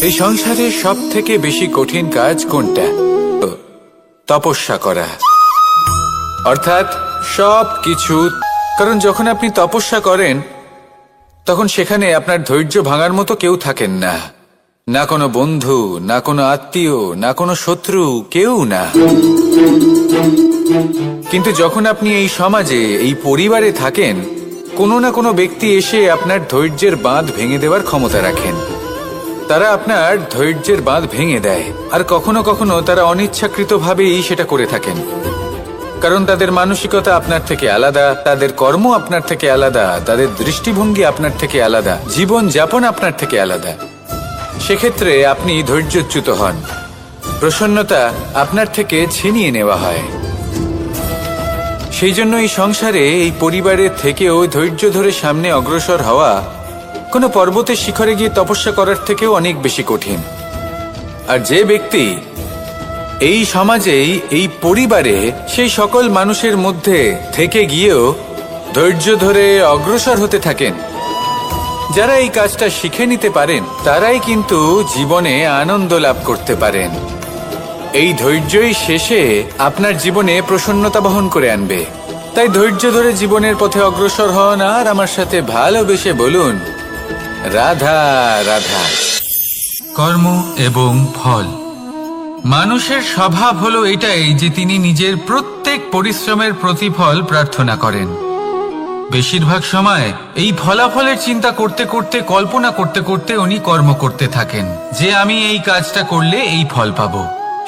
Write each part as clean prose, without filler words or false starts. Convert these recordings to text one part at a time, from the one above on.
এই সংসারে সব থেকে বেশি কঠিন কাজ কোনটা? তপস্যা করা, অর্থাৎ সব কিছু। কারণ যখন আপনি তপস্যা করেন তখন সেখানে আপনার ধৈর্য ভাঙার মতো কেউ থাকেন না, না কোনো বন্ধু, না কোনো আত্মীয়, না কোনো শত্রু, কেউ না। কিন্তু যখন আপনি এই সমাজে, এই পরিবারে থাকেন, কোনো না কোনো ব্যক্তি এসে আপনার ধৈর্যের বাঁধ ভেঙে দেওয়ার ক্ষমতা রাখেন। তারা আপনার ধৈর্যের বাঁধ ভেঙে দেয়, আর কখনো কখনো তারা অনিচ্ছাকৃতভাবেই সেটা করে থাকেন। কারণ তাদের মানসিকতা আপনার থেকে আলাদা, তাদের কর্ম আপনার থেকে আলাদা, তাদের দৃষ্টিভঙ্গি আপনার থেকে আলাদা, জীবন যাপন আপনার থেকে আলাদা। সেক্ষেত্রে আপনি ধৈর্যচ্যুত হন, প্রসন্নতা আপনার থেকে ছিনিয়ে নেওয়া হয়। সেই জন্য এই সংসারে, এই পরিবারের থেকেও ধৈর্য ধরে সামনে অগ্রসর হওয়া কোনো পর্বতের শিখরে গিয়ে তপস্যা করার থেকেও অনেক বেশি কঠিন। আর যে ব্যক্তি এই সমাজেই, এই পরিবারে, সেই সকল মানুষের মধ্যে থেকে গিয়েও ধৈর্য ধরে অগ্রসর হতে থাকেন, যারা এই কাজটা শিখে নিতে পারেন, তারাই কিন্তু জীবনে আনন্দ লাভ করতে পারেন। এই ধৈর্যই শেষে আপনার জীবনে প্রসন্নতা বহন করে আনবে। তাই ধৈর্য ধরে জীবনের পথে অগ্রসর হন আর আমার সাথে ভালোবেসে বলুন, রাধা রাধা। কর্ম এবং ফল। মানুষের স্বভাব হলো এটাই যে তিনি নিজের প্রত্যেক পরিশ্রমের প্রতিফল প্রার্থনা করেন। বেশিরভাগ সময় এই ফলাফলের চিন্তা করতে করতে, কল্পনা করতে করতে উনি কর্ম করতে থাকেন, যে আমি এই কাজটা করলে এই ফল পাবো।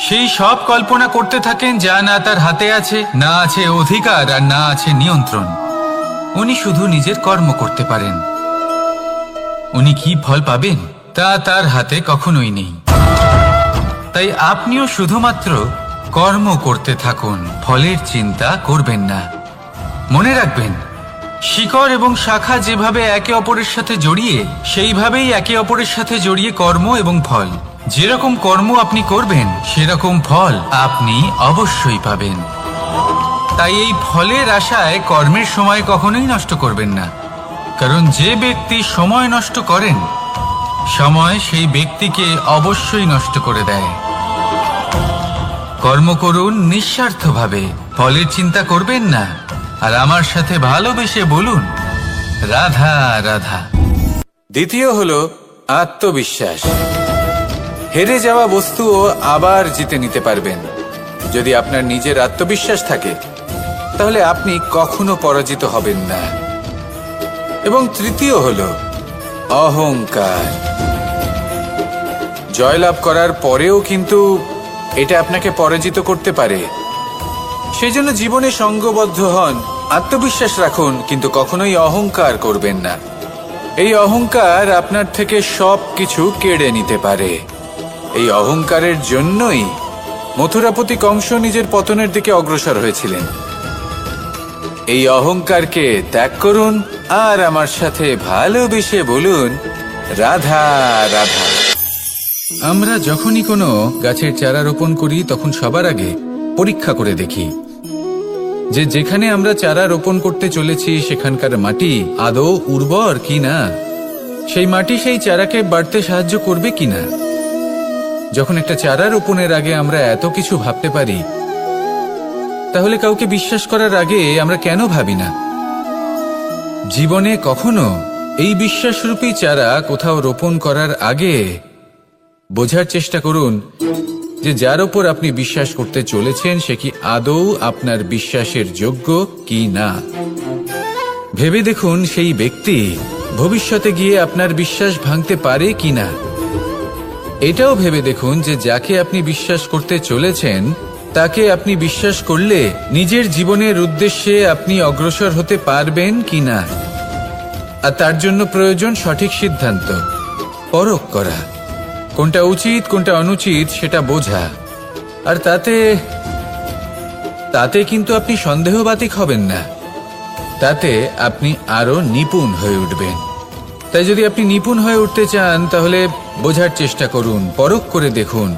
সেই সব কল্পনা করতে থাকেন যা না তার হাতে আছে, না আছে অধিকার, আর না আছে নিয়ন্ত্রণ। উনি শুধু নিজের কর্ম করতে পারেন। উনি কি ফল পাবেন তা তার হাতে কখনোই নেই। তাই আপনিও শুধুমাত্র কর্ম করতে থাকুন, ফলের চিন্তা করবেন না। মনে রাখবেন, শিকড় এবং শাখা যেভাবে একে অপরের সাথে জড়িয়ে, সেইভাবেই একে অপরের সাথে জড়িয়ে কর্ম এবং ফল। যেরকম কর্ম আপনি করবেন, সেরকম ফল আপনি অবশ্যই পাবেন। তাই এই ফলের আশায় কর্মের সময় কখনোই নষ্ট করবেন না। কারণ যে ব্যক্তি সময় নষ্ট করেন, সময় সেই ব্যক্তিকে অবশ্যই নষ্ট করে দেয়। কর্ম করুন নিঃস্বার্থভাবে, ফলের চিন্তা করবেন না, আর আমার সাথে ভালোবেসে বলুন, রাধা রাধা। দ্বিতীয় হলো আত্মবিশ্বাস। হেরে যাওয়া বস্তুও আবার জিতে নিতে পারবেন। যদি আপনার নিজের আত্মবিশ্বাস থাকে, তাহলে আপনি কখনো পরাজিত হবেন না। এবং তৃতীয় হলো অহংকার। জয়লাভ করার পরেও কিন্তু এটা আপনাকে পরাজিত করতে পারে। সেই জন্য জীবনে সঙ্গবদ্ধ হন, আত্মবিশ্বাস রাখুন, কিন্তু কখনোই অহংকার করবেন না। এই অহংকার আপনার থেকে সব কিছু কেড়ে নিতে পারে। এই অহংকারের জন্যই মথুরাপতি কংস নিজের পতনের দিকে অগ্রসর হয়েছিলেন। এই অহংকারকে ত্যাগ করুন আর আমার সাথে ভালোবেসে বলুন, রাধা রাধা। আমরা যখনই কোনো গাছের চারা রোপণ করি, তখন সবার আগে পরীক্ষা করে দেখি যে যেখানে আমরা চারা রোপণ করতে চলেছি সেখানকার মাটি আদৌ উর্বর কিনা, সেই মাটি সেই চারাকে বাড়তে সাহায্য করবে কিনা। যখন একটা চারা রোপণের আগে আমরা এত কিছু ভাবতে পারি, তাহলে কাউকে বিশ্বাস করার আগে আমরা কেন ভাবি না? জীবনে কখনো এই বিশ্বাসরূপী চারা কোথাও রোপণ করার আগে বোঝার চেষ্টা করুন যে যার ওপর আপনি বিশ্বাস করতে চলেছেন সে কি আদৌ আপনার বিশ্বাসের যোগ্য কি না। ভেবে দেখুন সেই ব্যক্তি ভবিষ্যতে গিয়ে আপনার বিশ্বাস ভাঙতে পারে কি না। এটাও ভেবে দেখুন যে যাকে আপনি বিশ্বাস করতে চলেছেন তাকে আপনি বিশ্বাস করলে নিজের জীবনের উদ্দেশ্যে আপনি অগ্রসর হতে পারবেন কিনা। আর তার জন্য প্রয়োজন সঠিক সিদ্ধান্ত, পরখ করা, কোনটা উচিত কোনটা অনুচিত সেটা বোঝা। আর তাতে কিন্তু আপনি সন্দেহবাতিক হবেন না, তাতে আপনি আরো নিপুণ হয়ে উঠবেন। তাই যদি আপনি নিপুণ হয়ে উঠতে চান, তাহলে বোঝার চেষ্টা করুন, পরখ করে দেখুন,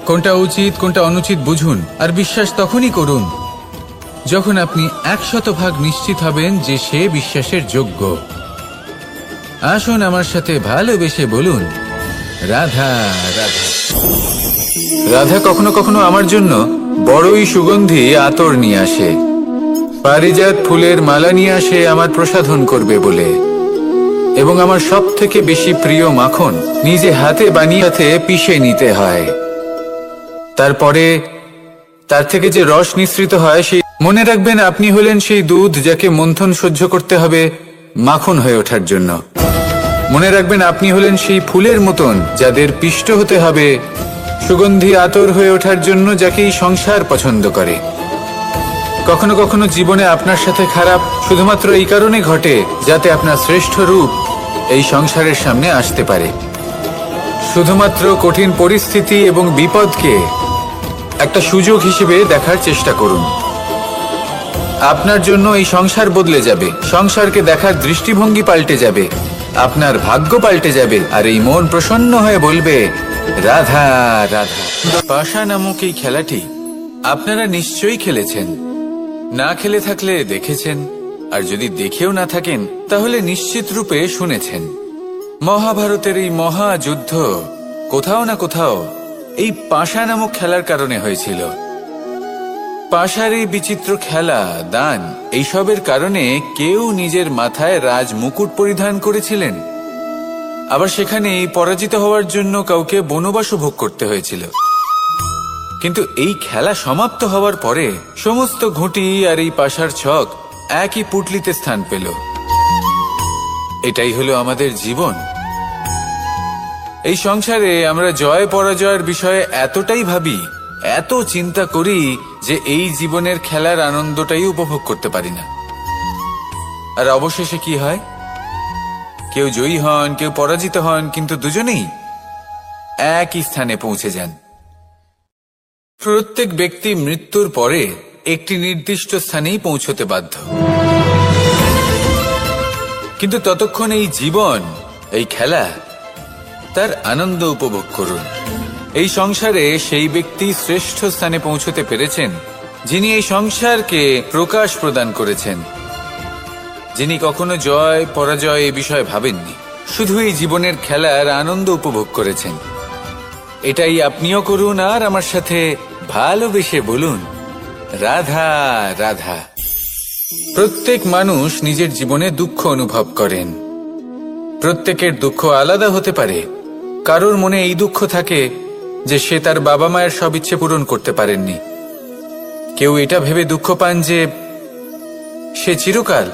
কোনটা উচিত কোনটা অনুচিত বুঝুন। আর বিশ্বাস তখনই করুন যখন আপনি 100% নিশ্চিত হবেন যে সে বিশ্বাসের যোগ্য। আসুন আমার সাথে ভালোবেসে বলুন, রাধা রাধা। রাধা কখনো কখনো আমার জন্য বড়ই সুগন্ধি আতর নিয়ে আসে, পারিজাত ফুলের মালা নিয়ে আসে আমার প্রসাধন করবে বলে, এবং আমার সব থেকে বেশি প্রিয় মাখন নিজে হাতে বানিয়ে পিষে নিতে হয়। তারপরে তার থেকে যে রস নিঃসৃত হয় সেই মনে রাখবেন, আপনি হলেন সেই দুধ যাকে মন্থন সহ্য করতে হবে মাখন হয়ে ওঠার জন্য। মনে রাখবেন, আপনি হলেন সেই ফুলের মতন যাদের পিষ্ট হতে হবে সুগন্ধি আতর হয়ে ওঠার জন্য, যাকে এই সংসার পছন্দ করে। কখনো কখনো জীবনে আপনার সাথে খারাপ শুধুমাত্র এই কারণে ঘটে যাতে আপনার শ্রেষ্ঠ রূপ এই সংসারের সামনে আসতে পারে। শুধুমাত্র কঠিন পরিস্থিতি এবং বিপদকে একটা সুযোগ হিসেবে দেখার চেষ্টা করুন। আপনার জন্য এই সংসার বদলে যাবে, সংসারকে দেখার দৃষ্টিভঙ্গি পাল্টে যাবে, আপনার ভাগ্য পাল্টে যাবে, আর এই মন প্রসন্ন হয়ে বলবে রাধা রাধা। পাশা নামক এই খেলাটি আপনারা নিশ্চয়ই খেলেছেন, না খেলে থাকলে দেখেছেন, আর যদি দেখেও না থাকেন তাহলে নিশ্চিত রূপে শুনেছেন। মহাভারতের এই মহাযুদ্ধ কোথাও না কোথাও এই পাশা নামক খেলার কারণে হয়েছিল। পাশার এই বিচিত্র খেলা, দান, এইসবের কারণে কেউ নিজের মাথায় রাজ মুকুট পরিধান করেছিলেন, আবার সেখানে পরাজিত হওয়ার জন্য কাউকে বনবাস ভোগ করতে হয়েছিল। কিন্তু এই খেলা সমাপ্ত হওয়ার পরে সমস্ত ঘুঁটি আর এই পাশার ছক একই পুটলিতে স্থান পেল। এটাই হলো আমাদের জীবন। এই সংসারে আমরা জয় পরাজয়ের বিষয়ে এতটাই ভাবি, এত চিন্তা করি যে এই জীবনের খেলার আনন্দটাই উপভোগ করতে পারি না। আর অবশেষে কি হয়? কেউ জয়ী হন, কেউ পরাজিত হন, কিন্তু দুজনেই একই স্থানে পৌঁছে যান। প্রত্যেক ব্যক্তি মৃত্যুর পরে একটি নির্দিষ্ট স্থানেই পৌঁছতে বাধ্য, কিন্তু ততক্ষণ এই জীবন, এই খেলা, তার আনন্দ উপভোগ করুন। এই সংসারে সেই ব্যক্তি শ্রেষ্ঠ স্থানে পৌঁছতে পেরেছেন যিনি এই সংসারকে প্রকাশ প্রদান করেছেন, যিনি কখনো জয় পরাজয় এই বিষয়ে ভাবেননি, শুধু এই জীবনের খেলার আনন্দ উপভোগ করেছেন। এটাই আপনিও করুন, আর আমার সাথে ভালোবেসে বলুন রাধা রাধা। প্রত্যেক মানুষ নিজের জীবনে দুঃখ অনুভব করেন। প্রত্যেকের দুঃখ আলাদা হতে পারে। কারোর মনে এই দুঃখ থাকে যে সে তার বাবা মায়ের সব ইচ্ছে পূরণ করতে পারেননি। কেউ এটা ভেবে দুঃখ পান যে সে চিরকাল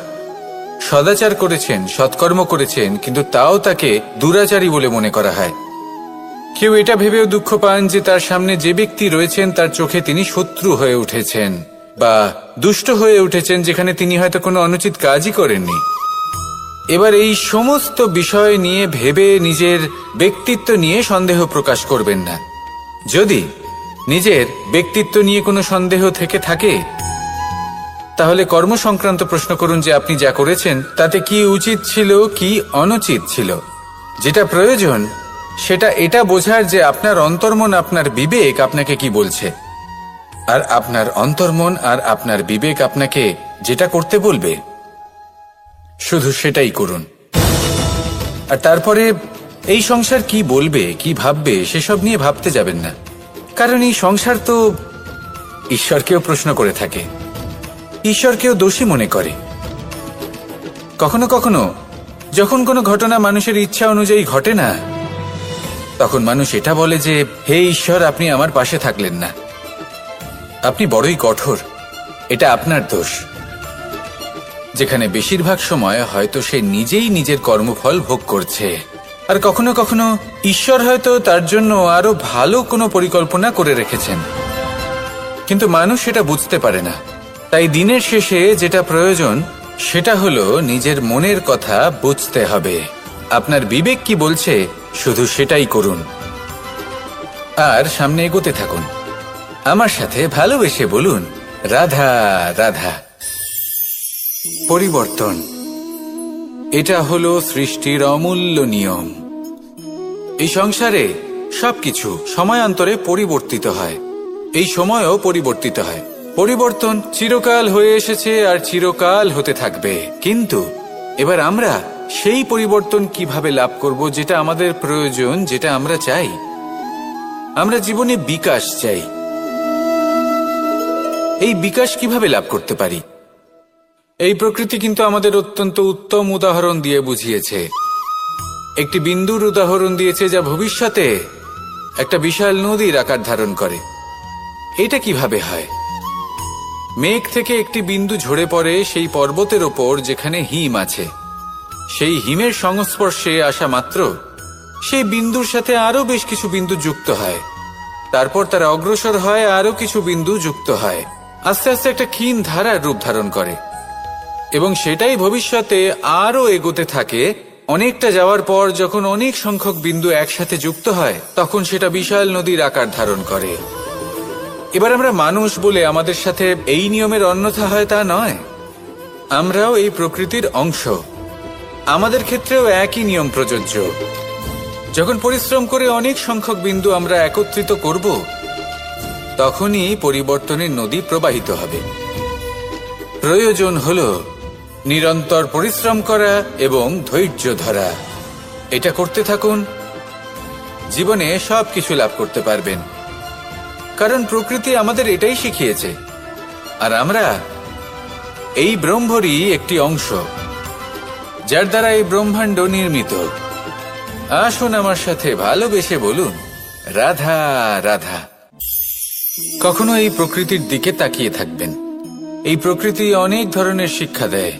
সদাচার করেছেন, সৎকর্ম করেছেন, কিন্তু তাও তাকে দুরাচারী বলে মনে করা হয়। কেউ এটা ভেবেও দুঃখ পান যে তার সামনে যে ব্যক্তি রয়েছেন তার চোখে তিনি শত্রু হয়ে উঠেছেন বা দুষ্ট হয়ে উঠেছেন, যেখানে তিনি হয়তো কোনো অনুচিত কাজই করেননি। এবার এই সমস্ত বিষয় নিয়ে ভেবে নিজের ব্যক্তিত্ব নিয়ে সন্দেহ প্রকাশ করবেন না। যদি নিজের ব্যক্তিত্ব নিয়ে কোনো সন্দেহ থেকে থাকে তাহলে কর্ম সংক্রান্ত প্রশ্ন করুন যে আপনি যা করেছেন তাতে কি উচিত ছিল, কি অনুচিত ছিল। যেটা প্রয়োজন সেটা এটা বোঝার যে আপনার অন্তর্মন, আপনার বিবেক আপনাকে কি বলছে, আর আপনার অন্তর্মন আর আপনার বিবেক আপনাকে যেটা করতে বলবে শুধু সেটাই করুন। আর তারপরে এই সংসার কি বলবে, কি ভাববে সেসব নিয়ে ভাবতে যাবেন না, কারণ এই সংসার তো ঈশ্বরকেও প্রশ্ন করে থাকে, ঈশ্বরকেও দোষী মনে করে। কখনো কখনো যখন কোনো ঘটনা মানুষের ইচ্ছা অনুযায়ী ঘটে না, তখন মানুষ এটা বলে যে হে ঈশ্বর, আপনি আমার পাশে থাকলেন না, আপনি বড়ই কঠোর, এটা আপনার দোষ। যেখানে বেশিরভাগ সময় হয়তো সে নিজেই নিজের কর্মফল ভোগ করছে, আর কখনো কখনো ঈশ্বর হয়তো তার জন্য আরো ভালো কোনো পরিকল্পনা করে রেখেছেন, কিন্তু মানুষ সেটা বুঝতে পারে না। তাই দিনের শেষে যেটা প্রয়োজন সেটা হলো নিজের মনের কথা বুঝতে হবে। আপনার বিবেক কি বলছে শুধু সেটাই করুন, আর সামনে এগোতে থাকুন। আমার সাথে ভালোবেসে বলুন রাধা রাধা। পরিবর্তন, এটা হলো সৃষ্টির অমূল্য নিয়ম। এই সংসারে সবকিছু সময়ান্তরে পরিবর্তিত হয়, এই সময়ও পরিবর্তিত হয়। পরিবর্তন চিরকাল হয়ে এসেছে আর চিরকাল হতে থাকবে, কিন্তু এবার আমরা সেই পরিবর্তন কিভাবে লাভ করব যেটা আমাদের প্রয়োজন, যেটা আমরা চাই। আমরা জীবনে বিকাশ চাই। এই বিকাশ কিভাবে লাভ করতে পারি? এই প্রকৃতি কিন্তু আমাদের অত্যন্ত উত্তম উদাহরণ দিয়ে বুঝিয়েছে। একটি বিন্দুর উদাহরণ দিয়েছে যা ভবিষ্যতে একটা বিশাল নদীর আকার ধারণ করে। এটা কিভাবে হয়? মেঘ থেকে একটি বিন্দু ঝরে পড়ে সেই পর্বতের ওপর যেখানে হিম আছে। সেই হিমের সংস্পর্শে আসা মাত্র সেই বিন্দুর সাথে আরো বেশ কিছু বিন্দু যুক্ত হয়। তারপর তারা অগ্রসর হয়, আরো কিছু বিন্দু যুক্ত হয়, আস্তে আস্তে একটা ক্ষীণ ধারার রূপ ধারণ করে এবং সেটাই ভবিষ্যতে আরো এগোতে থাকে। অনেকটা যাওয়ার পর যখন অনেক সংখ্যক বিন্দু একসাথে যুক্ত হয় তখন সেটা বিশাল নদীর আকার ধারণ করে। এবার আমরা মানুষ বলে আমাদের সাথে এই নিয়মের অন্যথা হয় তা নয়। আমরাও এই প্রকৃতির অংশ। আমাদের ক্ষেত্রেও একই নিয়ম প্রযোজ্য। যখন পরিশ্রম করে অনেক সংখ্যক বিন্দু আমরা একত্রিত করব তখনই পরিবর্তনের নদী প্রবাহিত হবে। প্রয়োজন হলো নিরন্তর পরিশ্রম করা এবং ধৈর্য ধরা। এটা করতে থাকুন, জীবনে সবকিছু লাভ করতে পারবেন। কারণ প্রকৃতি আমাদের এটাই শিখিয়েছে, আর আমরা এই ব্রহ্মরই একটি অংশ, যার দ্বারা এই ব্রহ্মাণ্ড নির্মিত। আসুন আমার সাথে ভালোবেসে বলুন, রাধা রাধা। কখনো এই প্রকৃতির দিকে তাকিয়ে থাকবেন। এই প্রকৃতি অনেক ধরনের শিক্ষা দেয়।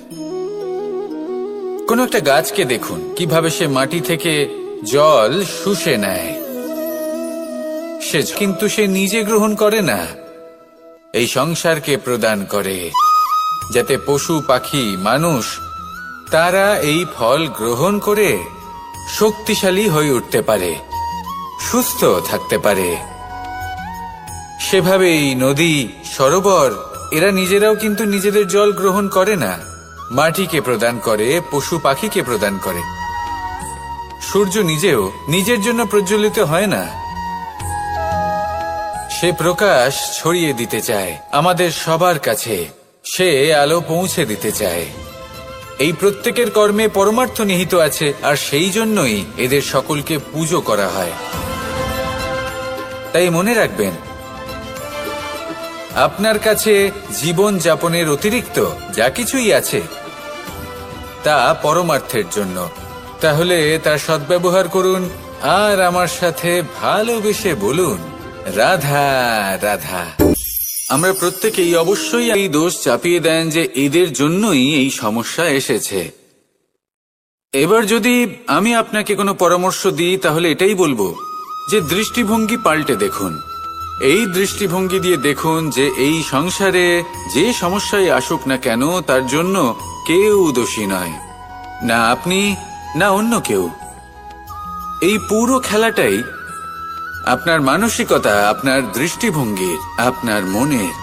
কোন একটা গাছকে দেখুন কিভাবে সে মাটি থেকে জল শুষে নেয়। কিন্তু সে নিজে গ্রহণ করে না, এই সংসারকে প্রদান করে, যাতে পশু পাখি মানুষ তারা এই ফল গ্রহণ করে শক্তিশালী হয়ে উঠতে পারে, সুস্থ থাকতে পারে। সেভাবেই নদী, সরোবর এরা নিজেরাও কিন্তু নিজেদের জল গ্রহণ করে না, মাটিকে প্রদান করে, পশু পাখিকে প্রদান করে। সূর্য নিজেও নিজের জন্য প্রজ্বলিত হয় না, সে প্রকাশ ছড়িয়ে দিতে চায় আমাদের সবার কাছে, সে আলো পৌঁছে দিতে চায়। এই প্রত্যেকের কর্মে পরমার্থ নিহিত আছে, আর সেই জন্যই এদের সকলকে পুজো করা হয়। তাই মনে রাখবেন, আপনার কাছে জীবন যাপনের অতিরিক্ত যা কিছুই আছে তা পরমার্থের জন্য। তাহলে তার সদ্ব্যবহার করুন আর আমার সাথে ভালোবেসে বলুন, রাধা রাধা। আমরা প্রত্যেকেই অবশ্যই এই দোষ চাপিয়ে দেন যে এদের জন্যই এই সমস্যা এসেছে। এবার যদি আমি আপনাকে কোনো পরামর্শ দিই তাহলে এটাই বলবো যে দৃষ্টিভঙ্গি পাল্টে দেখুন। এই দৃষ্টিভঙ্গি দিয়ে দেখুন যে এই সংসারে যে সমস্যায় আসুক না কেন তার জন্য কেউ দোষী নয়, না আপনি না অন্য কেউ। এই পুরো খেলাটাই আপনার মানসিকতা, আপনার দৃষ্টিভঙ্গির, আপনার মনের।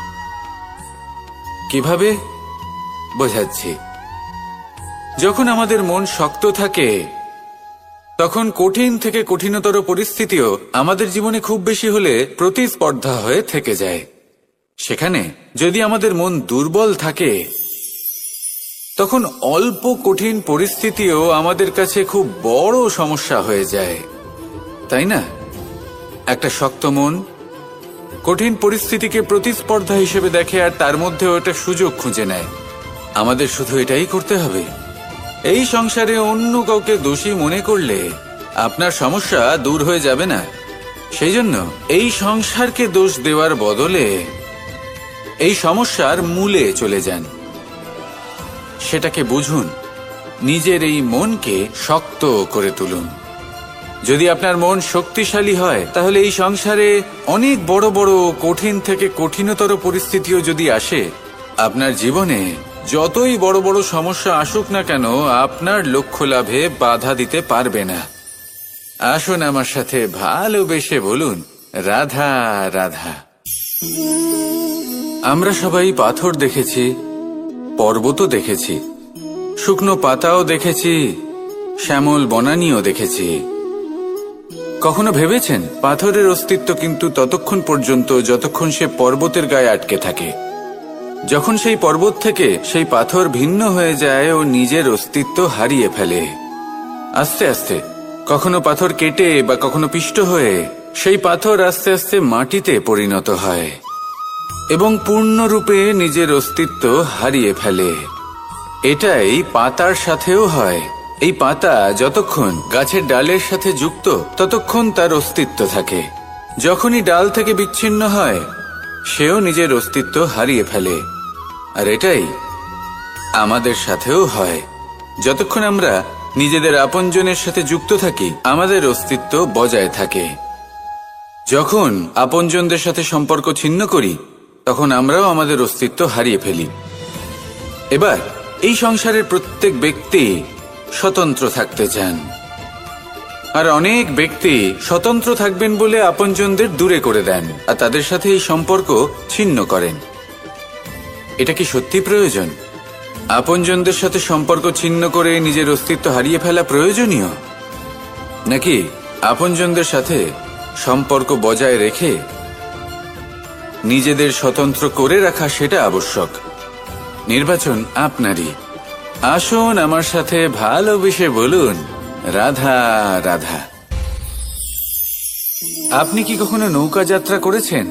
কিভাবে বোঝাচ্ছি? যখন আমাদের মন শক্ত থাকে তখন কঠিন থেকে কঠিনতর পরিস্থিতিও আমাদের জীবনে খুব বেশি হলে প্রতিস্পর্ধা হয়ে থেকে যায়। সেখানে যদি আমাদের মন দুর্বল থাকে তখন অল্প কঠিন পরিস্থিতিও আমাদের কাছে খুব বড় সমস্যা হয়ে যায়, তাই না? একটা শক্ত মন কঠিন পরিস্থিতিকে প্রতিস্পর্ধা হিসেবে দেখে আর তার মধ্যেও একটা সুযোগ খুঁজে নেয়। আমাদের শুধু এটাই করতে হবে। এই সংসারে অন্য কাউকে দোষী মনে করলে আপনার সমস্যা দূর হয়ে যাবে না। সেই জন্য এই সংসারকে দোষ দেওয়ার বদলে এই সমস্যার মূলে চলে যান, সেটাকে বুঝুন, নিজের এই মনকে শক্ত করে তুলুন। যদি আপনার মন শক্তিশালী হয় তাহলে এই সংসারে অনেক বড় বড় কঠিন থেকে কঠিনতর পরিস্থিতিও যদি আসে, আপনার জীবনে যতই বড় বড় সমস্যা আসুক না কেন আপনার লক্ষ্য লাভে বাধা দিতে পারবে না। আসুন আমার সাথে ভালোবেসে বলুন, রাধা রাধা। আমরা সবাই পাথর দেখেছি, পর্বতও দেখেছি, শুকনো পাতাও দেখেছি, শ্যামল বনানীও দেখেছি। কখনো ভেবেছেন পাথরের অস্তিত্ব কিন্তু ততক্ষণ পর্যন্ত যতক্ষণ সে পর্বতের গায়ে আটকে থাকে? যখন সেই পর্বত থেকে সেই পাথর ভিন্ন হয়ে যায় ও নিজের অস্তিত্ব হারিয়ে ফেলে। আস্তে আস্তে কখনো পাথর কেটে বা কখনো পিষ্ট হয়ে সেই পাথর আস্তে আস্তে মাটিতে পরিণত হয় এবং পূর্ণরূপে নিজের অস্তিত্ব হারিয়ে ফেলে। এটাই পাতার সাথেও হয়। এই পাতা যতক্ষণ গাছের ডালের সাথে যুক্ত ততক্ষণ তার অস্তিত্ব থাকে। যখনই ডাল থেকে বিচ্ছিন্ন হয় সেও নিজের অস্তিত্ব হারিয়ে ফেলে। আর এটাই আমাদের সাথেও হয়। যতক্ষণ আমরা নিজেদের আপনজনের সাথে যুক্ত থাকি আমাদের অস্তিত্ব বজায় থাকে। যখন আপনজনদের সাথে সম্পর্ক ছিন্ন করি তখন আমরাও আমাদের অস্তিত্ব হারিয়ে ফেলি। এবার এই সংসারের প্রত্যেক ব্যক্তি স্বতন্ত্র থাকতে চান, আর অনেক ব্যক্তি স্বতন্ত্র থাকবেন বলে আপনজনদের দূরে করে দেন আর তাদের সাথে এই সম্পর্ক ছিন্ন করেন। এটা কি সত্যি প্রয়োজন? আপনজনদের সাথে সম্পর্ক ছিন্ন করে নিজের অস্তিত্ব হারিয়ে ফেলা প্রয়োজনীয়, নাকি আপনজনদের সাথে সম্পর্ক বজায় রেখে নিজেদের স্বতন্ত্র করে রাখা সেটা আবশ্যক? নির্বাচন আপনারই। আসুন আমার সাথে ভালোবেসে বলুন, রাধা রাধা। আপনি কি কখনো নৌকা যাত্রা করেছেন?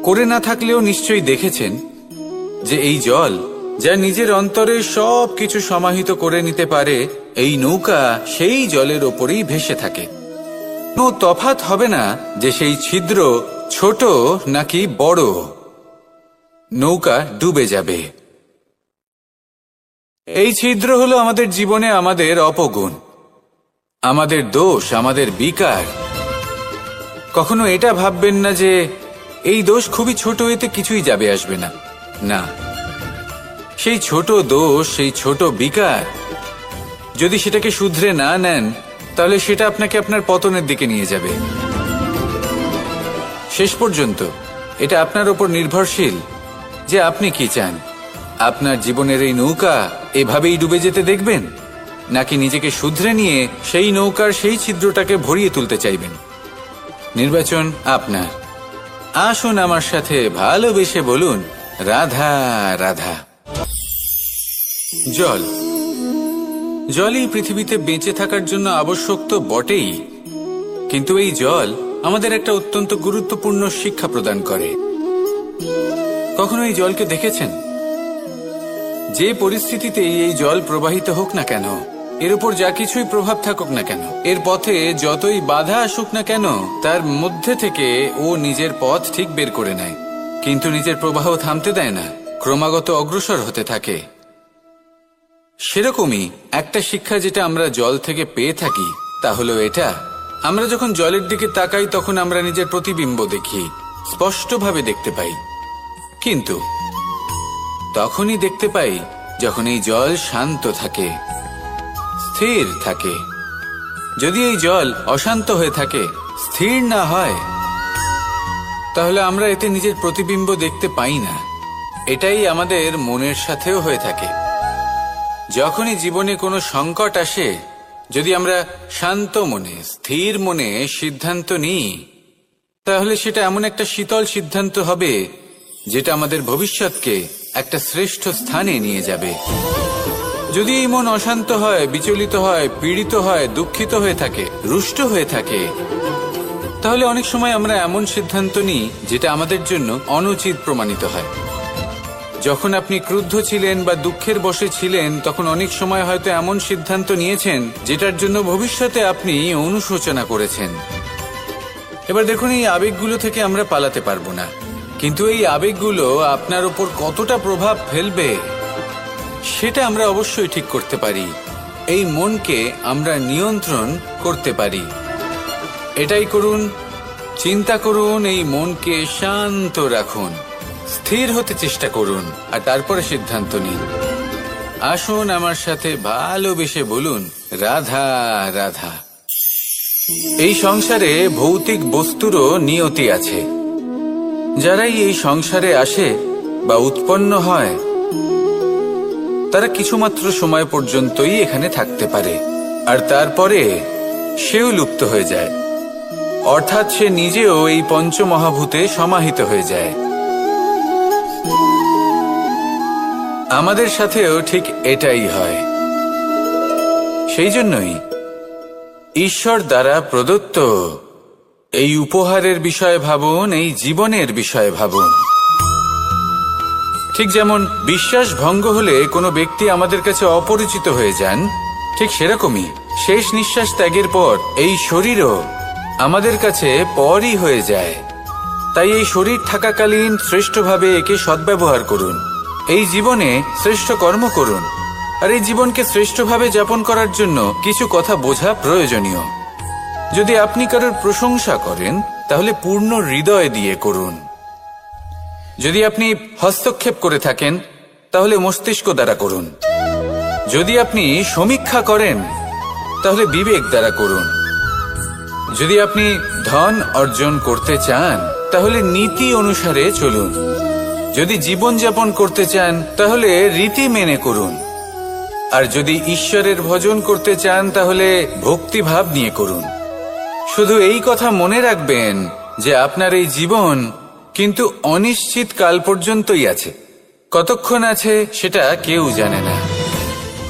করে না থাকলেও নিশ্চয়ই দেখেছেন যে এই জল যা নিজের অন্তরে সব কিছু সমাহিত করে নিতে পারে, এই নৌকা সেই জলের ওপরেই ভেসে থাকে। কোনো তফাৎ হবে না যে সেই ছিদ্র ছোট নাকি বড়, নৌকা ডুবে যাবে। এই ছিদ্র হলো আমাদের জীবনে আমাদের অপগুণ, আমাদের দোষ, আমাদের বিকার। কখনো এটা ভাববেন না যে এই দোষ খুবই ছোট, এতে কিছুই যাবে আসবে না। না, সেই ছোট দোষ, সেই ছোট বিকার যদি সেটাকে শুধরে না নেন তাহলে সেটা আপনাকে আপনার পতনের দিকে নিয়ে যাবে। শেষ পর্যন্ত এটা আপনার উপর নির্ভরশীল যে আপনি কি চান। আপনার জীবনের এই নৌকা এভাবেই ডুবে যেতে দেখবেন, নাকি নিজেকে শুধরে নিয়ে সেই নৌকার সেই ছিদ্রটাকে ভরিয়ে তুলতে চাইবেন? নির্বাচন আপনার। আসুন আমার সাথে ভালোবেসে বলুন, রাধা রাধা। জল, জলই পৃথিবীতে বেঁচে থাকার জন্য আবশ্যক তো বটেই, কিন্তু এই জল আমাদের একটা অত্যন্ত গুরুত্বপূর্ণ শিক্ষা প্রদান করে। কখনো এই জলকে দেখেছেন? যে পরিস্থিতিতে এই জল প্রবাহিত হোক না কেন, এর উপর যা কিছুই প্রভাব থাকুক না কেন, এর পথে যতই বাধা আসুক না কেন, তার মধ্যে থেকে ও নিজের পথ ঠিক বের করে নেয়, কিন্তু নিজের প্রবাহ থামতে দেয় না, ক্রমাগত অগ্রসর হতে থাকে। সেরকমই একটা শিক্ষা যেটা আমরা জল থেকে পেয়ে থাকি তা হলো এটা, আমরা যখন জলের দিকে তাকাই তখন আমরা নিজের প্রতিবিম্ব দেখি, স্পষ্টভাবে দেখতে পাই, কিন্তু তখনই দেখতে পাই যখন এই জল শান্ত থাকে, স্থির থাকে। যদি এই জল অশান্ত হয়ে থাকে, স্থির না হয়, তাহলে আমরা এতে নিজের প্রতিবিম্ব দেখতে পাই না। এটাই আমাদের মনের সাথেও হয়ে থাকে। যখনই জীবনে কোনো সংকট আসে, যদি আমরা শান্ত মনে, স্থির মনে সিদ্ধান্ত নিই, তাহলে সেটা এমন একটা শীতল সিদ্ধান্ত হবে যেটা আমাদের ভবিষ্যৎকে একটা শ্রেষ্ঠ স্থানে নিয়ে যাবে। যদি এই মন অশান্ত হয়, বিচলিত হয়, পীড়িত হয়, দুঃখিত হয়ে থাকে, রুষ্ট হয়ে থাকে, তাহলে অনেক সময় আমরা এমন সিদ্ধান্ত নিই যেটা আমাদের জন্য অনুচিত প্রমাণিত হয়। যখন আপনি ক্রুদ্ধ ছিলেন বা দুঃখের বশে ছিলেন, তখন অনেক সময় হয়তো এমন সিদ্ধান্ত নিয়েছেন যেটার জন্য ভবিষ্যতে আপনি অনুশোচনা করেছেন। এবার দেখুন, এই আবেগগুলো থেকে আমরা পালাতে পারবো না, কিন্তু এই আবেগগুলো আপনার উপর কতটা প্রভাব ফেলবে সেটা আমরা অবশ্যই ঠিক করতে পারি। এই মনকে আমরা নিয়ন্ত্রণ করতে পারি। এটাই করুন, চিন্তা করুন, এই মনকে শান্ত রাখুন, স্থির হতে চেষ্টা করুন, আর তারপরে সিদ্ধান্ত নিন। আসুন আমার সাথে ভালোবেসে বলুন, রাধা রাধা। এই সংসারে ভৌতিক বস্তুরও নিয়তি আছে। যারাই এই সংসারে আসে বা উৎপন্ন হয়, তারা কিছুমাত্র সময় পর্যন্তই এখানে থাকতে পারে, আর তারপরে সেও লুপ্ত হয়ে যায়, অর্থাৎ সে নিজেও এই পঞ্চমহাভূতে সমাহিত হয়ে যায়। আমাদের সাথেও ঠিক এটাই হয়। সেই জন্যই ঈশ্বর দ্বারা প্রদত্ত এই উপহারের বিষয়ে ভাবুন, এই জীবনের বিষয়ে ভাবুন। ঠিক যেমন বিশ্বাস ভঙ্গ হলে কোনো ব্যক্তি আমাদের কাছে অপরিচিত হয়ে যান, ঠিক সেরকমই শেষ নিঃশ্বাস ত্যাগের পর এই শরীরও আমাদের কাছে পরই হয়ে যায়। তাই এই শরীর থাকাকালীন শ্রেষ্ঠভাবে একে সদ্ব্যবহার করুন, এই জীবনে শ্রেষ্ঠ কর্ম করুন। আর এই জীবনকে শ্রেষ্ঠভাবে যাপন করার জন্য কিছু কথা বোঝা প্রয়োজনীয়। যদি আপনি কারোর প্রশংসা করেন তাহলে পূর্ণ হৃদয় দিয়ে করুন। যদি আপনি হস্তক্ষেপ করে থাকেন তাহলে মস্তিষ্ক দ্বারা করুন। যদি আপনি সমীক্ষা করেন তাহলে বিবেক দ্বারা করুন। যদি আপনি ধন অর্জন করতে চান তাহলে নীতি অনুসারে চলুন। যদি জীবনযাপন করতে চান তাহলে রীতি মেনে করুন। আর যদি ঈশ্বরের ভজন করতে চান তাহলে ভক্তিভাব নিয়ে করুন। শুধু এই কথা মনে রাখবেন যে আপনার এই জীবন কিন্তু অনিশ্চিত কাল পর্যন্তই আছে। কতক্ষণ আছে সেটা কেউ জানে না।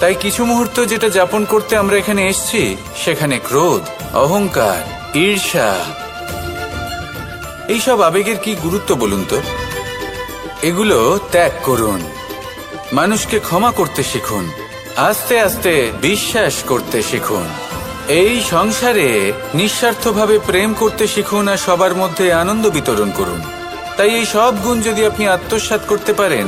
তাই কিছু মুহূর্ত যেটা যাপন করতে আমরা এখানে এসেছি, সেখানে ক্রোধ, অহংকার, ঈর্ষা, এইসব আবেগের কি গুরুত্ব বলুন তো? এগুলো ত্যাগ করুন। মানুষকে ক্ষমা করতে শিখুন। আস্তে আস্তে বিশ্বাস করতে শিখুন। এই সংসারে নিঃস্বার্থভাবে প্রেম করতে শিখুন আর সবার মধ্যে আনন্দ বিতরণ করুন। তাই এই সব গুণ যদি আপনি আত্মসাৎ করতে পারেন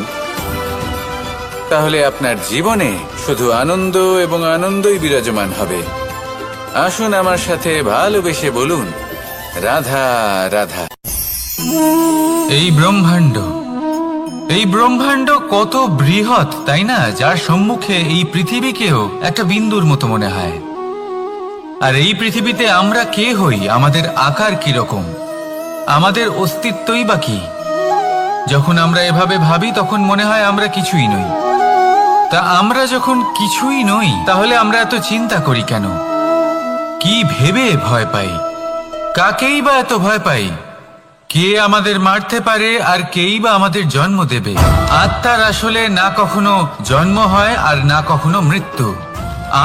তাহলে আপনার জীবনে শুধু আনন্দ এবং আনন্দই বিরাজমান হবে। আসুন আমার সাথে ভালোবেসে বলুন, রাধা রাধা। এই ব্রহ্মাণ্ড কত বৃহৎ, তাই না? যার সম্মুখে এই পৃথিবীকেও একটা বিন্দুর মতো মনে হয়। আর এই পৃথিবীতে আমরা কে হই, আমাদের আকার কি রকম, আমাদের অস্তিত্বই বা কি? যখন আমরা এভাবে ভাবি তখন মনে হয় আমরা কিছুই নই। তা আমরা যখন কিছুই নই তাহলে আমরা এত চিন্তা করি কেন? কি ভেবে ভয় পাই? কাকেই বা এত ভয় পাই? কে আমাদের মারতে পারে আর কেই বা আমাদের জন্ম দেবে? আত্মার আসলে না কখনো জন্ম হয় আর না কখনো মৃত্যু।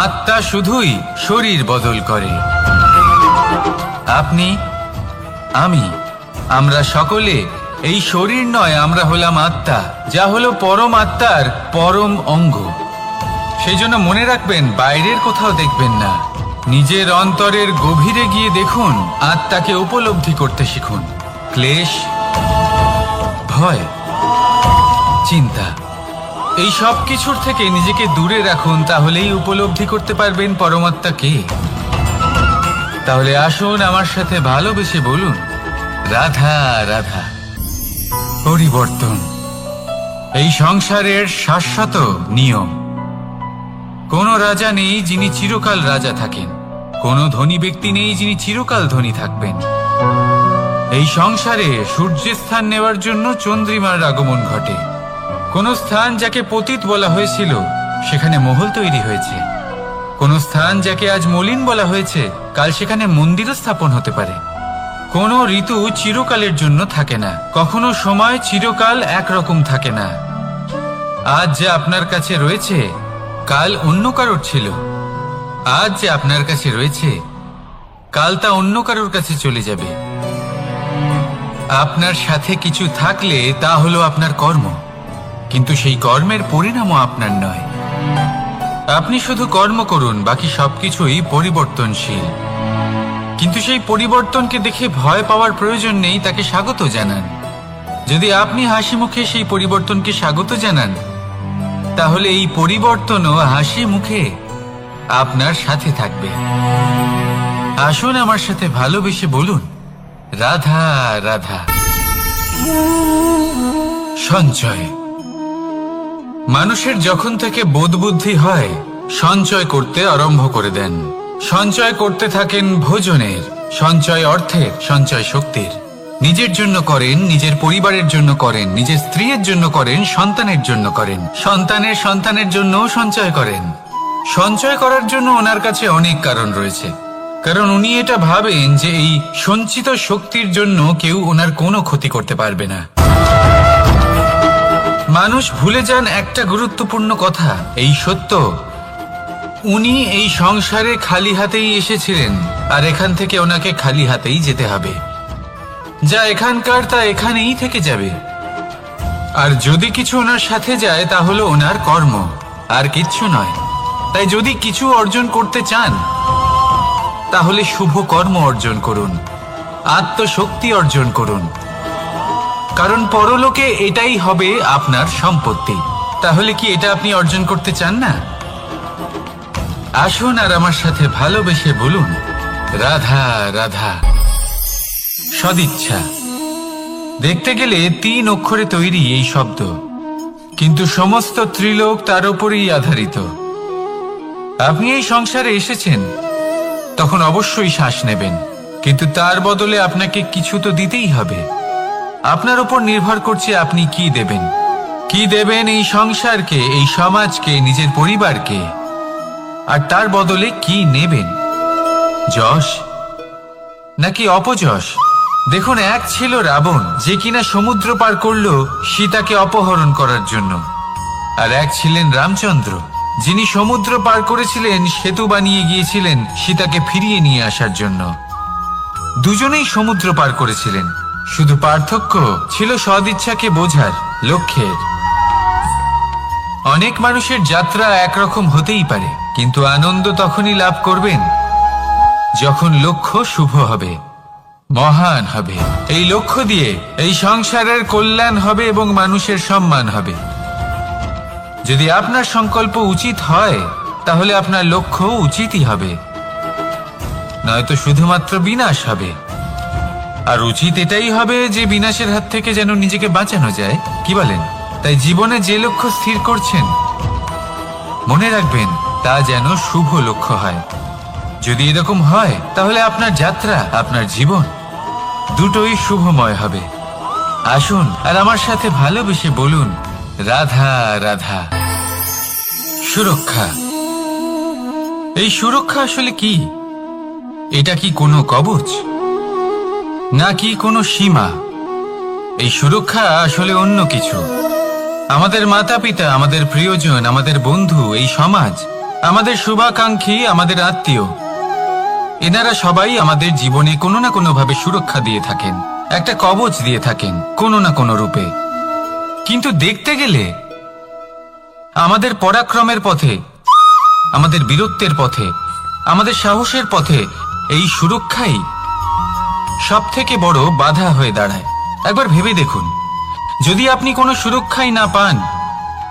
আত্মা শুধুই শরীর বদল করে। আপনি, আমি, আমরা সকলে এই শরীর নয়, আমরা হলাম আত্মা, যা হলো পরম আত্মার পরম অঙ্গ। সেই জন্য মনে রাখবেন, বাইরের কোথাও দেখবেন না, নিজের অন্তরের গভীরে গিয়ে দেখুন, আত্মাকে উপলব্ধি করতে শিখুন। ক্লেশ, ভয়, চিন্তা, এই সব কিছুর থেকে নিজেকে দূরে রাখুন, তাহলেই উপলব্ধি করতে পারবেন পরমাত্মা কে। তাহলে আসুন আমার সাথে ভালোবেসে বলুন, রাধা রাধা। পরিবর্তন এই সংসারের শাশ্বত নিয়ম। কোন রাজা নেই যিনি চিরকাল রাজা থাকেন, কোন ধনী ব্যক্তি নেই যিনি চিরকাল ধনী থাকবেন। এই সংসারে সূর্যের স্থান নেওয়ার জন্য চন্দ্রিমার আগমন ঘটে। কোন স্থান যাকে পতিত বলা হয়েছিল সেখানে মহল তৈরি হয়েছে। কোন স্থান যাকে আজ মলিন বলা হয়েছে কাল সেখানে মন্দিরও স্থাপন হতে পারে। কোন ঋতু চিরকালের জন্য থাকে না, কখনো সময় চিরকাল একরকম থাকে না। আজ যে আপনার কাছে রয়েছে কাল অন্য কারোর ছিল। আজ যে আপনার কাছে রয়েছে কাল তা অন্য কারোর কাছে চলে যাবে। আপনার সাথে কিছু থাকলে তা হলো আপনার কর্ম, কিন্তু সেই কর্মের পরিণামও আপনার নয়। আপনি শুধু কর্ম করুন, বাকি সবকিছুই পরিবর্তনশীল। কিন্তু সেই পরিবর্তনকে দেখে ভয় পাওয়ার প্রয়োজন নেই, তাকে স্বাগত জানান। যদি আপনি হাসি মুখে সেই পরিবর্তনকে স্বাগত জানান তাহলে এই পরিবর্তনও হাসি মুখে আপনার সাথে থাকবে। আসুন আমার সাথে ভালোবেসে বলুন, রাধা রাধা। সঞ্চয় মানুষের যখন থেকে বোধ বুদ্ধি হয় সঞ্চয় করতে আরম্ভ করে দেন। সঞ্চয় করতে থাকেন ভোজনের, সঞ্চয় অর্থের, সঞ্চয় শক্তির। নিজের জন্য করেন, নিজের পরিবারের জন্য করেন, নিজের স্ত্রীর জন্য করেন, সন্তানের জন্য করেন, সন্তানের সন্তানের জন্যও সঞ্চয় করেন। সঞ্চয় করার জন্য ওনার কাছে অনেক কারণ রয়েছে, কারণ উনি এটা ভাবেন যে এই সঞ্চিত শক্তির জন্য কেউ ওনার কোনো ক্ষতি করতে পারবে না। মানুষ ভুলে যান একটা গুরুত্বপূর্ণ কথা, এই সত্য, উনি এই সংসারে খালি হাতেই এসেছিলেন আর এখান থেকে ওনাকে খালি হাতেই যেতে হবে। যা এখানকার তা এখানেই থেকে যাবে। আর যদি কিছু ওনার সাথে যায় তা হলো ওনার কর্ম, আর কিচ্ছু নয়। তাই যদি কিছু অর্জন করতে চান তাহলে শুভ কর্ম অর্জন করুন, আত্মশক্তি অর্জন করুন, কারণ পরলোকে এটাই হবে আপনার সম্পত্তি। তাহলে কি এটা আপনি অর্জন করতে চান না? আসুন আর আমার সাথে ভালোবেসে বলুন, রাধা রাধা। সদিচ্ছা। দেখতে গেলে 3 অক্ষরে তৈরি এই শব্দ, কিন্তু সমস্ত ত্রিলোক তার উপরেই আধারিত। আপনি এই সংসারে এসেছেন, তখন অবশ্যই শ্বাস নেবেন, কিন্তু তার বদলে আপনাকে কিছু তো দিতেই হবে। আপনার উপর নির্ভর করছে আপনি কি দেবেন। কি দেবেন এই সংসারকে, এই সমাজকে, নিজের পরিবারকে, আর তার বদলে কি নেবেন? যশ নাকি অপযশ? দেখুন, এক ছিল রাবণ, যে কিনা সমুদ্র পার করল সীতাকে অপহরণ করার জন্য, আর এক ছিলেন রামচন্দ্র, যিনি সমুদ্র পার করেছিলেন, সেতু বানিয়ে গিয়েছিলেন সীতাকে ফিরিয়ে নিয়ে আসার জন্য। দুজনেই সমুদ্র পার করেছিলেন, শুধু পার্থক্য ছিল সদিচ্ছাকে বোঝার লক্ষ্যের। অনেক মানুষের যাত্রা একরকম হতেই পারে, কিন্তু আনন্দ তখনই লাভ করবেন যখন লক্ষ্য শুভ হবে, মহান হবে। এই লক্ষ্য দিয়ে এই সংসারের কল্যাণ হবে এবং মানুষের সম্মান হবে। যদি আপনার সংকল্প উচিত হয় তাহলে আপনার লক্ষ্য উচিতই হবে, নয়তো শুধুমাত্র বিনাশ হবে। আর উচিত এটাই হবে যে বিনাশের হাত থেকে যেন নিজেকে বাঁচানো যায়, কি বলেন? তাই জীবনে যে লক্ষ্য স্থির করছেন, মনে রাখবেন তা যেন শুভ লক্ষ্য হয়। যদি এরকম হয় তাহলে আপনার যাত্রা, আপনার জীবন দুটোই শুভময় হবে। আসুন আর আমার সাথে ভালোবেসে বলুন, রাধা রাধা। সুরক্ষা। এই সুরক্ষা আসলে কি? এটা কি কোনো কবচ নাকি কোনো সীমা? এই সুরক্ষা আসলে অন্য কিছু। আমাদের মাতা পিতা, আমাদের প্রিয়জন, আমাদের বন্ধু, এই সমাজ, আমাদের শুভাকাঙ্ক্ষী, আমাদের আত্মীয়, এনারা সবাই আমাদের জীবনে কোনো না কোনো ভাবে সুরক্ষা দিয়ে থাকেন, একটা কবচ দিয়ে থাকেন কোনো না কোনো রূপে। কিন্তু দেখতে গেলে আমাদের পরাক্রমের পথে, আমাদের বীরত্বের পথে, আমাদের সাহসের পথে এই সুরক্ষাই সব থেকে বড় বাধা হয়ে দাঁড়ায়। একবার ভেবে দেখুন, যদি আপনি কোনো সুরক্ষাই না পান,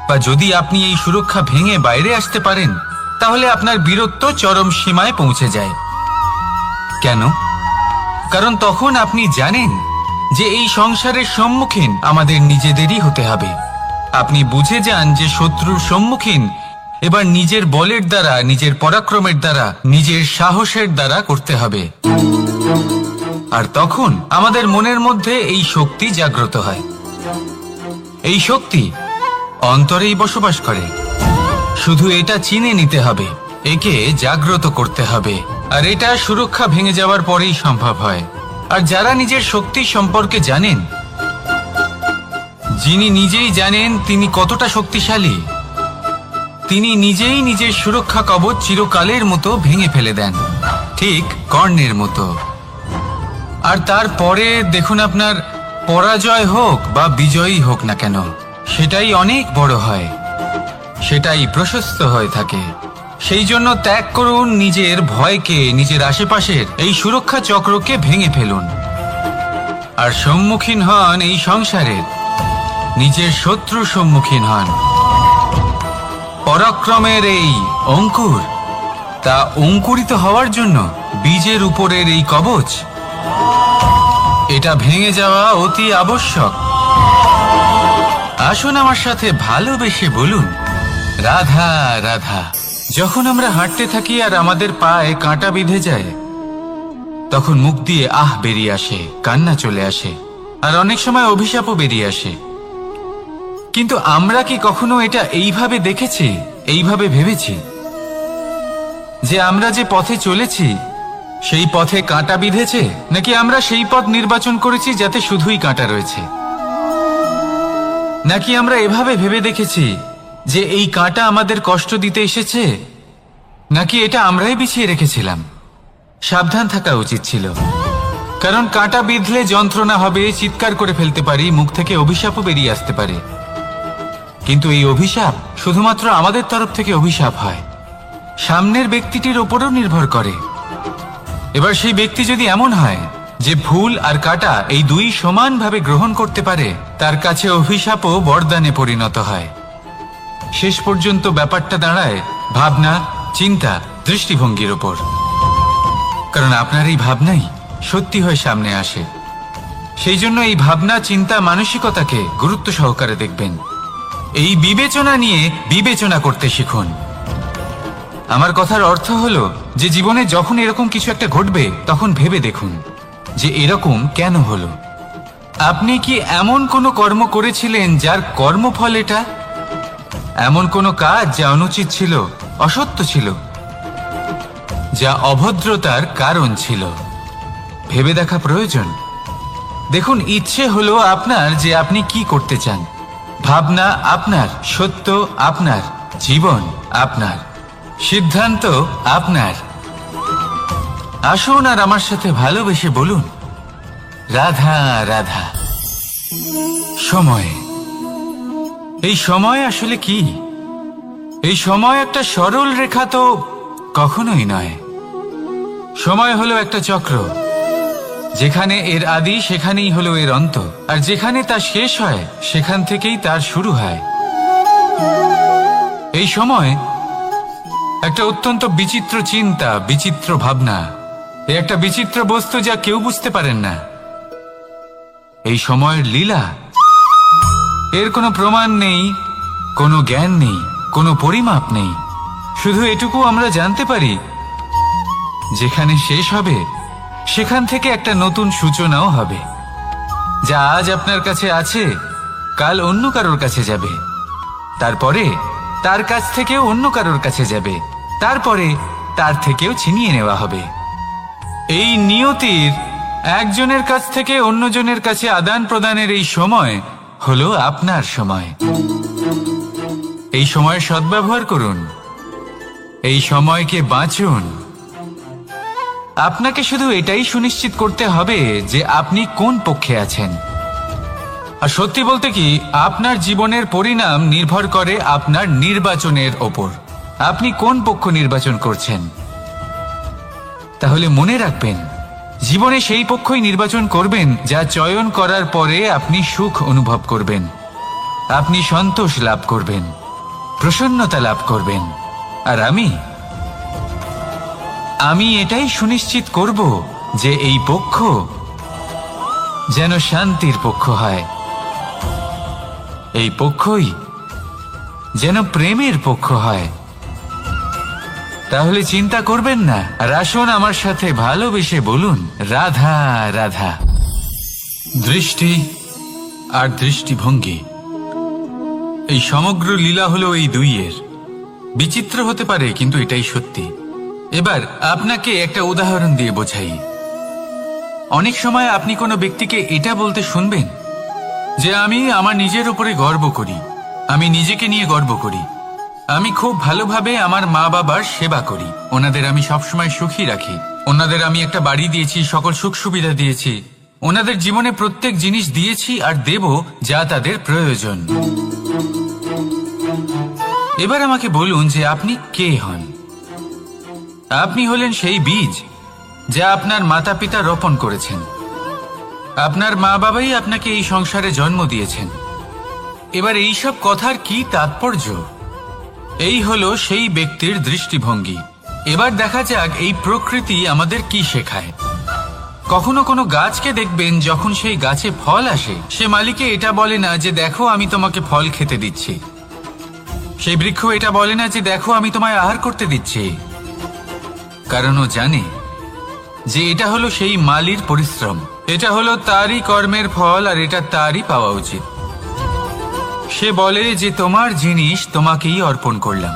বা যদি আপনি এই সুরক্ষা ভেঙে বাইরে আসতে পারেন, তাহলে আপনার বীরত্ব চরম সীমায় পৌঁছে যায়। কেন? কারণ তখন আপনি জানেন যে এই সংসারের সম্মুখীন আমাদের নিজেদেরই হতে হবে। আপনি বুঝে যান যে শত্রুর সম্মুখীন এবার নিজের বলের দ্বারা, নিজের পরাক্রমের দ্বারা, নিজের সাহসের দ্বারা করতে হবে। আর তখন আমাদের মনের মধ্যে এই শক্তি জাগ্রত হয়। এই শক্তি অন্তরেই বসবাস করে, শুধু এটা চিনে নিতে হবে, একে জাগ্রত করতে হবে। আর এটা সুরক্ষা ভেঙে যাওয়ার পরেই সম্ভব হয়। আর যারা নিজের শক্তি সম্পর্কে জানেন, যিনি নিজেই জানেন তিনি কতটা শক্তিশালী, তিনি নিজেই নিজের সুরক্ষা কবচ চিরকালের মতো ভেঙে ফেলে দেন, ঠিক কর্ণের মতো। আর তারপরে দেখুন, আপনার পরাজয় হোক বা বিজয়ী হোক না কেন, সেটাই অনেক বড় হয়, সেটাই প্রশস্ত হয়ে থাকে। সেই জন্য ত্যাগ করুন নিজের ভয়কে, নিজের আশেপাশের এই সুরক্ষা চক্রকে ভেঙে ফেলুন, আর সম্মুখীন হন এই সংসারের নিজের শত্রুর সম্মুখীন হন। পরাক্রমের এই অঙ্কুর, তা অঙ্কুরিত হওয়ার জন্য বীজের উপরের এই কবচ, এটা ভেঙে যাওয়া অতি আবশ্যক। আসুন আমার সাথে ভালোবেসে বলুন, রাধা রাধা। যখন আমরা হাঁটতে থাকি আর আমাদের পায়ে কাঁটা বিঁধে যায়, তখন মুখ দিয়ে আহ বেরিয়ে আসে, কান্না চলে আসে, আর অনেক সময় অভিশাপও বেরিয়ে আসে। কিন্তু আমরা কি কখনো এটা এইভাবে দেখেছি, এইভাবে ভেবেছি যে আমরা যে পথে চলেছি সেই পথে কাঁটা বিঁধেছে, নাকি আমরা সেই পথ নির্বাচন করেছি যাতে শুধুই কাঁটা রয়েছে? নাকি আমরা এভাবে ভেবে দেখেছি যে এই কাঁটা আমাদের কষ্ট দিতে এসেছে, নাকি এটা আমরাই বিছিয়ে রেখেছিলাম? সাবধান থাকা উচিত ছিল, কারণ কাঁটা বিঁধলে যন্ত্রণা হবে, চিৎকার করে ফেলতে পারি, মুখ থেকে অভিশাপও বেরিয়ে আসতে পারে। কিন্তু এই অভিশাপ শুধুমাত্র আমাদের তরফ থেকে অভিশাপ হয়, সামনের ব্যক্তিটির ওপরও নির্ভর করে। এবার সেই ব্যক্তি যদি এমন হয় যে ফুল আর কাঁটা এই দুই সমানভাবে গ্রহণ করতে পারে, তার কাছে অভিশাপও বরদানে পরিণত হয়। শেষ পর্যন্ত ব্যাপারটা দাঁড়ায় ভাবনা, চিন্তা, দৃষ্টিভঙ্গির ওপর। কারণ আপনার এই ভাবনাই সত্যি হয়ে সামনে আসে। সেই জন্য এই ভাবনা, চিন্তা, মানসিকতাকে গুরুত্ব সহকারে দেখবেন। এই বিবেচনা নিয়ে বিবেচনা করতে শিখুন। আমার কথার অর্থ হলো যে জীবনে যখন এরকম কিছু একটা ঘটবে, তখন ভেবে দেখুন যে এরকম কেন হলো। আপনি কি এমন কোনো কর্ম করেছিলেন যার কর্মফল এটা? এমন কোনো কাজ যা অনুচিত ছিল, অসত্য ছিল, যা অভদ্রতার কারণ ছিল? ভেবে দেখা প্রয়োজন। দেখুন, ইচ্ছে হলো আপনার যে আপনি কি করতে চান, ভাবনা আপনার, সত্য আপনার, জীবন আপনার, সিদ্ধান্ত আপনার। আসুন আর আমার সাথে ভালোবেসে বলুন, রাধা রাধা। সময়। এই সময় আসলে কি? এই সময় একটা সরল রেখা তো কখনোই নয়। সময় হলো একটা চক্র, যেখানে এর আদি সেখানেই হলো এর অন্ত, আর যেখানে তা শেষ হয় সেখান থেকেই তার শুরু হয়। এই সময় একটা অত্যন্ত বিচিত্র চিন্তা, বিচিত্র ভাবনা, একটা বিচিত্র বস্তু যা কেউ বুঝতে পারেন না। এই সময়ের লীলা, এর কোনো প্রমাণ নেই, কোনো জ্ঞান নেই, কোনো পরিমাপ নেই। শুধু এটুকু আমরা জানতে পারি, যেখানে শেষ হবে সেখান থেকে একটা নতুন সূচনাও হবে। যা আজ আপনার কাছে আছে, কাল অন্য কারোর কাছে যাবে, তারপরে তার কাছ থেকেও অন্য কারোর কাছে যাবে, তারপরে তার থেকেও ছিনিয়ে নেওয়া হবে। এই নিয়তির একজনের কাছ থেকে অন্যজনের কাছে আদান প্রদানের এই সময় হলো আপনার সময়। এই সময়ের সদ্ব্যবহার করুন, এই সময়কে বাঁচুন। আপনাকে শুধু এটাই সুনিশ্চিত করতে হবে যে আপনি কোন পক্ষে আছেন। আর সত্যি বলতে কি, আপনার জীবনের পরিণাম নির্ভর করে আপনার নির্বাচনের ওপর। আপনি কোন পক্ষ নির্বাচন করছেন। তাহলে মনে রাখবেন, জীবনে সেই পক্ষই নির্বাচন করবেন যা চয়ন করার পরে আপনি সুখ অনুভব করবেন, আপনি সন্তোষ লাভ করবেন, প্রসন্নতা লাভ করবেন। আর আমি এটাই সুনিশ্চিত করব যে এই পক্ষ যেন শান্তির পক্ষ হয়, এই পক্ষই যেন প্রেমের পক্ষ হয়। তাহলে চিন্তা করবেন না, আর আসুন আমার সাথে ভালোবেসে বলুন, রাধা রাধা। দৃষ্টি আর দৃষ্টিভঙ্গি, এই সমগ্র লীলা হলো এই দুইয়ের। বিচিত্র হতে পারে, কিন্তু এটাই সত্যি। এবার আপনাকে একটা উদাহরণ দিয়ে বোঝাই। অনেক সময় আপনি কোনো ব্যক্তিকে এটা বলতে শুনবেন যে আমি আমার নিজের উপরে গর্ব করি, আমি নিজেকে নিয়ে গর্ব করি, আমি খুব ভালোভাবে আমার মা বাবার সেবা করি, ওনাদের আমি সবসময় সুখী রাখি, ওনাদের আমি একটা বাড়ি দিয়েছি, সকল সুখ সুবিধা দিয়েছি, ওনাদের জীবনে প্রত্যেক জিনিস দিয়েছি আর দেব যা তাদের প্রয়োজন। এবার আমাকে বলুন যে আপনি কে হন। আপনি হলেন সেই বীজ যা আপনার মাতা পিতা রোপণ করেছেন। আপনার মা বাবাই আপনাকে এই সংসারে জন্ম দিয়েছেন। এবার এইসব কথার কি তাৎপর্য? এই হলো সেই ব্যক্তির দৃষ্টিভঙ্গি। এবার দেখা যাক এই প্রকৃতি আমাদের কি শেখায়। কখনো কোনো গাছকে দেখবেন, যখন সেই গাছে ফল আসে, সে মালিকে এটা বলে না যে দেখো আমি তোমাকে ফল খেতে দিচ্ছি। সেই বৃক্ষ এটা বলে না যে দেখো আমি তোমায় আহার করতে দিচ্ছি, কারণ ও জানে যে এটা হলো সেই মালির পরিশ্রম, এটা হলো তারই কর্মের ফল, আর এটা তারই পাওয়া উচিত। সে বলে যে তোমার জিনিস তোমাকেই অর্পণ করলাম,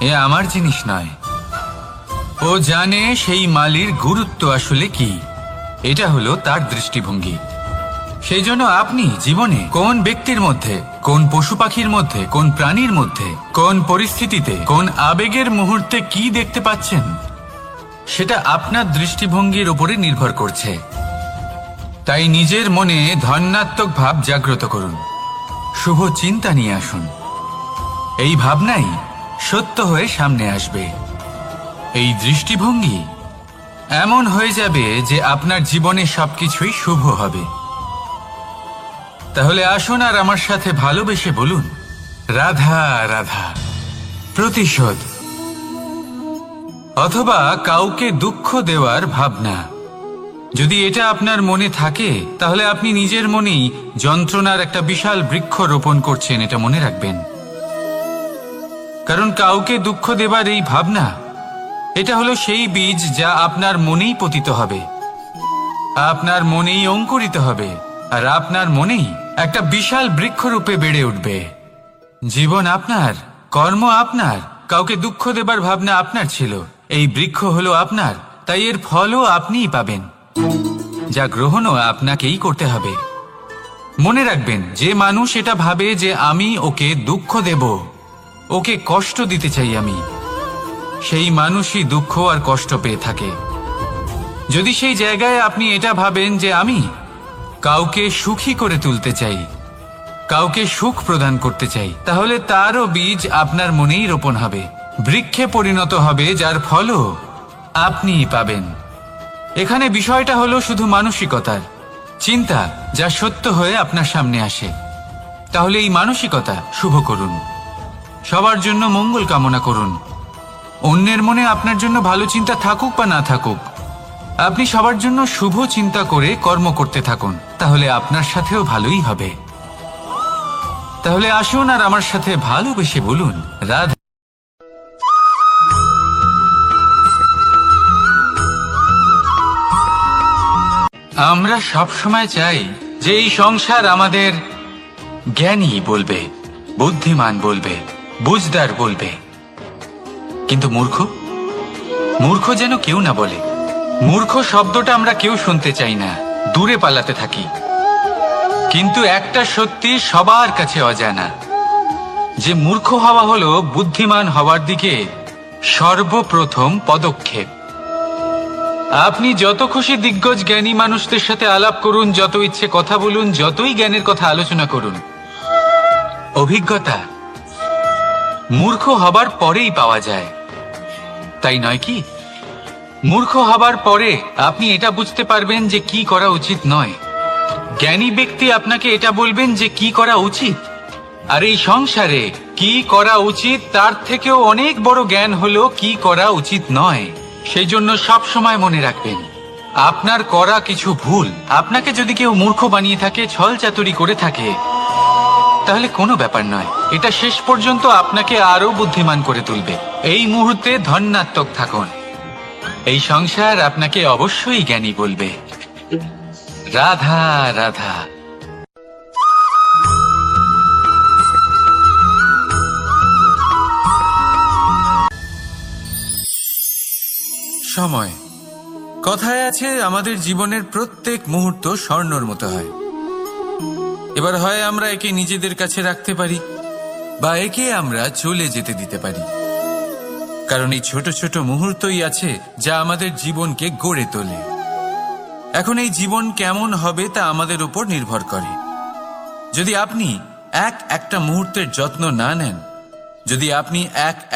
এ আমার জিনিস নয়। ও জানে সেই মালির গুরুত্ব আসলে কি। এটা হলো তার দৃষ্টিভঙ্গি। সেই জন্য আপনি জীবনে কোন ব্যক্তির মধ্যে, কোন পশু পাখির মধ্যে, কোন প্রাণীর মধ্যে, কোন পরিস্থিতিতে, কোন আবেগের মুহূর্তে কি দেখতে পাচ্ছেন, সেটা আপনার দৃষ্টিভঙ্গির উপরে নির্ভর করছে। তাই নিজের মনে ধনাত্মক ভাব জাগ্রত করুন, শুভ চিন্তা নিয়ে আসুন। এই ভাবনাই সত্য হয়ে সামনে আসবে। এই দৃষ্টিভঙ্গি এমন হয়ে যাবে যে আপনার জীবনে সবকিছুই শুভ হবে। তাহলে আসুন আর আমার সাথে ভালোবেসে বলুন, রাধা রাধা। প্রতিশোধ অথবা কাউকে দুঃখ দেওয়ার ভাবনা, যদি এটা আপনার মনে থাকে তাহলে আপনি নিজের মনেই যন্ত্রণার একটা বিশাল বৃক্ষ রোপণ করছেন, এটা মনে রাখবেন। কারণ কাউকে দুঃখ দেবার এই ভাবনা, এটা হলো সেই বীজ যা আপনার মনেই পতিত হবে, আপনার মনেই অঙ্কুরিত হবে, আর আপনার মনেই একটা বিশাল বৃক্ষরূপে বেড়ে উঠবে। জীবন আপনার, কর্ম আপনার, কাউকে দুঃখ দেবার ভাবনা আপনার ছিল, এই বৃক্ষ হলো আপনার, তাই এর ফলও আপনিই পাবেন, যা গ্রহণও আপনাকেই করতে হবে। মনে রাখবেন, যে মানুষ এটা ভাবে যে আমি ওকে দুঃখ দেব, ওকে কষ্ট দিতে চাই আমি, সেই মানুষই দুঃখ আর কষ্ট পেয়ে থাকে। যদি সেই জায়গায় আপনি এটা ভাবেন যে আমি কাউকে সুখী করে তুলতে চাই, কাউকে সুখ প্রদান করতে চাই, তাহলে তারও বীজ আপনার মনেই রোপণ হবে, বৃক্ষে পরিণত হবে, যার ফলও আপনিই পাবেন। এখানে বিষয়টা হলো শুধু মানসিকতার চিন্তা, যা সত্য হয়ে আপনার সামনে আসে। তাহলে এই মানসিকতা শুভ করুন, সবার জন্য মঙ্গল কামনা করুন। অন্যের মনে আপনার জন্য ভালো চিন্তা থাকুক বা না থাকুক, আপনি সবার জন্য শুভ চিন্তা করে কর্ম করতে থাকুন, তাহলে আপনার সাথেও ভালোই হবে। তাহলে আসুন আর আমার সাথে ভালোবেসে বলুন, রাধা। আমরা সব সময় চাই যে এই সংসার আমাদের জ্ঞানী বলবে, বুদ্ধিমান বলবে, বুঝদার বলবে, কিন্তু মূর্খ, মূর্খ যেন কেউ না বলে। মূর্খ শব্দটা আমরা কেউ শুনতে চাই না, দূরে পালাতে থাকি। কিন্তু একটা সত্যি সবার কাছে অজানা, যে মূর্খ হওয়া হলো বুদ্ধিমান হওয়ার দিকে সর্বপ্রথম পদক্ষেপ। আপনি যত খুশি দিগ্গজ জ্ঞানী মানুষদের সাথে আলাপ করুন, যত ইচ্ছে কথা বলুন, যতই জ্ঞানের কথা আলোচনা করুন, অভিজ্ঞতা মূর্খ হবার পরেই পাওয়া যায়, তাই নয় কি? মূর্খ হবার পরে আপনি এটা বুঝতে পারবেন যে কি করা উচিত নয়। জ্ঞানী ব্যক্তি আপনাকে এটা বলবেন যে কি করা উচিত। আর এই সংসারে কি করা উচিত তার থেকেও অনেক বড় জ্ঞান হলো কি করা উচিত নয়। সেই জন্য সব সময় মনে রাখবেন, আপনার করা কিছু ভুল, আপনাকে যদি কেউ মূর্খ বানিয়ে থাকে, ছল চাতুরি করে থাকে, তাহলে কোনো ব্যাপার নয়, এটা শেষ পর্যন্ত আপনাকে আরো বুদ্ধিমান করে তুলবে। এই মুহূর্তে ধন্যাত্মক থাকুন, এই সংসার আপনাকে অবশ্যই জ্ঞানী বলবে। রাধা রাধা। সময়, কথায় আছে আমাদের জীবনের প্রত্যেক মুহূর্ত স্বর্ণর মতো হয়। এবার হয় আমরা একে নিজেদের কাছে রাখতে পারি বা একে আমরা চলে যেতে দিতে পারি, কারণ এই ছোট ছোট মুহূর্তই আছে যা আমাদের জীবনকে গড়ে তোলে। এখন এই জীবন কেমন হবে তা আমাদের উপর নির্ভর করে। যদি আপনি একটা মুহূর্তের যত্ন না নেন, যদি আপনি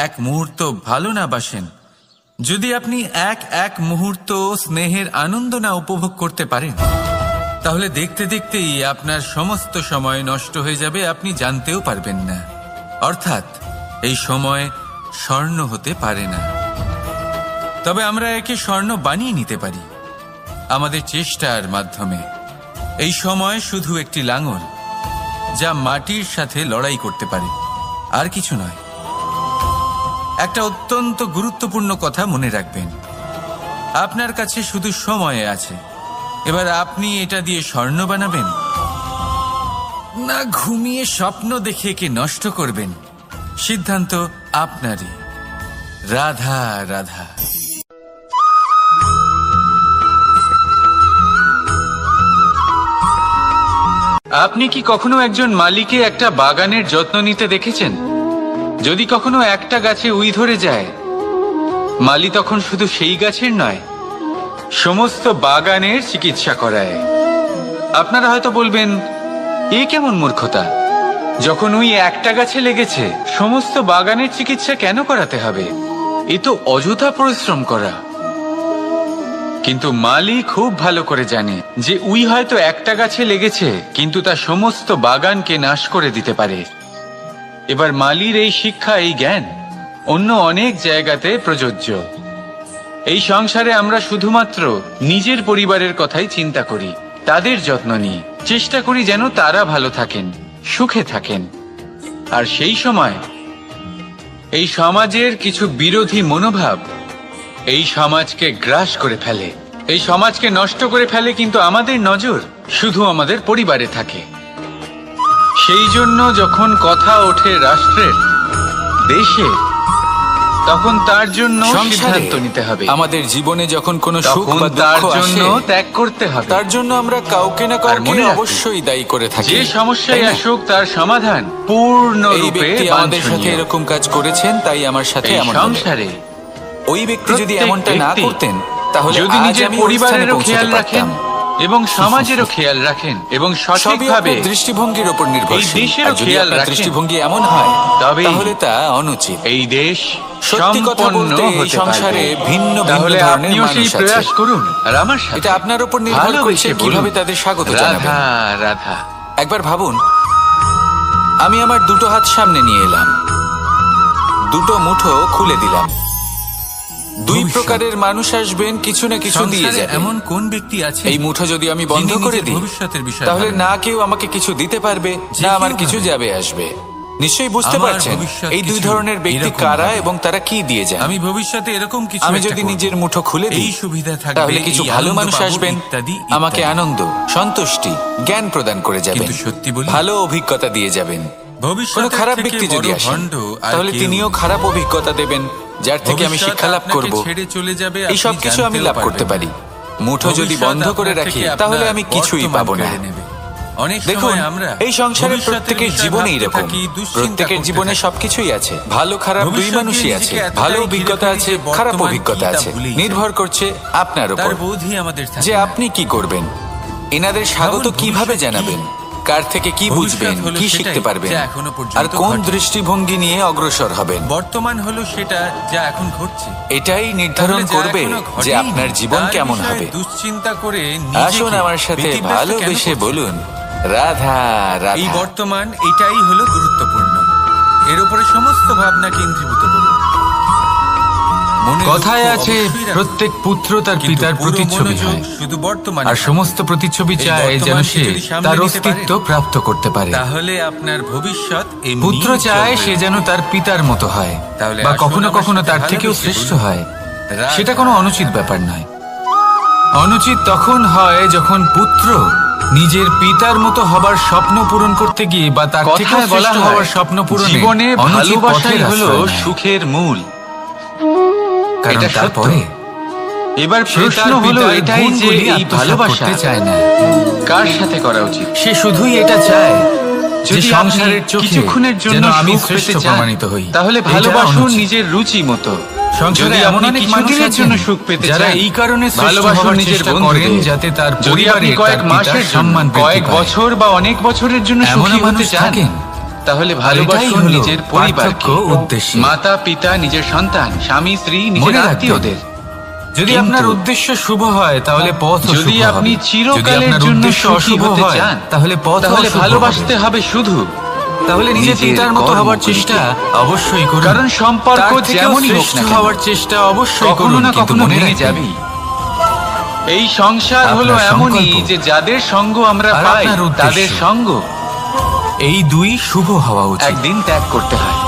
এক মুহূর্ত ভালো না বাসেন, যদি আপনি এক মুহূর্ত স্নেহের আনন্দ না উপভোগ করতে পারেন, তাহলে দেখতে দেখতেই আপনার সমস্ত সময় নষ্ট হয়ে যাবে, আপনি জানতেও পারবেন না। অর্থাৎ এই সময় স্বর্ণ হতে পারে না। তবে আমরা একে স্বর্ণ বানিয়ে নিতে পারি আমাদের চেষ্টার মাধ্যমে। এই সময় শুধু একটি লাঙল, যা মাটির সাথে লড়াই করতে পারে, আর কিছু নয়। একটা অত্যন্ত গুরুত্বপূর্ণ কথা মনে রাখবেন, আপনার কাছে শুধু সময় আছে। এবার আপনি এটা দিয়ে স্বর্ণ বানাবেন না ঘুমিয়ে স্বপ্ন দেখে একে নষ্ট করবেন, সিদ্ধান্ত আপনারই। রাধা রাধা। আপনি কি কখনো একজন মালিকে একটা বাগানের যত্ন নিতে দেখেছেন? যদি কখনো একটা গাছে উই ধরে যায়, মালি তখন শুধু সেই গাছের নয়, সমস্ত বাগানের চিকিৎসা করায়। আপনারা হয়তো বলবেন, এ কেমন মূর্খতা? যখন উই একটা গাছে লেগেছে, সমস্ত বাগানের চিকিৎসা কেন করাতে হবে? এ তো অযথা পরিশ্রম করা। কিন্তু মালি খুব ভালো করে জানে যে উই হয়তো একটা গাছে লেগেছে, কিন্তু তা সমস্ত বাগানকে নাশ করে দিতে পারে। এবার মালির এই শিক্ষা, এই জ্ঞান অন্য অনেক জায়গাতে প্রযোজ্য। এই সংসারে আমরা শুধুমাত্র নিজের পরিবারের কথাই চিন্তা করি, তাদের যত্ন নিই, চেষ্টা করি যেন তারা ভালো থাকেন, সুখে থাকেন। আর সেই সময় এই সমাজের কিছু বিরোধী মনোভাব এই সমাজকে গ্রাস করে ফেলে, এই সমাজকে নষ্ট করে ফেলে। কিন্তু আমাদের নজর শুধু আমাদের পরিবারে থাকে। সেই জন্য যখন কথা ওঠে রাষ্ট্রের, দেশে, তখন তার জন্য সিদ্ধান্ত নিতে হবে। আমাদের জীবনে যখন কোনো সুখ বা তার দুঃখ জন্য আসে, ত্যাগ করতে হবে। তার জন্য আমরা কাউকে না কাউকে মনে রাখবেন, অবশ্যই দায়ী করে থাকি। যে সমস্যায় তাই না? আসুক তার সমাধান এই পূর্ণরূপে ব্যক্তি আমাদের সাথে বাঞ্ছনীয়। এরকম কাজ করেছেন, তাই আমার সাথে এই এমন হলো। সংসারে ওই ব্যক্তি যদি প্রত্যেক এমনটা না ব্যক্তি করতেন, তাহলে যদি আজ নিজের আমি ওই স্থানে পরিবারেরও পৌঁছতে খেয়াল রাখেন পারতাম। এবং সমাজেরও খেয়াল রাখেন এবং সবই সঠিকভাবে আপনার দৃষ্টিভঙ্গির উপর নির্ভরশীল। এই দেশেরও আর যদি খেয়াল আপনার রাখেন, দৃষ্টিভঙ্গি এমন হয়, তবেই তাহলে তা অনুচিত। এই দেশ সত্যি কথা সম্পন্ন বলতে, এই হতে সংসারে পারবে। ভিন্ন ভিন্ন তাহলে ধরনের আপনিও সেই মানুষ আছে। প্রয়াস করুন আর আমার সাথে। এটা আপনার উপর নির্ভর করছে ভালোবেসে বলুন, কিভাবে তাদের স্বাগত জানাবেন। রাধা রাধা। একবার ভাবুন, আমি আমার দুটো হাত সামনে নিয়ে এলাম, দুটো মুঠো খুলে দিলাম। দুই ভবিষ্যৎ। প্রকারের মানুষ আসবেন, কিছু না কিছু দিয়ে সংসারে যাবেন। এমন কোন ব্যক্তি আছে এই মুঠো যদি আমি বন্ধ যিনি করে নিজের দিই, ভবিষ্যতের বিষয়ে তাহলে ভাবেন? না কেউ আমাকে কিছু দিতে পারবে, যে না কেউ আমার কিছু ভাবে। যাবে আসবে। নিশ্চয়ই বুঝতে আমার পারছেন ভবিষ্যৎ এই দুই কিছু ধরনের ব্যক্তি এরকম কারা হবে। এবং তারা কি দিয়ে যান। আমি ভবিষ্যতে এরকম কিছু আমি একটা যদি করব। নিজের মুঠো খুলে দিই, এই সুবিধা থাকবে, তাহলে কিছু এই ভালো আনন্দ মানুষ পাবো, আসবেন, ইত্যাদি, আমাকে ইত্যাদি। আনন্দ, সন্তুষ্টি, জ্ঞান প্রদান করে যাবেন, কিন্তু সত্যি বলি, ভালো অভিজ্ঞতা দিয়ে যাবেন। ভবিষ্যতের কোনো খারাপ থেকে ব্যক্তি যদি বড় আসেন, ভণ্ড আর তাহলে কেউ তিনিও নেই। খারাপ অভিজ্ঞতা দেবেন, যার থেকে আমি ভবিষ্যৎ শিক্ষা লাভ আপনাকে করব। ছেড়ে চলে যাবে, এই সব আপনি কিছু আমি জানতেও লাভ করতে পারবেন পারি। মুঠো যদি ভবিষ্যৎ বন্ধ করে আপনার রাখি, থেকে তাহলে আপনার আমি কিছুই বর্তমান পাবো না। কেড়ে নেবে। অনেক দেখুন, সময় আমরা এই সংসারে ভবিষ্যতের প্রত্যেকের বিষয়ে জীবনে ভাবতে এরকম, থাকি, দুশ্চিন্তা প্রত্যেকের করতে জীবনে থাকি। সবকিছুই আছে, ভালো খারাপ দুই ভবিষ্যৎ মানুষই নিয়ে আছে, নিজেকে এতটাই ভালো ঘিরে অভিজ্ঞতা ফেলি আছে, যে খারাপ বর্তমান অভিজ্ঞতা কি তা আছে, ভুলেই নির্ভর করছে আপনার তার উপর বোধই আমাদের থাকে যে না। আপনি কি করবেন। এনাদের স্বাগত ভাবুন, কিভাবে ভবিষ্যৎ জানাবেন, কি? কার থেকে কি ভবিষ্যৎ বুঝবেন, হলো কি সেটাই শিখতে পারবেন, যা এখনো পর্যন্ত আর কোন ঘটেনি। দৃষ্টিভঙ্গি নিয়ে অগ্রসর হবেন, বর্তমান হলো সেটা যা এখন ঘটছে। এটাই নির্ধারণ তাহলে যা করবে এখনো যে ঘটেনি, আপনার জীবন তার কেমন বিষয়ে হবে। দুশ্চিন্তা করে আসুন নিজেকে আমার সাথে ব্যতিব্যস্ত কেন ভালোবেসে করছেন? বলুন, রাধা রাধা। এই বর্তমান এটাই হলো গুরুত্বপূর্ণ। এর উপরে সমস্ত ভাবনা কেন্দ্রীভূত করুন। মনের কথায় লক্ষ্য আছে, অবশ্যই রাখুন। প্রত্যেক পুত্র তার কিন্তু পিতার পুরো প্রতিচ্ছবি মনোযোগ হয়, শুধু বর্তমানে আর থাকুন। সমস্ত প্রতিচ্ছবি এই চায় যেন বর্তমানকে সে যদি সামলে তার নিতে অস্তিত্ব পারেন, প্রাপ্ত করতে পারে। তাহলে আপনার ভবিষ্যৎ এমনিই পুত্র চায় চলবে। সে যেন তার পিতার মতো হয়, তাহলে বা আসুন কখনো আমার কখনো সাথে তার থেকেও ভালোবেসে শ্রেষ্ঠ বলুন, হয়। রাধা। সেটা কোনো অনুচিত ব্যাপার নয়। অনুচিত তখন হয় যখন পুত্র নিজের পিতার মতো হবার স্বপ্ন পূরণ করতে গিয়ে বা তার থেকে কথায় বলা শ্রেষ্ঠ হয়, হওয়ার স্বপ্ন পূরণে জীবনে অনুচিত ভালোবাসাই পথের হলো আশ্রয় নেয়। সুখের মূল। কারণ এটা সত্য। তারপরে এবার সে প্রশ্ন তার হলো পিতার এটাই যে গুণগুলি এই আত্মসাৎ ভালোবাসা করতে চায় না। কার সাথে করা উচিত? সে শুধুই এটা চায় যে যদি সংসারের আপনি চোখে কিছুক্ষণের জন্য যেন আমি সুখ শ্রেষ্ঠ পেতে চান, প্রমাণিত হই, তাহলে এটা ভালোবাসুন অনুচিত। নিজের রুচি মতো। সংসারে যদি এমন আপনি অনেক মানুষ কিছুদিনের আছেন জন্য সুখ পেতে যারা চান, এই কারণে শ্রেষ্ঠ ভালোবাসুন হওয়ার নিজের চেষ্টা বন্ধুদের। করেন যাতে তার যদি আপনি পরিবারে কয়েক তার পিতার মাসের জন্য, সম্মান বৃদ্ধি কয়েক পায়। বছর বা অনেক বছরের জন্য এমনও সুখী হতে মানুষ চান, থাকেন। তাহলে আর এটাই ভালোবাসুন হলো নিজের পার্থক্য পরিবারকে, উদ্দেশ্যে। মাতা পিতা, নিজের সন্তান, স্বামী স্ত্রী, নিজের মনে রাখবেন, আত্মীয়দের। যদি কিন্তু আপনার উদ্দেশ্য শুভ হয় তাহলে পথ যদি শুভ আপনি হবে। যদি চিরকালের আপনার জন্য উদ্দেশ্য সুখী অশুভ হতে হয় চান, তাহলে পথ তাহলে অশুভ ভালোবাসতে হবে। হবে শুধু তাহলে নিজের নিজের পিতার মতো হবার কর্মগুলিকে। চেষ্টা অবশ্যই করুন। কারণ সম্পর্ক তার থেকেও যেমনই হোক শ্রেষ্ঠ না কেন, হওয়ার চেষ্টা অবশ্যই কখনো করুন, না কিন্তু কখনো মনে ভেঙে রাখবেন, যাবেই। এই সংসার হলো আপনার এমনই সংকল্প যে যাদের সঙ্গ আমরা আর পাই, আপনার উদ্দেশ্য, তাদের সঙ্গ এই দুই শুভ হওয়া উচিত। একদিন ত্যাগ করতে হয়।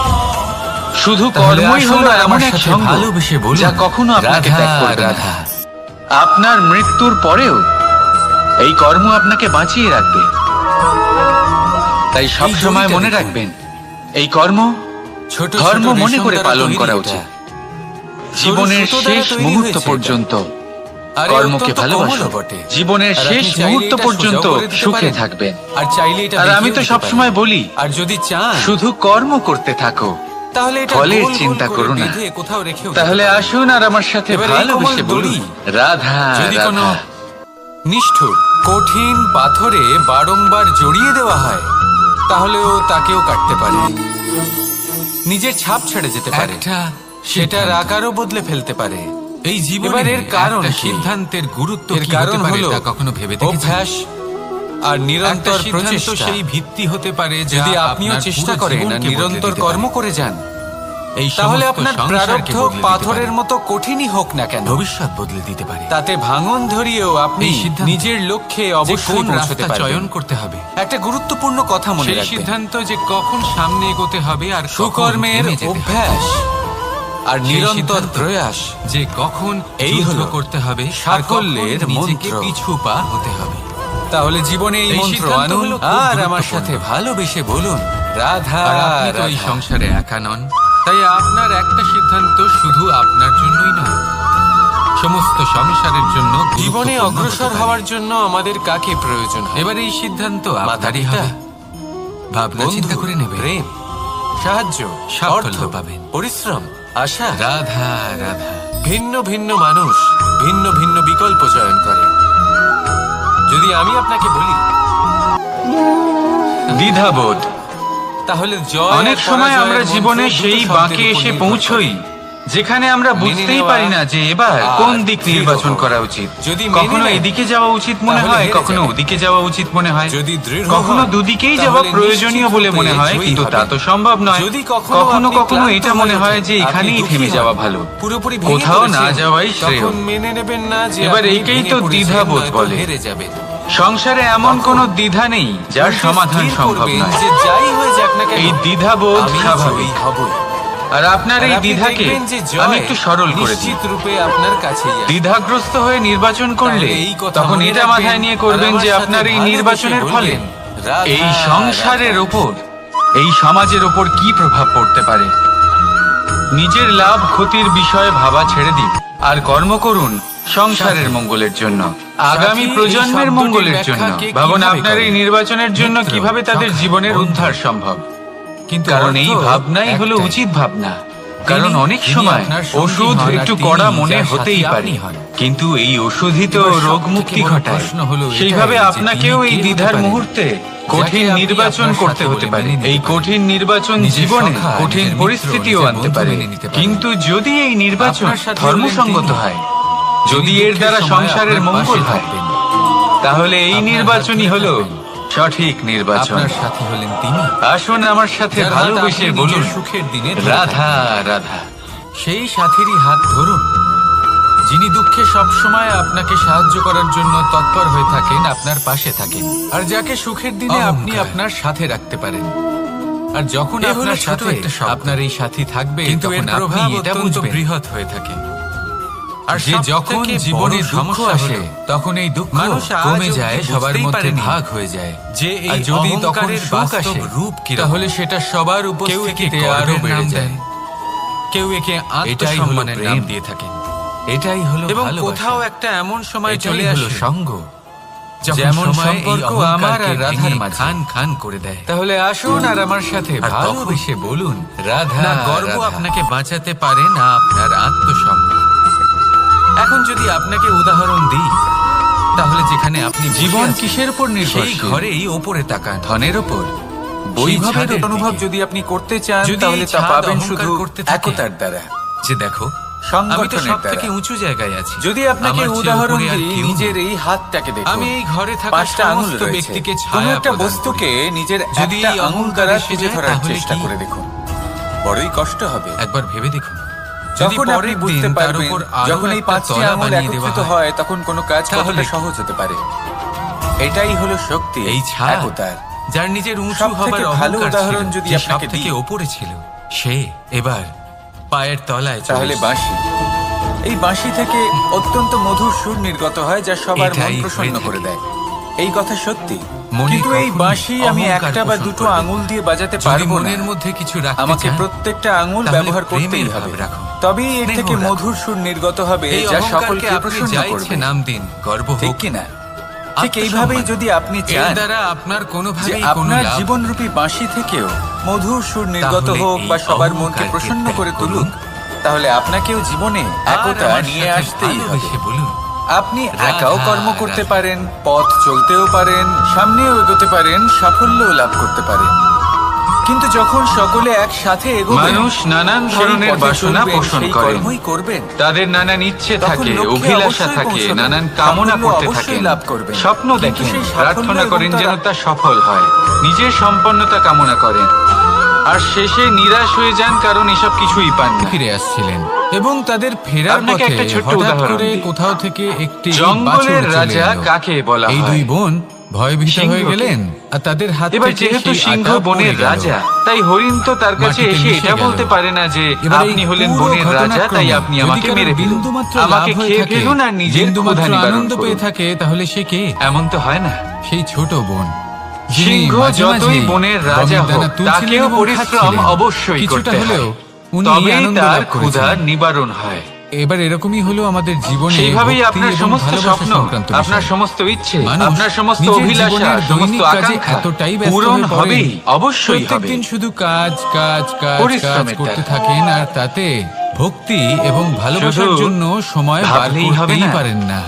শুধু তাহলে কর্মই আসুন হলো আর এমন আমার এক সাথে সঙ্গ ভালোবেসে বলুন, যা কখনো আপনাকে রাধা, ত্যাগ করবে না। রাধা। আপনার মৃত্যুর পরেও এই কর্ম আপনাকে বাঁচিয়ে রাখবে। তাই সব সময় দড়িটা মনে দেখুন। রাখবেন, এই কর্ম ছোট ধর্ম ছোট মনে রেশম করে দ্বারা পালন তৈরি করা এটা। উচিত, সরু জীবনের সুতো দ্বারা শেষ তৈরি মুহূর্ত হয়েছে এটা। পর্যন্ত। আরে, কর্মকে অত্যন্ত ভালোবাসুন, কোমলও বটে। জীবনের আর শেষ আপনি চাইলে মুহূর্ত এটা পর্যন্ত সোজাও করে দিতে সুখে পারেন। থাকবেন। আর চাইলে এটা আর আমি বেঁধেও তো দিতে সবসময় পারেন। বলি, আর যদি চান শুধু কর্ম করতে থাকো, তাহলে এটা ফলের গোল গোল চিন্তা করে করো না। বেঁধে কোথাও রেখেও দিতে তাহলে পারেন। আসুন আর আমার সাথে এবার এই ভালোবেসে কোমল বলুন, দড়ি রাধা যদি কোনো রাধা। নিষ্ঠুর কঠিন পাথরে বারংবার জড়িয়ে দেওয়া হয়, তাহলেও তাকেও কাটতে পারে, নিজের ছাপ ছেড়ে যেতে পারে, একটা সেটার আকারও বদলে ফেলতে পারে। এই জীবনে এবার এর কারণ একটা কি? সিদ্ধান্তের গুরুত্ব এর কি কারণ হতে পারে হলো তা কখনো ভেবে দেখেছেন? অভ্যাস আর একটা নিরন্তর সিদ্ধান্ত প্রচেষ্টা। সেই ভিত্তি হতে পারে যা যদি আপনিও আপনার চেষ্টা পুরো করেন আর জীবনকে বদলে নিরন্তর দিতে কর্ম পারে। করে যান, এই তাহলে সমস্ত আপনার সংসারকে প্রারব্ধ বদলে দিতে পাথরের পারে। মতো কঠিনই হোক না কেন, ভবিষ্যৎ বদলে দিতে পারে। তাতে ভাঙন ধরিয়েও আপনি এই সিদ্ধান্ত নিজের লক্ষ্যে যে অবশ্যই কোন পৌঁছতে রাস্তা চয়ন পারবেন। করতে হবে, একটা গুরুত্বপূর্ণ কথা মনে সেই রাখবেন, সিদ্ধান্ত যে কখন সামনে এগোতে হবে আর কখন সুকর্মের থেমে যেতে হবে। অভ্যাস আর সেই নিরন্তর সিদ্ধান্ত প্রয়াস যে কখন এই যুদ্ধ হলো করতে হবে আর সাফল্যের কখন নিজেকে মন্ত্র। পিছু পা হতে হবে। তাহলে জীবনে এই এই মন্ত্র সিদ্ধান্ত আনুন হলো খুব আর আমার গুরুত্বপূর্ণ। সাথে ভালোবেসে বলুন, রাধা আর আপনি তো এই রাধা। সংসারে একা নন, তাই আপনার একটা সিদ্ধান্ত শুধু আপনার জন্যই নয়, সমস্ত সংসারের জন্য জীবনে গুরুত্বপূর্ণ অগ্রসর হতে পারে। হওয়ার জন্য আমাদের কাকে প্রয়োজন হয়? এবার এই সিদ্ধান্ত মাতা আপনারই পিতা, হবে। ভাবনা বন্ধু, চিন্তা করে নেবে। প্রেম, সাহায্য, সাফল্য অর্থ পাবেন। পরিশ্রম, আশা। রাধা রাধা। ভিন্ন ভিন্ন মানুষ ভিন্ন ভিন্ন বিকল্প চয়ন করে। যদি আমি আপনাকে বলি, দ্বিধাবোধ। তাহলে জয় অনেক আর সময় পরাজয়ের আমরা মন্ত্র জীবনে দুটো সেই শব্দের বাঁকে উপর এসে নির্ভর পৌঁছই করে। যেখানে আমরা মেনে বুঝতেই নেওয়া পারি না যে এবার আর কোন দিক দৃঢ় নির্বাচন হওয়া। করা উচিত। যদি মেনে কখনো নেন, এদিকে যাওয়া উচিত মনে তাহলে হয়, হেরে কখনো যাবেন। ওদিকে যাওয়া উচিত মনে হয়, যদি দৃঢ় কখনো হন, দুদিকেই তাহলে যাওয়া প্রয়োজনীয় নিশ্চিত বলে রূপে মনে হয়, জয়ী কিন্তু তা হবেন। তো সম্ভব নয়। যদি কখনো আপনি কখনো ক্লান্ত এটা মনে হয়ে হয় যে ওঠেন, এখানেই আপনি থেমে দুঃখী যাওয়া হন, ভালো, পুরোপুরি ভেঙে কোথাও না পড়েছেন, যাওয়াই শ্রেয়। তখন মেনে নেবেন না যে এবার আপনি একেই ভেঙে তো পড়েছেন, দ্বিধাবোধ নয়তো বলে। হেরে যাবেন। সংসারে এমন কোনো দ্বিধা নেই যার মনকে সমাধান স্থির সম্ভব করবেন নয়। যে যাই হয়ে যাক না কেন, এই দ্বিধাবোধ আমি স্বাভাবিক। জয়ী হবই। আর আপনার আর এই আপনি দ্বিধাকে দেখবেন যে জয় আমি একটু সরল করে দিই। নিশ্চিত রূপে আপনার কাছেই আসবে। দ্বিধাগ্রস্ত হয়ে নির্বাচন করলে তাহলে এই কথা তখন মনে এটা রাখবেন, মাথায় নিয়ে করবেন আর আমার যে সাথে আপনার এই ভালোবেসে নির্বাচনের ফলে বলবেন, রাধা, এই সংসারের রাধা। ওপর, এই সমাজের ওপর কি প্রভাব পড়তে পারে। নিজের লাভ ক্ষতির বিষয়ে ভাবা ছেড়ে দিন আর কর্ম করুন সংসারের মঙ্গলের জন্য, আগামী সাথী, প্রজন্মের এই মঙ্গলের শব্দটির জন্য। ব্যাখ্যা কে ভাবুন কিভাবে আপনার এই করেন? নির্বাচনের জন্য মিত্র, কিভাবে তাদের সখা, জীবনের বন্ধু। উদ্ধার সম্ভব। কিন্তু কারণ এই অর্থ ভাবনাই হলো একটাই। উচিত ভাবনা। কারণ অনেক তিনি সময় আপনার সঙ্গী ওষুধ হন আর একটু তিনি কড়া মনে যার হতেই সাথী পারে, আপনি হন। কিন্তু এই ওষুধই তো এবার সবথেকে রোগ মুক্তি বড় ঘটায়। প্রশ্ন হলো এটাই সেইভাবে যে আপনাকেও তিনি এই কে হতে দ্বিধার পারেন? মুহূর্তে কঠিন যাকে আপনি নির্বাচন আপনার করতে সাথে হতে বলে পারে। মেনে নিতে এই পারেন। কঠিন নির্বাচন নিজের জীবনে সখা, কঠিন নিজের মিত্র, পরিস্থিতিও নিজের আনতে বন্ধু পারে, মেনে নিতে পারেন। কিন্তু যদি এই নির্বাচন আপনার সাথে ধর্মসঙ্গত হলেন তিনি। হয়, যদি তিনি এর দ্বারা দুঃখের সময় সংসারের আপনার পাশে মঙ্গল হয়, থাকবেন। তাহলে এই আপনার নির্বাচনই হাত ধরে হলো থাকবেন। সঠিক নির্বাচন। আপনার সাথী হলেন তিনি, আসুন আমার সাথে যার হাত ভালোবেসে আপনি বলুন, নিজের সুখের দিনে ধরে রাধা থাকবেন। রাধা। সেই সাথীরই হাত ধরুন যিনি দুঃখে সবসময় আপনাকে সাহায্য করার জন্য তৎপর হয়ে থাকেন, আপনার পাশে থাকেন, আর যাকে সুখের দিনে আপনি অহংকার। আপনার সাথে রাখতে পারেন। আর যখন এ হলো আপনার ছোট সাথে একটা শব্দ। আপনার এই সাথী থাকবে, কিন্তু এর তখন আপনি প্রভাব এটা অত্যন্ত বুঝবেন বৃহৎ হয়ে থাকে। আর যে যখন জীবনে দুঃখ আসে, তখন এই দুঃখ মানুষ আজ কমে অবধি যায়, সবার বুঝতেই মধ্যে পারেনি ভাগ হয়ে যায়। যে আর এই যদি তখন অহংকারের সুখ বাস্তব আসে, রূপ কিরকম। তাহলে সেটা সবার কেউ একে উপস্থিতিতে আরো গর্বের বেড়ে নাম যায়। দেন, কেউ একে এটাই হলো আত্মসম্মানের নাম প্রেম। দিয়ে থাকেন। এটাই হলো এবং ভালোবাসা। কোথাও একটা এমন সময় এটাই চলে হলো আসে সঙ্গ, যেমন যেমন সময় এই সম্পর্ক আমার অহংকারকে আর রাধার ভেঙে মাঝে খান খান করে দেয়। তাহলে আসুন আর আমার সাথে আর তখন ভালোবেসে বলুন, রাধা না গর্ব রাধা। আপনাকে বাঁচাতে পারে, না আপনার আত্মসম্মান। এখন যদি আপনাকে উদাহরণ দিই, তাহলে যেখানে আপনি বসে জীবন আছেন, কিসের উপর সেই নির্ভরশীল? ঘরেই ওপরে তাকান। ধনের উপর। বৈভবের ছাদের অনুভব দিকে। যদি আপনি করতে চান, যদি তাহলে এই তা ছাদ পাবেন অহংকার শুধু করতে থাকে, একতার দ্বারা, যে দেখো আমি তো সংগঠনের সব থেকে দ্বারা। উঁচু জায়গায় আছি। যদি আপনাকে আমার চেয়ে উদাহরণ উপরে আর দিই, কেউ নিজের নেই। এই হাতটাকে দেখুন। আমি এই ঘরে থাকা 5টা আঙুল সমস্ত রয়েছে। ব্যক্তিকে কোনো ছায়া একটা প্রদান বস্তুকে করি। নিজের যদি একটা এই আঙুল অহংকার দ্বারা এসে তুলে যায়, ধরার তাহলে চেষ্টা কি? করে দেখুন, বড়ই কষ্ট হবে। একবার ভেবে দেখুন, যদি যখন আপনি পরের বুঝতে দিন তার পারবেন, উপর আরো যখন এই একটা 5টি তলা আঙুল বানিয়ে একত্রিত দেওয়া হয়, তখন কোনো কাজ তাহলে কতটা কি? সহজ হতে পারে। এটাই হলো শক্তি, এই ছাদ একতার। যার নিজের উঁচু সবথেকে হবার ভালো অহংকার উদাহরণ ছিল, যদি যে আপনাকে সবথেকে দিই, ওপরে ছিল, সে এবার পায়ের তলায় চলে তাহলে এসেছে। বাঁশি। এই বাঁশি থেকে অত্যন্ত মধুর সুর নির্গত হয়, যা সবার মন এটাই প্রসন্ন হয়ে করে থাকে। দেয়। এই কথা সত্যি, মনে কিন্তু এই কখনোই বাঁশি আমি অহংকার একটা বা পোষণ দুটো করবে না। আঙুল দিয়ে বাজাতে যদি পারবো না। মনের মধ্যে কিছু রাখতে আমাকে চান, প্রত্যেকটা আঙুল তাহলে ব্যবহার করতেই প্রেমের হবে। ভাব রাখুন। তবেই এর থেকে স্নেহ রাখুন। মধুর সুর নির্গত হবে এই যা অহংকারকে সকলকে আপনি প্রসন্ন যা করবে। ইচ্ছে নাম দিন, গর্ব ঠিক হোক। কি না? ঠিক আত্মসম্মান। এইভাবেই যদি আপনি এর চান দ্বারা আপনার যে কোনোভাবেই কোনো আপনার লাভ জীবনরূপী বাঁশি থেকেও মধুর সুর নির্গত তাহলে হোক এই বা সবার মনকে অহংকারকে প্রসন্ন ত্যাগ করে করুন। তুলুক, তাহলে আপনাকেও জীবনে আর একতা আমার নিয়ে সাথে আসতেই হবে। ভালোবেসে বলুন, আপনি রাধা, একাও কর্ম করতে রাধা। পারেন, পথ চলতেও পারেন, সামনেও এগোতে পারেন, সাফল্যও লাভ করতে পারেন। কিন্তু যখন সকলে একসাথে এগোবেন, মানুষ নানান সেই ধরনের পথে বাসনা চলবেন, পোষণ সেই করেন। কর্মই করবেন। তাদের নানান ইচ্ছে তখন থাকে, লক্ষ্যে অভিলাষা অবশ্যই থাকে, পৌঁছবেন। নানান কামনা সাফল্য করতে অবশ্যই থাকেন, লাভ করবেন। স্বপ্ন কিন্তু দেখেন, সেই সাফল্য প্রার্থনা এবং করেন যেন তারা- তা সফল হয়, নিজের সম্পন্নতা কামনা করেন, আর শেষে নিরাশ হয়ে যান কারণ এসব কিছুই পান না। ফিরে আসছিলেন এবং তাদের ফেরার আপনাকে পথে একটা ছোট্ট হঠাৎ উদাহরণ করে দিই। কোথাও থেকে একটি জঙ্গলের বাছুর চলে রাজা এলো। কাকে বলা এই হয়? দুই বোন ভয়ভীত হয়ে সিংহকে। গেলেন আর তাদের হাত এবার থেকে যেহেতু সেই সিংহ আটা বনের পড়ে গেল। রাজা, তাই হরিণ তো তার কাছে মাটিতে এসে মিশে এটা গেল। বলতে পারে না যে এবার এই আপনি হলেন পুরো বনের রাজা, ঘটনাক্রমে তাই আপনি যদি আমাকে কারোর মেরে ফেলুন, বিন্দুমাত্র লাভ আমাকে হয়ে খেয়ে থাকে, ফেলুন আর নিজের বিন্দুমাত্র ক্ষুধা নিবারণ আনন্দ পেয়ে করুন। থাকে, তাহলে সে কে? এমন তো হয় না। সেই ছোট বোন যিনি সিংহ মাঝে যতই মাঝেই বনের রাজা গমের দানা হোক, তুলছিলেন তাকেও এবং পরিশ্রম খাচ্ছিলেন। অবশ্যই কিছুটা করতে হলেও হয়, উনি তবেই আনন্দ তার লাভ ক্ষুধা করেছেন। নিবারণ হয়। এবার এরকমই হলো আমাদের জীবনে সেইভাবেই ভক্তি আপনার এবং সমস্ত ভালোবাসা স্বপ্ন, সংক্রান্ত বিষয়। আপনার সমস্ত ইচ্ছে, মানুষ আপনার সমস্ত নিজের অভিলাষা, জীবনের সমস্ত দৈনিক কাজে আকাঙ্ক্ষা এতটাই ব্যস্ত পূরণ হয়ে পড়েন, হবেই, অবশ্যই হবে। প্রত্যেকদিন শুধু কাজ কাজ কাজ কাজ পরিশ্রমের করতে দ্বারা। থাকেন আর তাতে ভক্তি এবং ভালোবাসার শুধু জন্য সময় বার ভাবলেই হবে করতেই না। পারেন না।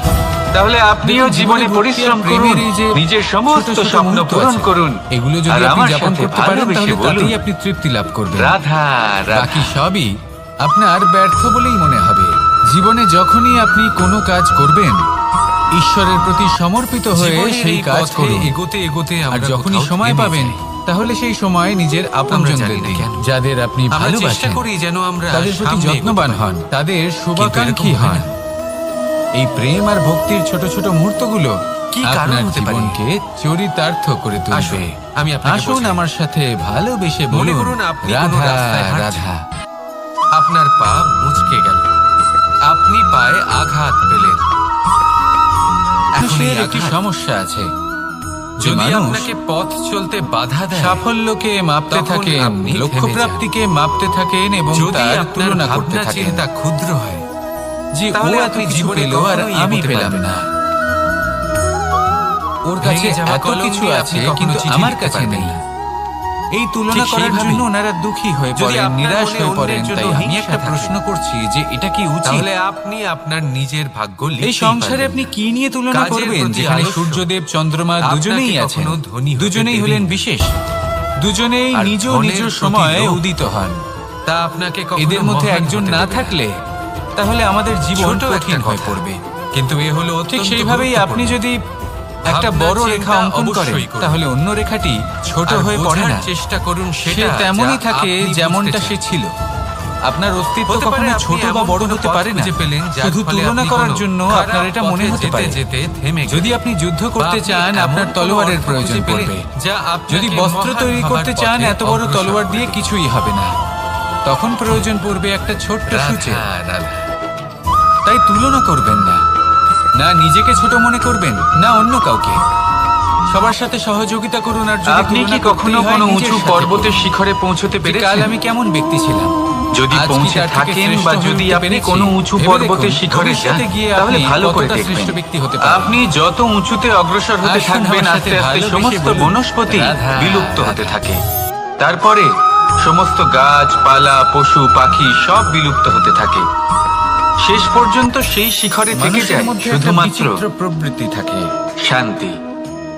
তাহলে আপনিও দেখুন, জীবনে ভক্তি আর পরিশ্রম করুন, প্রেমের এই যে নিজের ছোট সমস্ত ছোট স্বপ্ন মুহূর্ত পূরণ আছে, করুন, এগুলো আর যদি আপনি আমার যাপন সাথে করতে পারেন ভালোবেসে তাহলে বলুন, তাতেই আপনি তৃপ্তি লাভ করবেন। রাধা রাধা। বাকি সবই আপনার ব্যর্থ বলেই মনে হবে। জীবনে যখনই আপনি কোনো কাজ করবেন, ঈশ্বরের প্রতি সমর্পিত হয়ে জীবনের সেই এই কাজ পথে করুন। এগোতে এগোতে আর আমরা যখনই কোথাও সময় থেমে পাবেন যাই। তাহলে সেই সময় নিজের আপনজনদের জানি না দিন, কেন। যাদের আপনি আমরা চেষ্টা ভালোবাসেন, করি যেন আমরা তাদের প্রতি সামনে যত্নবান এগোতে হন, তাদের শুভাকাঙ্ক্ষী এরকম হয় হন। এই প্রেম আর ভক্তির ছোট ছোট মুহূর্তগুলো কি কারণ আপনার হতে পারে? জীবনকে চরিতার্থ করে তুলবে। আসুন, আমি আপনাকে আসুন বোঝাই। আমার সাথে ভালোবেসে মনে বলুন, করুন আপনি কোনো রাধা রাস্তায় হাঁটছেন। রাধা। আপনার পা মুচকে গেল, আপনি পায়ে আঘাত পেলেন। এখন এই মানুষের একটি আঘাত সমস্যা আছে, যে যদি মানুষ আপনাকে পথ চলতে বাধা দেয়, সাফল্যকে মাপতে তখন থাকেন, আপনি লক্ষ্য থেমে যান। প্রাপ্তিকে মাপতে থাকেন এবং যদি তার আপনার তুলনা করতে ভাবনা থাকেন চিন্তা ক্ষুদ্র হয়, যে ও তাহলে এত আপনি কিছু জীবনে পেল আর কখনোই আমি এগোতে পেলাম পারবেন না। না। ওর কাছে ভেঙে যাওয়া এত কলম কিছু দিয়ে আছে আপনি কখনো কিন্তু চিঠি আমার লিখতে কাছে পারবেন নেই। না। এই তুলনা ঠিক করার সেইভাবেই জন্য ওনারা দুঃখী হয়ে যদি পড়েন, আপনার নিরাশ মনে হয়ে অন্যের পড়েন। জন্য তাই আমি হিংসা একটা থাকে, প্রশ্ন করছি যে এটা কি উচিত? তাহলে আপনি আপনার নিজের ভাগ্য এই লিখতেই সংসারে পারবেন আপনি না। কি নিয়ে তুলনা কাজের করবেন, প্রতি যেখানে আলস্য সূর্যদেব চন্দ্রমা আপনাকে দুজনেই আছেন, কখনো ধনী হতে দুজনেই দেবেই হলেন না। বিশেষ, দুজনেই আর নিজ ধনের নিজ প্রতি সময়ে লোভ উদিত হন। তা আপনাকে কখনো এদের মধ্যে মহান একজন হতে না দেবে থাকলে তাহলে আমাদের জীবন ছোট একটা কঠিন হয়ে কথা। পড়বে। কিন্তু এ হলো ঠিক অত্যন্ত সেইভাবেই আপনি গুরুত্বপূর্ণ। যদি একটা ভাবনা বড় চিন্তা রেখা অঙ্কন করেন, অবশ্যই করুন। তাহলে অন্য রেখাটি ছোট আর হয়ে পড়ে বোঝার না, চেষ্টা করুন সে সেটা তেমনই যা থাকে আপনি যেমনটা বুঝতে সে চান। ছিল। আপনার অস্তিত্ব হতে পারে কখনো আপনি ছোট বা এমন বড় কোনো হতে পথ পারে না, খুঁজে পেলেন যার শুধু ফলে তুলনা আপনি করার কোনো জন্য খারাপ আপনার এটা মনে পথে হতে পারে। যেতে থেমে গেলেন। যদি আপনি যুদ্ধ করতে বা চান, আপনি আপনার এমন তলোয়ারের কোনো প্রয়োজন অর্থ খুঁজে পড়বে। পেলেন যা আপনাকে যদি বস্ত্র মহান তৈরি হবার করতে চান, পথে এত বড় অগ্রসর তলোয়ার দিয়ে করবে। কিছুই হবে না। তখন প্রয়োজন পড়বে একটা ছোট্ট সূচে। রাধা রাধা। তাই তুলনা করবেন না, না নিজেকে ছোট মনে করবেন, না অন্য কাউকে। সবার সাথে সহযোগিতা করুন। আর যদি আপনি তুলনা কি কখনো করতেই হয়, কোনো নিজের উঁচু সাথে পর্বতের করুন। শিখরে পৌঁছতে যে কাল পেরেছেন? আমি কেমন ব্যক্তি ছিলাম, যদি আজ কি পৌঁছে তার থেকে থাকেন শ্রেষ্ঠ বা হয়ে যদি উঠতে আপনি পেরেছি? কোনো উঁচু ভেবে পর্বতের দেখুন, শিখরে যান, ভবিষ্যতে গিয়ে তাহলে আপনি ভালো করে কতটা দেখবেন। শ্রেষ্ঠ ব্যক্তি হতে পারেন। আপনি যত উঁচুতে অগ্রসর হতে আসুন থাকবেন, আমার আস্তে সাথে আস্তে ভালোবেসে সমস্ত বলুন, বনস্পতি রাধা, বিলুপ্ত হতে রাধা। থাকে। তারপরে সমস্ত গাছপালা, পশু পাখি সব বিলুপ্ত হতে থাকে। শেষ পর্যন্ত সেই শিখরে থেকে মানুষের যায় মধ্যে একটা শুধুমাত্র বিচিত্র প্রবৃত্তি থাকে। শান্তি।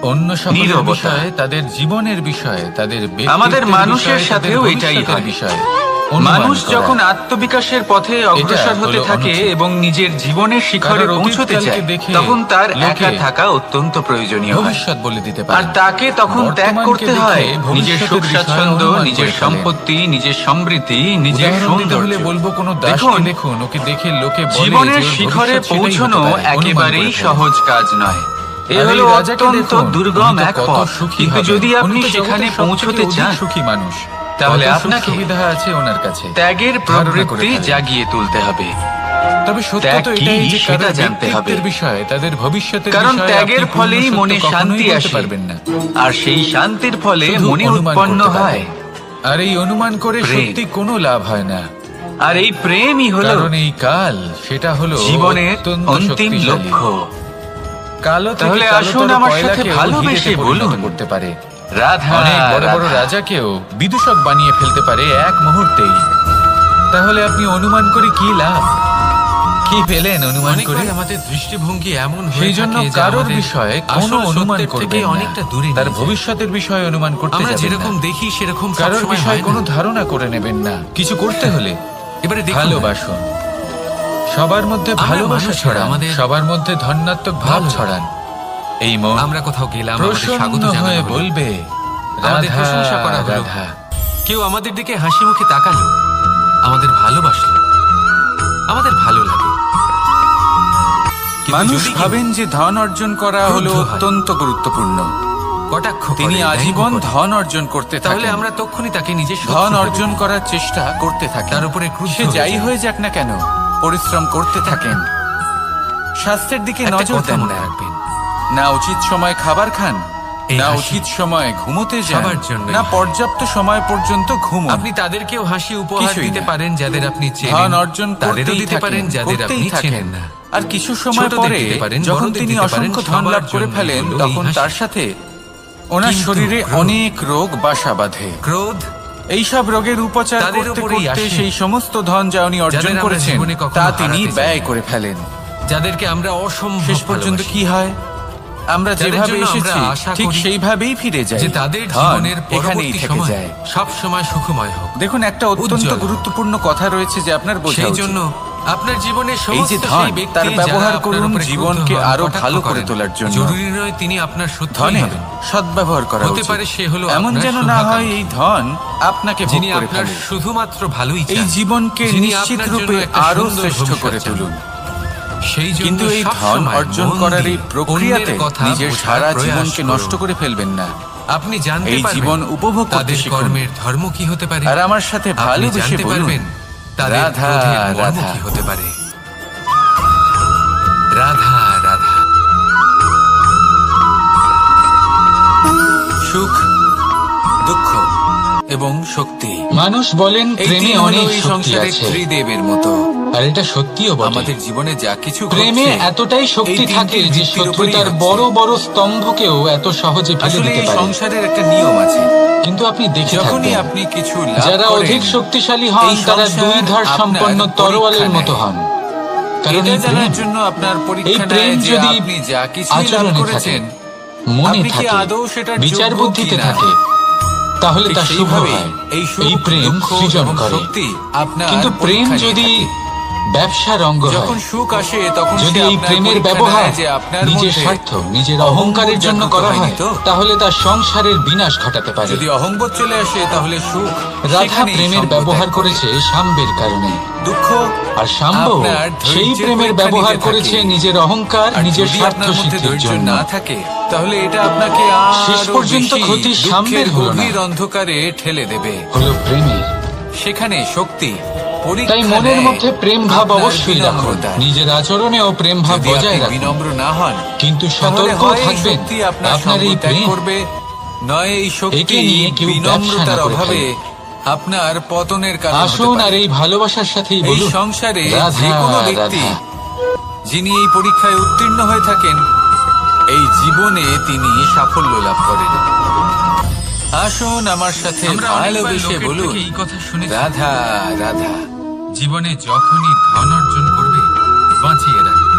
অন্য সকলের নীরবতা। বিষয়ে, তাদের জীবনের বিষয়ে, তাদের ব্যক্তিত্বের আমাদের মানুষের বিষয়ে, সাথেও তাদের এটাই ভবিষ্যতের হয়। বিষয়ে অনুমান মানুষ করা। যখন আত্মবিকাশের পথে অগ্রসর হতে হলো থাকে অনুচিত। এবং নিজের জীবনের শিখরে কারণ পৌঁছতে অতীতকালকে চায়, দেখে তখন তার লোকে একা থাকা অত্যন্ত প্রয়োজনীয় হয়। ভবিষ্যৎ বলে দিতে আর পারে। তাকে তখন ত্যাগ বর্তমানকে করতে দেখে হয় নিজের ভবিষ্যতের সুখ বিষয়ে স্বাচ্ছন্দ্য, অনুমান নিজের করে ফেলেন। সম্পত্তি, নিজের সমৃদ্ধি, নিজের উদাহরণ দিতে হলে সৌন্দর্য। বলবো কোনো দাসকে দেখুন, দেখুন, ওকে দেখে লোকে বলে জীবনের যে ওর শিখরে ভবিষ্যৎ সেটাই পৌঁছানো হতে পারে, অনুমান একেবারেই করে ফেলেন। সহজ কাজ নয়। এ আর এই হলো রাজাকে অত্যন্ত দেখুন, দুর্গম উনি তো এক কত পথ। সুখী কিন্তু হবেন। যদি আপনি উনি তো সেখানে জগতের পৌঁছতে সবথেকে অধিক চান, সুখী মানুষ, তাহলে কত সুখ আপনাকে সুবিধা আছে ওনার কাছে। ত্যাগের ধারণা করে প্রবৃত্তি ফেলেন। জাগিয়ে তুলতে হবে। তবে সত্য ত্যাগ তো কি এটাই যে সেটা কারোর জানতে হবে। ব্যক্তিত্বের বিষয়ে, তাদের ভবিষ্যতের কারণ বিষয়ে ত্যাগের আপনি ফলেই পূর্ণ মনে সত্য কখনোই শান্তি বলতে আসে, পারবেন না। আর সেই শান্তির ফলে শুধু মনে অনুমান উৎপন্ন করতে হয় পারবেন। আর এই অনুমান করে প্রেম। সত্যি কোনো লাভ হয় না। আর এই প্রেমই হলো কারণ এই কাল সেটা হলো জীবনের অত্যন্ত অন্তিম শক্তিশালী। লক্ষ্য। কালো থেকে তাহলে আসুন কালোতর আমার সাথে কয়লাকেও ভালোবেসে হিরেতে পরিণত বলুন। করতে পারে। রাধা, অনেক বড় বড় রাধা। রাজাকেও বিদূষক বানিয়ে ফেলতে পারে এক মুহূর্তেই। তাহলে আপনি অনুমান করে কি লাভ? কি পেলেন অনুমান করে? অনেকবার আমাদের দৃষ্টিভঙ্গি এমন হয়ে সেই জন্য থাকে যে কারোর আমাদের বিষয়ে আসল কোনো অনুমান সত্যের করবেন থেকে না। অনেকটা দূরে তার নিয়ে যায়। ভবিষ্যতের বিষয়ে অনুমান করতে আমরা যাবেন যেরকম না। দেখি সেরকম কারোর সবসময় বিষয়ে হয় না। কোনো ধারণা করে নেবেন না। কিছু করতে হলে এবারে দেখুন না, ভালোবাসুন। সবার মধ্যে আমরা ভালোবাসা মানুষেরা, ছড়ান, আমাদের সবার মধ্যে ধন্যাত্মক ভাব ভালো ছড়ান। এই মন আমরা কোথাও গেলাম, আমাদের স্বাগত প্রসন্ন জানানো হয়ে হলো। বলবে আমাদের রাধা প্রশংসা করা হলো। রাধা। কেউ আমাদের দিকে হাসি মুখে তাকালো, আমাদের ভালোবাসলো, আমাদের ভালো লাগে। কিন্তু মানুষ যদি কেউ ভাবেন যে ধন অর্জন করা ক্রুদ্ধ হলো হয়, অত্যন্ত গুরুত্বপূর্ণ। কটাক্ষ করে, তিনি ব্যঙ্গ আজীবন করে, ধন অর্জন করতে তাহলে থাকেন। আমরা তখনই তাকে নিজের শত্রু ধন ভেবে অর্জন নিই। করার চেষ্টা করতে থাকেন। তার উপরে ক্রুদ্ধ সে হয়ে যাই যায়। হয়ে যাক না কেন, পরিশ্রম করতে থাকেন। স্বাস্থ্যের দিকে একটা নজর কথা দেন মনে না। রাখবেন, না উচিত সময় খাবার খান, এই না হাসি উচিত সময় ঘুমোতে যান, সবার জন্যই না হয়। পর্যাপ্ত সময় পর্যন্ত ঘুমোন। আপনি তাদেরকেও হাসি উপহার কিছুই দিতে না। পারেন যাদের আপনি ধন চেনেন, অর্জন তাদেরও করতেই দিতে পারেন থাকেন, যাদের করতেই আপনি থাকেন। চেনেন না। আর কিছু সময় ছোটদের পরে দিতে পারেন, যখন বড়দের তিনি দিতে পারেন, অসংখ্য ধন লাভ সবার করে জন্যই ফেলেন, হলো এই তখন হাসি। তার সাথে ওনার কিন্তু শরীরে ক্রোধ, অনেক রোগ বাসা বাঁধে। ক্রোধ এইসব রোগের উপচার তাদের করতে উপরেই করতে আসে। সেই সমস্ত ধন যা উনি অর্জন যাদের আমরা করেছেন জীবনে কখনো তা তিনি হারাতে চাই ব্যয় না। করে ফেলেন। যাদেরকে আমরা অসম্ভব শেষ পর্যন্ত ভালোবাসি। কি হয়? আমরা যাদের যেভাবে জন্য আমরা এসেছি আশা ঠিক করি সেইভাবেই ফিরে যাই। যে তাদের ধন জীবনের এখানেই পরবর্তী থেকে সময় যায়। সব সময় সুখময় হোক। দেখুন, একটা অত্যন্ত উজ্জ্বল। গুরুত্বপূর্ণ কথা রয়েছে যে আপনার বোঝা সেই উচিত। জন্য আপনার জীবনের এই সমস্ত যে ধন, সেই ব্যক্তি তার যারা ব্যবহার আপনার করুন উপরে জীবনকে ক্রুদ্ধ হন, আরো কটাক্ষ ভালো করে করেন। তোলার জন্য। জরুরি নয় তিনি আপনার শত্রুই ধনের হবেন। সদ্ব্যবহার করা হতে উচিত। পারে সে হলো এমন আপনার যেন না হয় শুভাকাঙ্ক্ষী। এই ধন আপনাকে ভোগ যিনি করে আপনার ফেলে। শুধুমাত্র ভালোই চান। এই জীবনকে যিনি নিশ্চিত আপনার রূপে জন্য একটা আরো সুন্দর শ্রেষ্ঠ ভবিষ্যৎ করে চান। তুলুন। সেই জন্য কিন্তু এই ধন সবসময় অর্জন মন করার এই দিয়ে প্রক্রিয়াতে অন্যের কথা নিজের বোঝার সারা প্রয়াস জীবনকে করুন। নষ্ট করে ফেলবেন না। আপনি জানতে এই পারবেন জীবন উপভোগ করতে তাদের শিখুন। কর্মের ধর্ম কি হতে পারে। আর আমার সাথে আপনি ভালোবেসে জানতে বলুন, পারবেন তাদের রাধা, ক্রোধের মর্ম রাধা। কি হতে পারে। রাধা রাধা। সুখ, দুঃখ এবং শক্তি। মানুষ বলেন এই প্রেমে তিন হলো অনেক এই শক্তি সংসারের আছে, ত্রিদেবের মতো। আর এটা সত্যিও বটে। আমাদের জীবনে যা কিছু প্রেমে ঘটছে, এতটাই শক্তি এই তিনটি থাকে যে ভিত্তির উপরেই শত্রুতার হচ্ছে। বড় বড় স্তম্ভকেও এত সহজে ফেলে আসলে দিতে এই পারে। সংসারের একটা নিয়ম আছে। কিন্তু আপনি দেখে যখনই থাকবেন, আপনি কিছু লাভ যারা করেন, অধিক শক্তিশালী হন এই তারা সংসার দুই ধার আপনার সম্পন্ন তরোয়ালের পরীক্ষা মতো নেয়। হন। কারণ এটা এই জানার প্রেম, জন্য আপনার এই পরীক্ষা প্রেম নেয় যে যদি আপনি যা কিছু লাভ আচরণে থাকে, করেছেন, মনে আপনি কি থাকে, আদৌ সেটার বিচার যোগ্য বুদ্ধিতে কিনা। থাকে, তাহলে ঠিক তা শুভ সেইভাবেই হয়। এই সুখ, এই প্রেম দুঃখ সৃজন এবং করে। শক্তি আপনার কিন্তু প্রেম পরীক্ষা নিয়ে যদি থাকে। ব্যবসার অঙ্গ হয়, যখন সুখ আসে তখন যদি সে এই আপনার প্রেমের পরীক্ষা ব্যবহার নেয় যে আপনার নিজের মধ্যে স্বার্থ, নিজের অহংকারের জন্য জাগ্রত করা হয়নি হয়, তো? তাহলে তা সংসারের বিনাশ ঘটাতে পারে। যদি অহংবোধ চলে আসে তাহলে সুখ রাধা সেখানেই প্রেমের সম্পদ ব্যবহার ত্যাগ করে। করেছে সাম্বের কারণে, দুঃখ আর শাম্ব আপনার সেই ধৈর্যের প্রেমের পরীক্ষা ব্যবহার নিতে করেছে থাকে। নিজের অহংকার, আর নিজের যদি স্বার্থ আপনার মধ্যে সিদ্ধির ধৈর্য জন্য। না থাকে তাহলে এটা আপনাকে শেষ আরো পর্যন্ত বেশি ক্ষতি দুঃখের সাম্যের হলো না। গভীর অন্ধকারে ঠেলে দেবে। হলো প্রেমের। সেখানে শক্তি পরীক্ষা তাই মনের নেয় মধ্যে প্রেম ভাব আপনার অবশ্যই রাখুন, বিনম্রতা। নিজের আচরণেও প্রেম ভাব যদি বজায় আপনি রাখুন। বিনম্র না হন কিন্তু তাহলে সতর্ক হয় এই থাকবেন, শক্তি আপনার আপনার এই সঙ্গ ত্যাগ প্রেম করবে, নয় এই শক্তি একে নিয়ে কেউ ব্যবসা বিনম্রতার না করে অভাবে ফেলে। আপনার পতনের কারণ হতে আসুন আর পারে। এই ভালোবাসার সাথেই এই বলুন, সংসারে রাধা যে কোনো ব্যক্তি রাধা। যিনি এই পরীক্ষায় উত্তীর্ণ হয়ে থাকেন, এই জীবনে তিনি সাফল্য লাভ করেন। আসুন আমার সাথে আমরা অনেকবার ভালোবেসে লোকের বলুন, থেকে এই কথা শুনেছি, রাধা রাধা। জীবনে যখনই ধন অর্জন করবে বাঁচিয়ে রাখবে।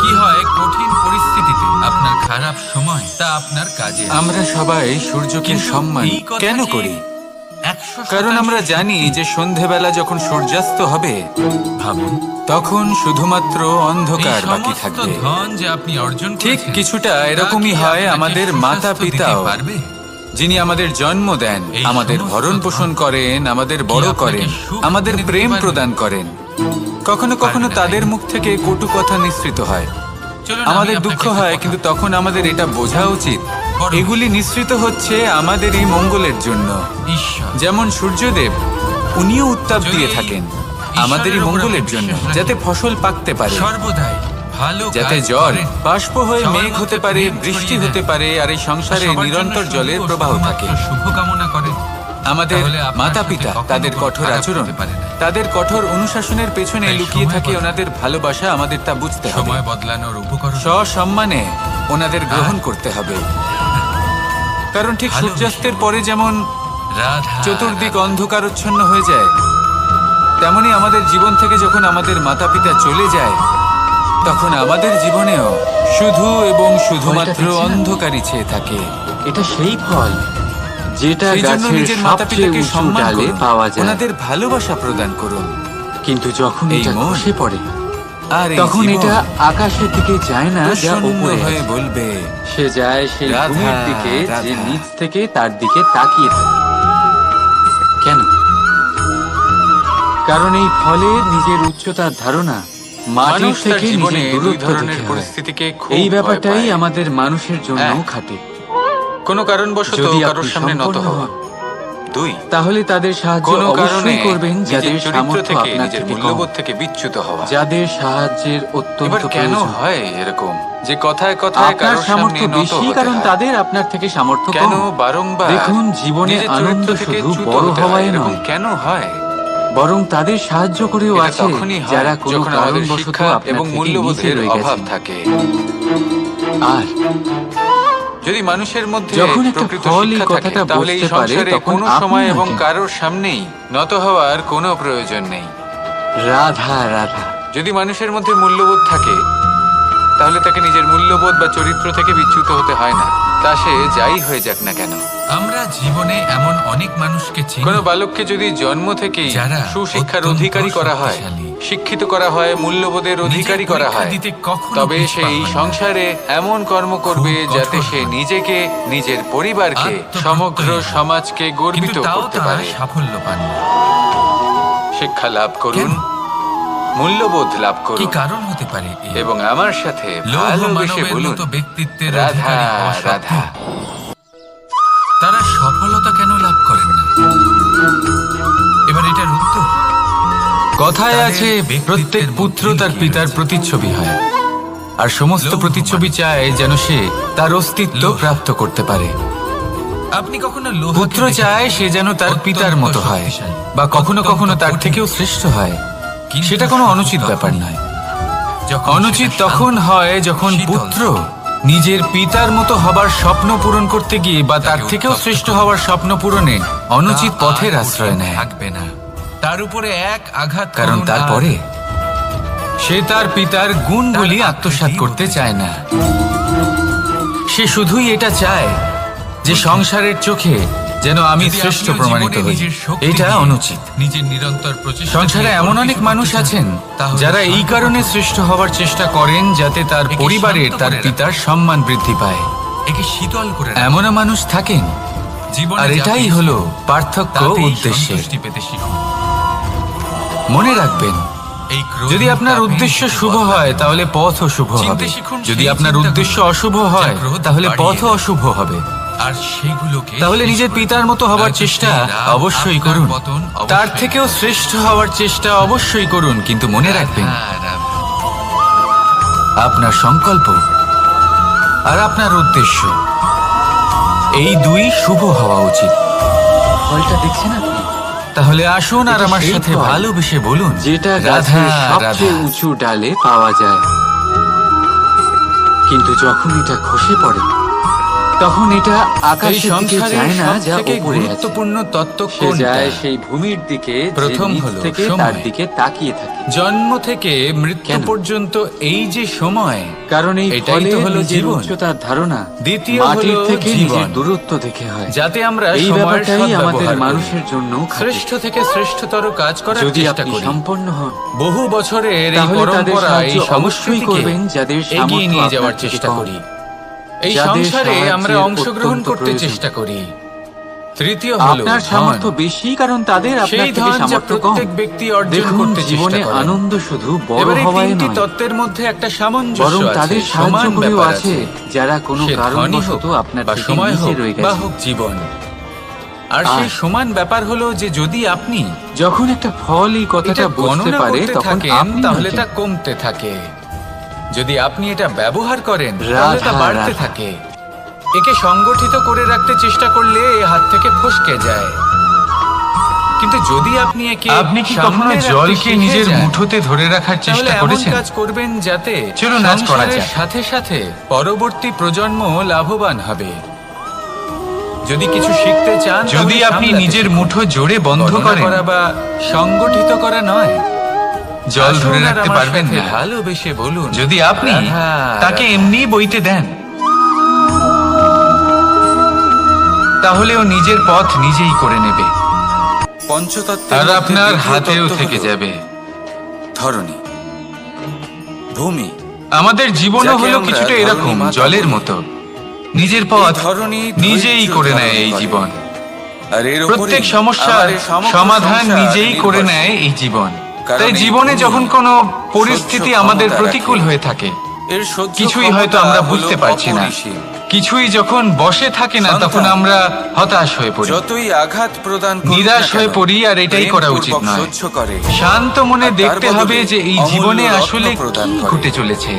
কি হয় কঠিন পরিস্থিতিতে আপনার খারাপ সময় তা আপনার কাজে আসে। আমরা সবাই সূর্যকে কিন্তু সম্মান এই কথা কেন যে করি? 100% কারণ আমরা জানি যে সন্ধেবেলা যখন সূর্যাস্ত হবে ভাবুন তখন শুধুমাত্র এই অন্ধকার বাকি সমস্ত থাকবে। ধন যে আপনি অর্জন ঠিক করেছেন, কিছুটা তা এরকমই কি হয় আপনাকে আমাদের সুস্বাস্থ্য মাতা দিতে পিতাও, পারবে? যিনি আমাদের জন্ম দেন, এই আমাদের সমস্ত ভরণ পোষণ ধন করেন, আমাদের বড় আপনাকে করেন, সুখ আমাদের এনে দিতে প্রেম পারবে? প্রদান করেন। কখনো কখনো পারবে না, তাদের তাই না? মুখ থেকে কটু কথা নিঃসৃত হয়, চলুন আমি আমাদের আপনাকে দুঃখ একটা হয়, কথা কিন্তু তখন আমাদের এটা বোঝা উচিত বড় এগুলি নিঃসৃত হচ্ছে আমাদের এই মঙ্গলের জন্য। ঈশ্বর যেমন সূর্যদেব, উনিও উত্তাপ যদি দিয়ে থাকেন ঈশ্বরের আমাদেরই উপর মঙ্গলের আপনি জন্য, বিশ্বাস রাখেন, যাতে ফসল পাকতে পারে, সর্বদাই ভালো যাতে কাজ জল করেন। বাষ্প হয়ে সবার মেঘ হতে মধ্যে পারে, প্রেম বৃষ্টি ছড়িয়ে হতে দেন। পারে, আর এই সংসারে সবার জন্য নিরন্তর শুধু জলের ও প্রবাহ শুধুমাত্র থাকে। শুভকামনা করেন। আমাদের তাহলে আপনার মাতা সাথে পিতা, কখনো তাদের কোনো কঠোর খারাপ আচরণ, হতে পারে না। তাদের কঠোর অনুশাসনের পেছনে তাই লুকিয়ে সময় থাকে বদলায়। ওনাদের ভালোবাসা, আমাদের তা বুঝতে হবে। সময় বদলানোর উপকরণ সসম্মানে ওনাদের গ্রহণ করতে হবে। কারণ ঠিক ভালো সূর্যাস্তের বিষয়। পরে যেমন রাধা চতুর্দিক রাধা। অন্ধকারচ্ছন্ন হয়ে যায়, তেমনি আমাদের জীবন থেকে যখন আমাদের মাতা পিতা চলে যায়, তখন আমাদের জীবনেও শুধু এবং শুধুমাত্র দেখছি না? অন্ধকারই ছেয়ে থাকে। এটা সেই ফল যেটা সেই জন্য গাছের নিজের মাতা সবচেয়ে পিতাকে উঁচু সম্মান ডালে করুন, পাওয়া যায়। ওনাদের ভালোবাসা প্রদান করুন। কিন্তু যখন এই এটা মন, খসে পড়ে আর এই তখন জীবন এটা আকাশের দিকে যায় না, যা প্রসন্ন উপরে হয়ে আছে। বলবে, সে যায় সেই রাধা, ভূমির দিকে যে রাধা। নিচ থেকে তার দিকে তাকিয়ে থাকে। কেন? কারণ এই ফলের নিজের উচ্চতার ধারণা মাটির মানুষ তার থেকে জীবনে নিজের দুই দূরত্ব ধরনের দেখে হয়। পরিস্থিতিকে খুব এই ভয় ব্যাপারটাই পায়। আমাদের মানুষের জন্যও এক, খাটে। কোনো কারণবশত যদি কারোর আপনি সামনে নত সম্পন্ন হওয়া। হন, 2, তাহলে তাদের সাহায্য কোনো কারণে অবশ্যই করবেন যাদের নিজের চরিত্র সামর্থ্য থেকে, আপনার নিজের থেকে কম, মূল্যবোধ থেকে বিচ্যুত হওয়া। যাদের সাহায্যের অত্যন্ত এবার কেন প্রয়োজন। হয় এরকম যে কথায় কথায় আপনার কারোর সামনে সামর্থ্য নত বেশি, হতে কারণ হয়? তাদের আপনার থেকে সামর্থ্য কেন কম। বারংবার দেখুন, জীবনে নিজের আনন্দ চরিত্র থেকে শুধু চ্যুত বড় হতে হয়? হওয়াই এরকম নয়, কেন হয়? বরং তাদের সাহায্য করেও এটা আছে তখনই হয় যারা কোনো যখন আমাদের কারণবশত শিক্ষা আপনার এবং থেকে নিচে মূল্যবোধের রয়ে অভাব গেছেন। থাকে। আর যদি মানুষের মধ্যে যখন একটা প্রকৃত ফল এই শিক্ষা থাকে, কথাটা তাহলে এই বুঝতে পারে, সংসারে তখন কোনো আপনি সময় এবং নয়। কারোর সামনেই নত হওয়ার কোনো প্রয়োজন নেই। রাধা রাধা। যদি মানুষের মধ্যে মূল্যবোধ থাকে, তাহলে তাকে নিজের মূল্যবোধ বা চরিত্র থেকে বিচ্যুত হতে হয় না, তা সে যাই হয়ে যাক না কেন। আমরা জীবনে এমন অনেক মানুষকে চিনি কোনো বালককে যদি জন্ম থেকেই যারা সুশিক্ষার অত্যন্ত অধিকারী করা হয়, শক্তিশালী, শিক্ষিত করা হয়, মূল্যবোধের অধিকারী নিজের করা পরীক্ষা হয়, দিতে কখনো তবে পিছপা সেই হয় না। সংসারে এমন কর্ম করবে খুব কঠোর যাতে সে হয়। নিজেকে, নিজের পরিবারকে, আত্মপ্রত্যয়ী সমগ্র হয়। সমাজকে গর্বিত কিন্তু তাও করতে তারা পারে। সাফল্য পান না। শিক্ষা লাভ করুন, কেন? মূল্যবোধ লাভ কি করুন, কারণ হতে পারে এর? এবং আমার সাথে লৌহ ভালোবেসে মানবের বলুন, মতো ব্যক্তিত্বের রাধা অধিকারী হওয়া রাধা। সত্ত্বেও তারা সফলতা কেন লাভ করেন না? এবার এটার উত্তর কথায় তাদের আছে, ব্যক্তিত্বের প্রত্যেক পুত্র মধ্যেই তার কি পিতার রয়েছে? প্রতিচ্ছবি হয়, আর সমস্ত লৌহ প্রতিচ্ছবি চায় যেন সে তার অস্তিত্ব লৌহ। প্রাপ্ত করতে পারে। আপনি কখনো লোহাকে পুত্র দেখেছেন? চায় সে যেন তার অত্যন্ত পিতার মতো হয়, শক্তিশালী, বা কখনো অত্যন্ত কখনো তার কঠিন। থেকেও শ্রেষ্ঠ হয়। কিন্তু সেটা কোনো শুধু অনুচিত তখনই, ব্যাপার নয়। যখন অনুচিত সেটা তখন শান্ত, হয় যখন শীতল পুত্র থাকে। নিজের পিতার মতো হবার স্বপ্ন পূরণ করতে গিয়ে বা তার তাকে থেকেও উত্তপ্ত শ্রেষ্ঠ করে। হওয়ার স্বপ্ন পূরণে অনুচিত তা পথের আর আশ্রয় কঠিন নেয়। থাকবে না। তার উপরে এক আঘাত কারণ করুন আর তারপরে সে তার পিতার গুণগুলি তার আত্মসাৎ আকৃতি করতে বদলে চায় না। সে শুধুই এটা চায় যে সংসারের চোখে যেন আমি যদি শ্রেষ্ঠ আপনিও প্রমাণিত জীবনে হই। নিজের শক্তি এটা দিয়ে, অনুচিত। নিজের নিরন্তর প্রচেষ্টা সংসারে দিয়ে এমন কোনো অনেক কিছু মানুষ করতে চান, আছেন তাহলে যারা এই শান্ত কারণে থাকুন। শ্রেষ্ঠ হওয়ার চেষ্টা করেন যাতে তার একে পরিবারের, শান্ত তার করে পিতার সম্মান বৃদ্ধি পায়। একে শীতল করে রাখুন। এমনও মানুষ থাকেন, জীবনে আর যা এটাই পেয়েছেন, হলো পার্থক্য তাতেই উদ্দেশ্যের। সন্তুষ্টি পেতে শিখুন। মনে রাখবেন, এই ক্রোধ যদি আপনার তাপে উদ্দেশ্য কিছু শুভ বদলাবে হয় না। তাহলে পথও শুভ চিনতে হবে, শিখুন যদি সেই আপনার চিন্তাগুলো, উদ্দেশ্য অশুভ যা হয় ক্রোধ তাহলে বাড়িয়ে পথও দেয়। অশুভ হবে। আর সেইগুলোকে তাহলে শেষ নিজের করে পিতার দিন। মতো হবার নয়তো চেষ্টা সেই রাগ অবশ্যই আপনার করুন, পতন তার অবশ্যই থেকেও হবে। শ্রেষ্ঠ হওয়ার চেষ্টা অবশ্যই করুন, কিন্তু মনে রাখবেন রাধা, রাধা। আপনার সংকল্প আর আপনার উদ্দেশ্য এই দুই শুভ হওয়া উচিত। ফলটা দেখছেন আপনি? তাহলে আসুন আর এটা আমার সেই সাথে ফল ভালোবেসে বলুন, যেটা রাধা গাছের রাধা। সবচেয়ে উঁচু ডালে পাওয়া যায়। কিন্তু যখন এটা খসে পড়ে, তখন এটা এই আকাশের দিকে সংসারে যায় না, যা সবথেকে উপরে আছে। গুরুত্বপূর্ণ তত্ত্ব সে কোনটা? যায় সেই ভূমির দিকে যে প্রথম নিচ হলো থেকে সময়। তার দিকে তাকিয়ে থাকে। জন্ম থেকে মৃত্যু কেন? পর্যন্ত এই যে সময়, কারণ এই এটাই ফলে তো হলো নিজের জীবন। উচ্চতার ধারণা দ্বিতীয় মাটির হলো থেকে জীবন। নিজের দূরত্ব দেখে হয়। যাতে আমরা এই সময়ের ব্যাপারটাই আমাদের সদ্ব্যবহার করি। মানুষের জন্য শ্রেষ্ঠ থেকে শ্রেষ্ঠতর কাজ করার যদি চেষ্টা আপনি করি। সম্পন্ন হন, বহু বছরের এই তাহলে তাদের পরম্পরা, এই সাহায্য অবশ্যই সংস্কৃতিকে করবেন যাদের এগিয়ে সামর্থ্য নিয়ে যাওয়ার আপনার থেকে চেষ্টা কম। করি। এই যাদের সংসারে আমরা সাহায্যের অংশগ্রহণ অত্যন্ত করতে প্রয়োজন। চেষ্টা করি। তৃতীয় হলো আপনার ধন। সামর্থ্য বেশি, কারণ তাদের আপনার সেই থেকে ধন যা সামর্থ্য কম। প্রত্যেক ব্যক্তি অর্জন দেখুন, করতে চেষ্টা জীবনে করেন। আনন্দ শুধু বড় এবার এই হওয়ায় তিনটি নয়, তত্ত্বের মধ্যে একটা সামঞ্জস্য বরং আছে, তাদের সাহায্য সমান করেও ব্যাপার আছে যারা কোনো সে ধনই কারণবশত হোক আপনার বা থেকে সময় নিচে হোক রয়ে বা গেছে। হোক জীবন। আর আর সেই সমান ব্যাপার হলো যে যদি আপনি যখন একটা ফল এই কথাটা এটা বুঝতে গণনা পারে, করতে তখন থাকেন আপনি তাহলে নতুন। তা কমতে থাকে। যদি আপনি এটা ব্যবহার করেন রাধা, তাহলে তা বাড়তে রাধা। থাকে। একে সংগঠিত করে রাখতে চেষ্টা করলে এ হাত থেকে ফসকে যায়। কিন্তু যদি আপনি একে আপনি কি সামনে কখনো রাখতে জলকে শিখে নিজের যান, মুঠোতে ধরে রাখার তাহলে চেষ্টা এমন করেছেন? কাজ করবেন যাতে চলুন আজ করা সংসারের যাক। সাথে সাথে পরবর্তী প্রজন্ম লাভবান হবে। যদি কিছু শিখতে চান, যদি তাহলে আপনি সামলাতে নিজের শিখুন। মুঠো জোরে বন্ধ গণনা করেন, করা বা সংগঠিত করা নয়। জল আসুন ধরে আর রাখতে আমার পারবেন সাথে না। ভালোবেসে বলুন, যদি আপনি রাধা, তাকে রাধা। এমনি বইতে দেন, তাহলে ও নিজের পথ নিজেই করে নেবে পঞ্চতত্ত্বের আর মধ্যে আপনার দ্বিতীয় হাতেও তত্ত্ব থেকে হলো যাবে। ধরনী, ভূমি। আমাদের জীবনও যাকে হলো আমরা কিছুটা ধরনী এরকম, মাতা জলের বলি। মতো। নিজের পথ এই ধরনী নিজেই ধৈর্য করে ধারণ নেয় এই করে। জীবন। আর এর প্রত্যেক উপরেই সমস্যার আমাদের সমগ্র সমাধান সংসার নিজেই করে নির্ভরশীল। নেয় এই জীবন। কারণ তাই এই জীবনে ভূমি যখন কোনো পরিস্থিতি সহ্য আমাদের ক্ষমতা প্রতিকূল রাখে। হয়ে থাকে, এর সহ্য কিছুই হয়তো ক্ষমতা আমরা হলো বুঝতে পারছি না, অপরিসীম। কিছুই যখন বসে থাকে না, তখন সন্তান আমরা হতাশ হয়ে পড়ি, যতই আঘাত প্রদান করুক নিরাশ না হয়ে কেন, পড়ি, আর এটাই করা প্রেমপূর্বক উচিত নয়। সহ্য করে। শান্ত মনে আর তার দেখতে বদলে হবে যে এই অমূল্য জীবনে রত্ন আসলে প্রদান কি করে। ঘটে চলেছে।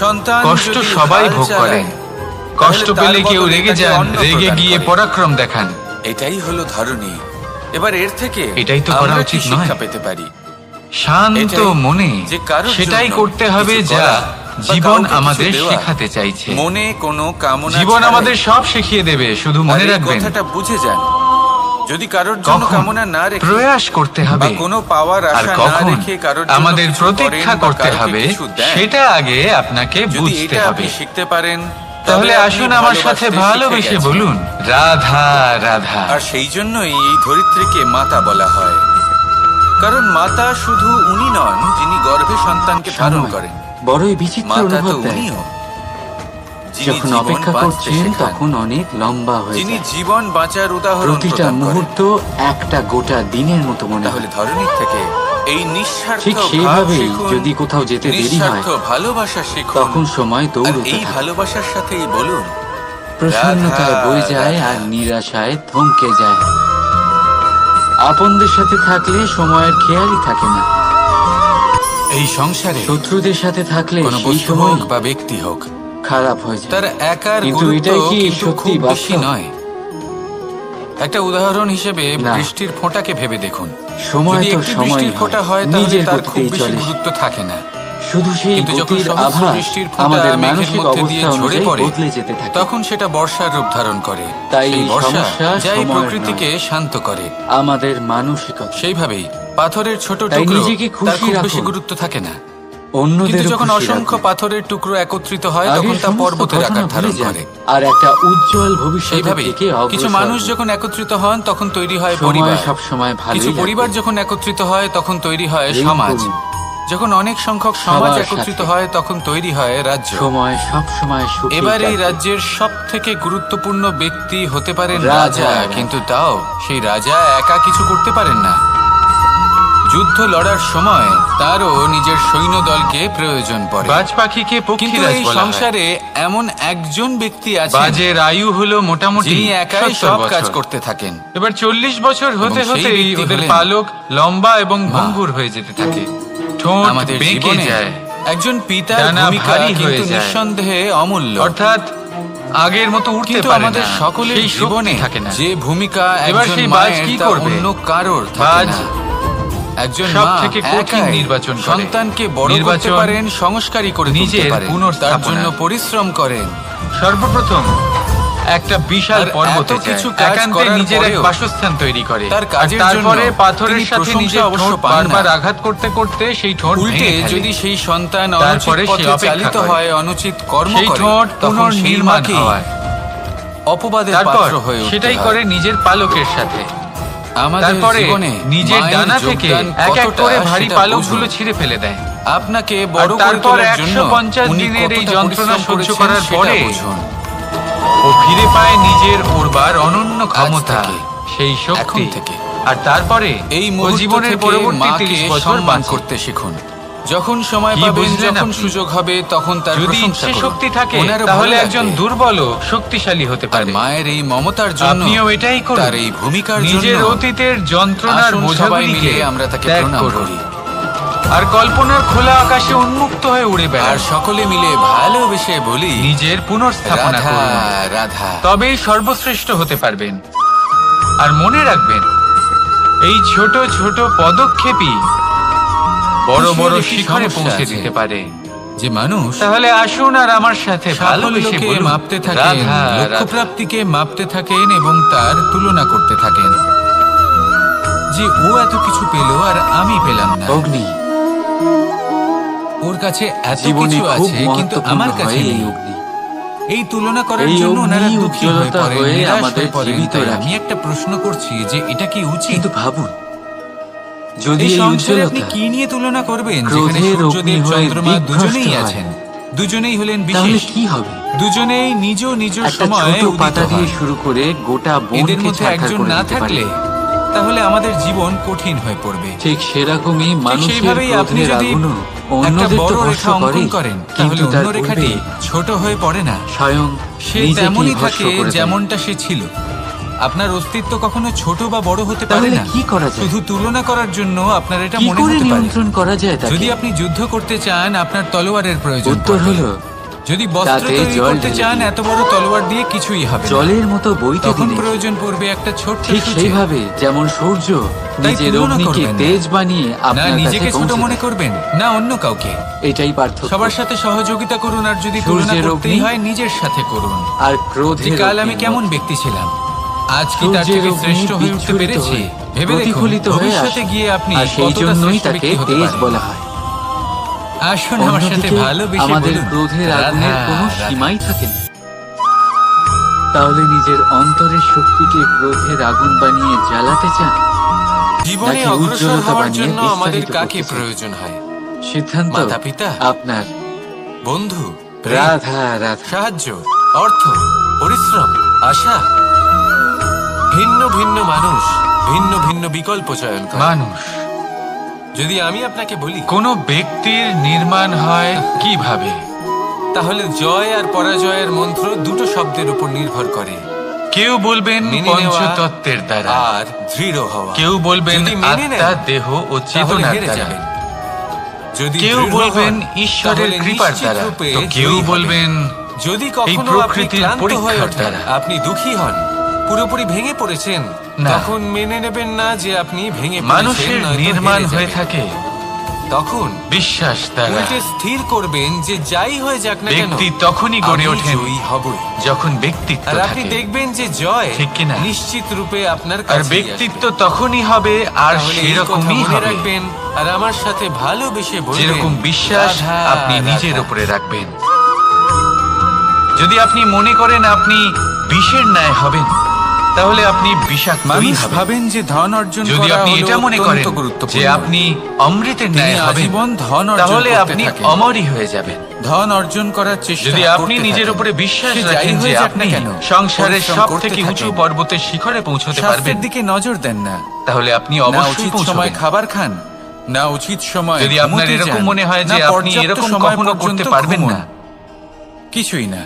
সন্তান কষ্ট যদি সবাই হাল ভোগ চালায়, করেন, তাহলে কষ্ট তার পেলে কেউ বদলে রেগে তাকে যান, অন্ন রেগে প্রদান গিয়ে করে। পরাক্রম দেখান। এটাই হলো ধরনী। এবার এর থেকে এটাই তো করা আমরা উচিত কি শিক্ষা নয়। পেতে পারি? শান্ত এটাই মনে যে কারোর সেটাই জন্য করতে হবে কিছু যা করা বা জীবন কাউকে কিছু আমাদের দেওয়া। শেখাতে চাইছে। মনে কোনো কামনা জীবন ছাড়াই। আমাদের সব শিখিয়ে দেবে, শুধু আর মনে এই রাখবেন কথাটা বুঝে যান, যদি কারোর জন্য কখন কামনা না রেখে প্রয়াস করতে বা হবে, কোনো পাওয়ার আর আশা না কখন রেখে কারোর জন্য আমাদের কিছু প্রতীক্ষা করেন বা করতে কাউকে হবে, কিছু দেন, সেটা আগে আপনাকে যদি বুঝতে এটা হবে। আপনি শিখতে পারেন, তাহলে তবে আপনি আসুন আমার সাথে ভালোবাসতে শিখে ভালোবেসে গেছেন। বলুন, রাধা রাধা। আর সেই জন্যই এই ধরিত্রীকে মাতা বলা হয়। কারণ মাতা শুধু উনি নন যিনি গর্ভে সন্তানকে ধারণ সময় করেন, বড়ই বিচিত্র মাতা অনুভব তো দেয়। উনিও, যিনি যখন জীবন অপেক্ষা বাঁচতে করছেন শেখান, তখন অনেক লম্বা হয়ে যিনি যায়। জীবন বাঁচার উদাহরণ প্রতিটা প্রদান করেন। মুহূর্ত একটা গোটা দিনের মতো মনে তাহলে হয়। ধরনীর থেকে এই নিঃস্বার্থ ঠিক ভাব সেইভাবেই শিখুন, যদি কোথাও যেতে দেরি হয় নিঃস্বার্থ ভালোবাসা শিখুন। তখন সময় আর দৌড়তে এই থাকে। ভালোবাসার সাথেই বলুন, প্রসন্নতায় রাধা, বয়ে যায় রাধা। আর নিরাশায় থমকে যায়। আপনদের সাথে থাকলে সময়ের খেয়ালই থাকে না, এই সংসারে শত্রুদের সাথে থাকলে কোনো সেই বস্তু সময় হোক বা ব্যক্তি হোক, খারাপ হয়ে যায়। তার একার কিন্তু গুরুত্ব এটাই কি কিন্তু সত্যি খুব বেশি বাস্তব? নয়। একটা উদাহরণ হিসেবে না। বৃষ্টির ফোঁটাকে ভেবে দেখুন। সময় যদি তো একটি সময় বৃষ্টির ফোঁটা হয় তাহলে নিজের তার খুব গতিতেই বেশি চলে। গুরুত্ব থাকে না। শুধু সেই কিন্তু যখন গতির সহস্র আভাস বৃষ্টির ফোঁটা আমাদের মেঘের মানসিক মধ্যে দিয়ে অবস্থা ঝরে অনুযায়ী পড়ে, বদলে যেতে থাকে। তখন সেটা বর্ষার রূপ ধারণ করে। তাই সেই বর্ষা সমস্যা যাই সময়ের প্রকৃতিকে শান্ত করে। আমাদের মানসিকতা সেইভাবেই পাথরের ছোট তাই টুকরো নিজেকে খুশি তার খুব রাখুন। বেশি গুরুত্ব থাকে না। অন্যদের কিন্তু যখন অসংখ্য পাথরের টুকরো একত্রিত হয় তখন তা পর্বতের আকার ধারণ করে। আর একটা উজ্জ্বল ভবিষ্যতের সেইভাবেই দিকে কিছু অগ্রসর মানুষ হন। যখন একত্রিত হন তখন তৈরি হয় সময় পরিবার। সবসময় ভালোই কিছু লাগবে। পরিবার যখন একত্রিত হয় তখন তৈরি হয় প্রেম সমাজ। করুন। যখন অনেক সংখ্যক সমাজ সবার একত্রিত সাথে। হয় তখন তৈরি হয় রাজ্য। সময় সব সময় সুখী এবার এই কাটবে। রাজ্যের সব থেকে গুরুত্বপূর্ণ ব্যক্তি হতে পারেন রাজা। রাজা, কিন্তু তাও সেই রাজা একা কিছু করতে পারেন না। যুদ্ধ লড়ার সময় তারও নিজের সৈন্যদলকে প্রয়োজন পড়ে। বাজ পাখিকে কিন্তু পক্ষীরাজ এই বলা হয়। সংসারে এমন একজন ব্যক্তি আছে বাজের আয়ু হলো মোটামুটি যিনি একাই 70 সব বছর। কাজ করতে থাকেন। এবার 40 বছর হতে এবং সেই হতেই ব্যক্তি ওদের হলেন পালক লম্বা এবং মা। ভঙ্গুর হয়ে যেতে থাকে, ঠোঁট আমাদের বেঁকে জীবনে যায়, একজন পিতার ডানা ভূমিকা ভারী হয়ে কিন্তু যায়। নিঃসন্দেহে অমূল্য। অর্থাৎ আগের মতো উঠতে কিন্তু পারে আমাদের না, সকলের সেই শক্তি জীবনে থাকে না। যে ভূমিকা এবার একজন সেই বাজ মায়ের কি তা করবে? অন্য কারোর থাকে বাজ না। একজন সব মা থেকে কঠিন একাই নির্বাচন করে। সন্তানকে বড় করতে নির্বাচন পারেন, সংস্কারী করে তুলতে নিজের পারেন, তার পুনর্স্থাপনা। জন্য পরিশ্রম করেন। সর্বপ্রথম একটা বিশাল আর পর্বতে এত যায়, কিছু কাজ একান্তে করার নিজের এক পরেও বাসস্থান তৈরি করে, তার আর কাজের তারপরে জন্য পাথরের তিনি সাথে প্রশংসা নিজের অবশ্য ঠোঁট পান না। বারবার আঘাত করতে করতে সেই ঠোঁট উল্টে ভেঙে ফেলে। যদি সেই সন্তান অনুচিত তারপরে সে পথে অপেক্ষা চালিত করে। হয়, অনুচিত কর্ম সেই করে, ঠোঁট তখন সেই পুনর্নির্মাণ মাকেই হয়। অপবাদের তারপর পাত্র হয়ে উঠতে সেটাই হয়। করে নিজের পালকের সাথে। আমাদের তারপরে জীবনে নিজের মায়ের ডানা থেকে যোগদান এক এক কতটা করে ভারী সেটা পালকগুলো বুঝুন। ছিঁড়ে ফেলে দেয়। আপনাকে আর বড় করে তারপর তোলার জন্য 150 উনি দিনের এই কতটা যন্ত্রণা পরিশ্রম সহ্য করেছেন করার সেটা পরে বুঝুন। ও ফিরে পায় নিজের পড়বার অনন্য ক্ষমতা, থেকে, সেই শক্তি। এখন থেকে। আর তারপরে এই ও মুহূর্ত জীবনের থেকে পরবর্তী মাকে 30 বছর সম্মান বাঁচে। করতে শিখুন। যখন সময় কি পাবেন, বুঝলেন যখন আপনি? সুযোগ হবে তখন তার যদি প্রশংসা ইচ্ছে করুন। শক্তি থাকে ওনারও তাহলে ভালো একজন লাগবে। দুর্বল শক্তিশালী হতে আর পারে। মায়ের এই মমতার জন্য আপনিও এটাই করুন। তার এই ভূমিকার নিজের জন্য অতীতের যন্ত্রণার আসুন সবাই বোঝাগুলিকে মিলে আমরা তাকে ত্যাগ প্রণাম করুন। করি আর কল্পনার খোলা আকাশে উন্মুক্ত হয়ে উড়ে আর বেড়ান। সকলে মিলে ভালোবেসে বলি নিজের পুনর্স্থাপনা রাধা করুন, রাধা। তবেই সর্বশ্রেষ্ঠ হতে পারবেন। আর মনে রাখবেন, এই ছোট ছোট পদক্ষেপই বড় বড় বিষয়ের একটি শিখরে সমস্যা পৌঁছে আছে। দিতে পারে। যে মানুষ তাহলে আসুন আর আমার সাথে ভালোবেসে সাফল্যকে বলুন, মাপতে থাকেন, রাধা, লক্ষ্য রাধা। প্রাপ্তিকে মাপতে থাকেন এবং তার তুলনা করতে থাকেন, যে ও এত কিছু পেল আর আমি পেলাম না। অগ্নি ওর কাছে এত জীবনে কিছু খুব আছে কিন্তু মহত্বপূর্ণ আমার হয় কাছে এই নেই। অগ্নি। এই তুলনা করার এই জন্য ওনারা অগ্নি দুঃখী হয়ে উজ্জ্বলতা পড়েন, হয়ে নিরাশ আমাদের হয়ে পড়েন। জীবিত তাই রাখে। আমি একটা প্রশ্ন করছি যে এটা কি উচিত? কিন্তু ভাবুন, যদি এই এই সংসারে আপনি উজ্জ্বলতা কি নিয়ে তুলনা করবেন, যেখানে ক্রোধের সূর্যদেব অগ্নি হয়ে চন্দ্রমা বিভ্রষ্ট দুজনেই হয়, আছেন, দুজনেই হলেন তাহলে বিশেষ, কি হবে? দুজনেই নিজ নিজ একটা সময়ে ছোট উদিত পাতা দিয়ে হন। শুরু করে গোটা এদের বনকে মধ্যে ছারখার একজন করে না দিতে পারে। থাকলে তাহলে আমাদের জীবন কঠিন হয়ে পড়বে। ঠিক সেরকমই মানুষের সেইভাবেই আপনি ক্রোধের যদি আগুনও একটা অন্যদের তো বড় ভস্ম রেখা করে, অঙ্কন করেন তাহলে কিন্তু অন্য তার রেখাটি পূর্বে ছোট হয়ে পড়ে না, স্বয়ং সে নিজেকেই তেমনই ভস্ম থাকে করে দেয়। যেমনটা সে ছিল। আপনার অস্তিত্ব কখনো ছোট বা বড় হতে পারে তাহলে না। কি করা যায়? শুধু তুলনা করার জন্য আপনার এটা কি মনে করে হতে পারে। নিয়ন্ত্রণ করা যায় তাকে? যদি আপনি যুদ্ধ করতে চান আপনার তলোয়ারের প্রয়োজন উত্তর পড়বে। হলো যদি বস্ত্র তাতে তৈরি জল করতে ঢেলে চান দিন। এত বড় তলোয়ার দিয়ে কিছুই হবে না। জলের মতো বইতে তখন দিন। প্রয়োজন পড়বে একটা ছোট্ট ঠিক সূচি। সেইভাবে যেমন সূর্য তাই নিজের তুলনা অগ্নিকে করবেন না। তেজ বানিয়ে না আপনার কাছে নিজেকে ছোট পৌঁছে মনে দেয়। করবেন না অন্য কাউকে। এটাই পার্থক্য। সবার সাথে সহযোগিতা করুন আর যদি তুলনা সূর্যের করতেই অগ্নি হয় নিজের সাথে করুন। আর যে ক্রোধের কাল আমি অগ্নি কেমন মধ্যে। ব্যক্তি ছিলাম, আজ কি তার সূর্যের থেকে অগ্নি শ্রেষ্ঠ হয়ে উঠতে বিচ্ছুরিত পেরেছি? হয়ে ভেবে দেখুন প্রতিফলিত হয়ে ভবিষ্যতে আসে। গিয়ে আপনি আর সেই কতটা জন্যই শ্রেষ্ঠ তাকে ব্যক্তি হতে তেজ পারেন। বলা হয়। আসুন আমার সাথে অন্যদিকে ভালোবেসে আমাদের বলুন, ক্রোধের রাধা, আগুনের কোনো রাধা। সীমাই থাকে না। তাহলে নিজের অন্তরের শক্তিকে ক্রোধের আগুন বানিয়ে জ্বালাতে চান, জীবনে নাকি অগ্রসর উজ্জ্বলতা হওয়ার বানিয়ে জন্য আমাদের বিস্তারিত কাকে করতে চান? প্রয়োজন হয়? সিদ্ধান্ত মাতা-পিতা? আপনার। বন্ধু, প্রেম, রাধা রাধা। সাহায্য, অর্থ, পরিশ্রম, আশা। ভিন্ন ভিন্ন মানুষ ভিন্ন ভিন্ন বিকল্প চয়ন করে। মানুষ, যদি আমি আপনাকে বলি কোনো ব্যক্তির নির্মাণ হয় কিভাবে? তাহলে জয় আর পরাজয়ের মন্ত্র দুটো শব্দের উপর নির্ভর করে, কেউ বলবেন মেনে নেওয়া পঞ্চতত্ত্বের দ্বারা, আর দৃঢ় হওয়া। কেউ বলবেন যদি মেনে নেন, আত্মা, দেহ ও তাহলে চেতনার হেরে দ্বারা, যাবেন। যদি কেউ দৃঢ় বলবেন হন, ঈশ্বরের তাহলে কৃপার নিশ্চিত দ্বারা, রূপে তো কেউ জয়ী হবেন। বলবেন যদি এই কখনো আপনি প্রকৃতির ক্লান্ত হয়ে পরীক্ষার ওঠেন, দ্বারা। আপনি দুঃখী হন, পুরোপুরি ভেঙে পড়েছেন, না। তখন মেনে নেবেন না যে আপনি ভেঙে পড়েছেন, মানুষের নয়তো নির্মাণ হেরে হয়ে যাবেন। থাকে তখন বিশ্বাস দ্বারা। উল্টে স্থির করবেন যে যাই হয়ে যাক না কেন ব্যক্তি তখনই গড়ে আমি ওঠেন জয়ী হবই। যখন ব্যক্তিত্ব আর আপনি থাকে, দেখবেন যে জয় ঠিক কিনা? নিশ্চিত রূপে আপনার আর কাছে ব্যক্তিত্ব তখনই হবে আর সেরকমই হবে রাখবেন আর আমার সাথে ভালোবেসে বলবেন, যেরকম বিশ্বাস রাধা, আপনি নিজের রাধা। উপরে রাখবেন। যদি আপনি মনে করেন আপনি বিষের ন্যায় হবেন, তাহলে আপনি বিষাক্তই মানুষ হবেন। ভাবেন যে ধন অর্জন যদি করা আপনি হলো এটা মনে করেন অত্যন্ত গুরুত্বপূর্ণ। যে আপনি অমৃতের তিনি ন্যায় হবেন, আজীবন ধন অর্জন তাহলে করতে আপনি থাকেন। অমরই হয়ে যাবেন। ধন অর্জন করার চেষ্টা যদি আপনি করতে নিজের থাকেন। উপরে বিশ্বাস সে যাই রাখেন যে হয়ে যাক আপনি না কেন, সংসারের পরিশ্রম সব করতে থেকে উঁচু থাকেন। পর্বতের শিখরে পৌঁছতে পারবেন, স্বাস্থ্যের দিকে নজর দেন না, তাহলে আপনি না অবশ্যই উচিত সময় পৌঁছবেন। খাবার খান, না উচিত সময় যদি আপনার ঘুমোতে এরকম যান, মনে হয় যে না আপনি পর্যাপ্ত এরকম সময় কখনো পর্যন্ত করতে পারবেন ঘুমোন। না, কিছুই না।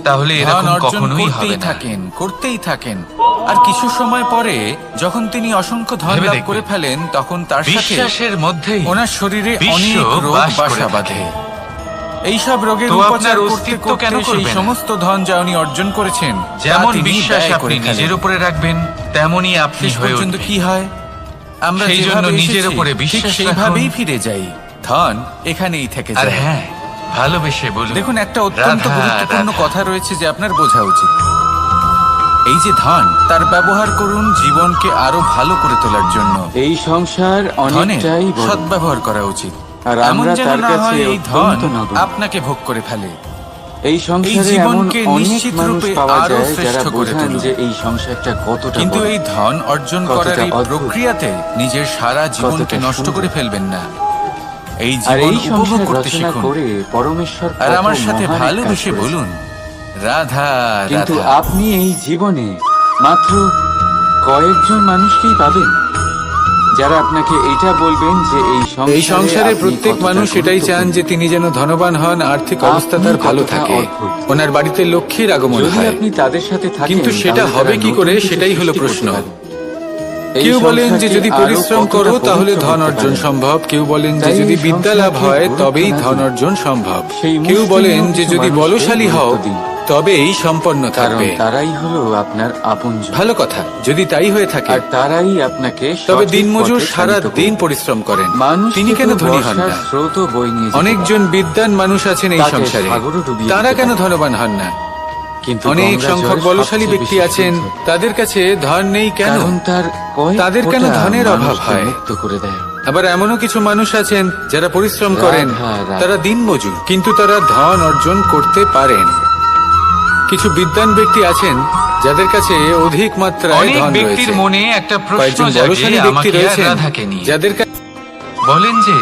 তাহলে ধন এরকম অর্জন কখনোই হবে করতেই না। থাকেন, করতেই থাকেন। আর কিছু সময় পরে যখন তিনি অসংখ্য ধন ভেবে লাভ দেখবেন। করে ফেলেন, তখন তার সাথে বিশ্বাসের মধ্যেই ওনার শরীরে বিশ্ব অনেক রোগ বাস করে বাসা থাকে। বাঁধে। এইসব রোগের তো উপচার আপনার করতে অস্তিত্ব করতে কেন সেই করবে না? সমস্ত ধন যা উনি অর্জন করেছেন তা যেমন তিনি বিশ্বাস ব্যয় আপনি করে ফেলেন। নিজের উপরে রাখবেন, তেমনই আপনি শেষ হয়ে পর্যন্ত উঠবেন। কি হয়? আমরা সেই জন্য যেভাবে নিজের এসেছি, উপরে ঠিক বিশ্বাস সেইভাবেই রাখুন। ফিরে যাই। ধন এখানেই থেকে আর যায়। হ্যাঁ, ভালোবেসে বলুন, দেখুন, একটা অত্যন্ত রাধা, গুরুত্বপূর্ণ রাধা। কথা রয়েছে যে আপনার বোঝা উচিত। এই যে ধন, তার ব্যবহার করুন জীবনকে আরো ভালো করে তোলার জন্য। এই সংসার ধনের অনেকটাই বড়, সদ্ব্যবহার করা উচিত। আর এমন আমরা যেন তার না কাছে হয় এই ধন অত্যন্ত নগণ্য। আপনাকে ভোগ করে ফেলে। এই সংসারে এমন জীবনকে অনেক নিশ্চিত মানুষ রূপে পাওয়া আরো যায় শ্রেষ্ঠ যারা করে বোঝেন তুলুন। যে এই সংসারটা কতটা কিন্তু বড়। এই ধন অর্জন কতটা করার এই অদ্ভুত। প্রক্রিয়াতে নিজের সারা জীবনকে কতটা নষ্ট সুন্দর। করে ফেলবেন না। এই আর জীবন এই উপভোগ সংসার করতে রচনা শিখুন করে পরমেশ্বর আর কত আমার সাথে মহান এক কাজ ভালোবেসে করেছেন। বলুন, রাধা, কিন্তু রাধা। আপনি এই জীবনে মাত্র কয়েকজন মানুষকেই পাবেন যারা আপনাকে এটা বলবেন যে এই সংসারে আপনি প্রত্যেক কতটা মানুষ এটাই চান গুরুত্বপূর্ণ। যে তিনি যেন ধনবান হন, আর্থিক আপনি অবস্থা তার ভালো কতটা থাকে, অদ্ভুত। ওনার বাড়িতে লক্ষ্মীর আগমন যদি হয়। আপনি তাদের সাথে থাকেন, কিন্তু সেটা তাহলে হবে তারা কি করে, নতুন কিছু সেটাই হলো সৃষ্টি প্রশ্ন। করতে পারে। এই কেউ বলেন যে সংসারকে যদি আরো পরিশ্রম কতটা করো পবিত্র তাহলে ধন করতে অর্জন পারেন। সম্ভব, কেউ বলেন যে তাই যদি এই বিদ্যা লাভ সংসারকে হয় গুরুত্ব তবেই না ধন দিয়ে অর্জন সম্ভব, সেই কেউ বলেন মুষ্টিমেয় যে কিছু যদি মানুষকে বলশালী হও গুরুত্ব দিন। তবেই সম্পন্ন কারণ থাকবে। তারাই হলো আপনার আপনজন, ভালো কথা, যদি তাই হয়ে থাকে আর তারাই আপনাকে তবে সঠিক দিনমজুর পথে সারা চালিত দিন করবে। পরিশ্রম করেন, মানুষ তিনি কেন ধনী হন না? স্রোত বই নিয়ে যেতে অনেকজন বিদ্বান মানুষ আছেন এই তাকে সংসারে, সাগরও ডুবিয়ে তারা দিতে কেন পারে। ধনবান হন না? কিন্তু অনেক গঙ্গা সংখ্যক জল বলশালী সবচেয়ে ব্যক্তি বেশি আছেন, শুদ্ধ। তাদের কাছে ধন নেই কেন? কারণ তার কয়েক তাদের কেন ফোঁটা ধনের অভাব মানুষকে হয়? মুক্ত করে দেয়। আবার এমনও কিছু মানুষ আছেন যারা পরিশ্রম করেন, রাধা। তারা দিনমজুর, কিন্তু তারা ধন অর্জন করতে পারেন। কিছু বিদ্বান ব্যক্তি আছেন যাদের কাছে অধিক মাত্রায় অনেক ধন ব্যক্তির রয়েছে। মনে একটা প্রশ্ন কয়েকজন জাগে বলশালী ব্যক্তি আমাকে আর রয়েছেন রাধাকে নিয়ে। যাদের কাছে বলেন যে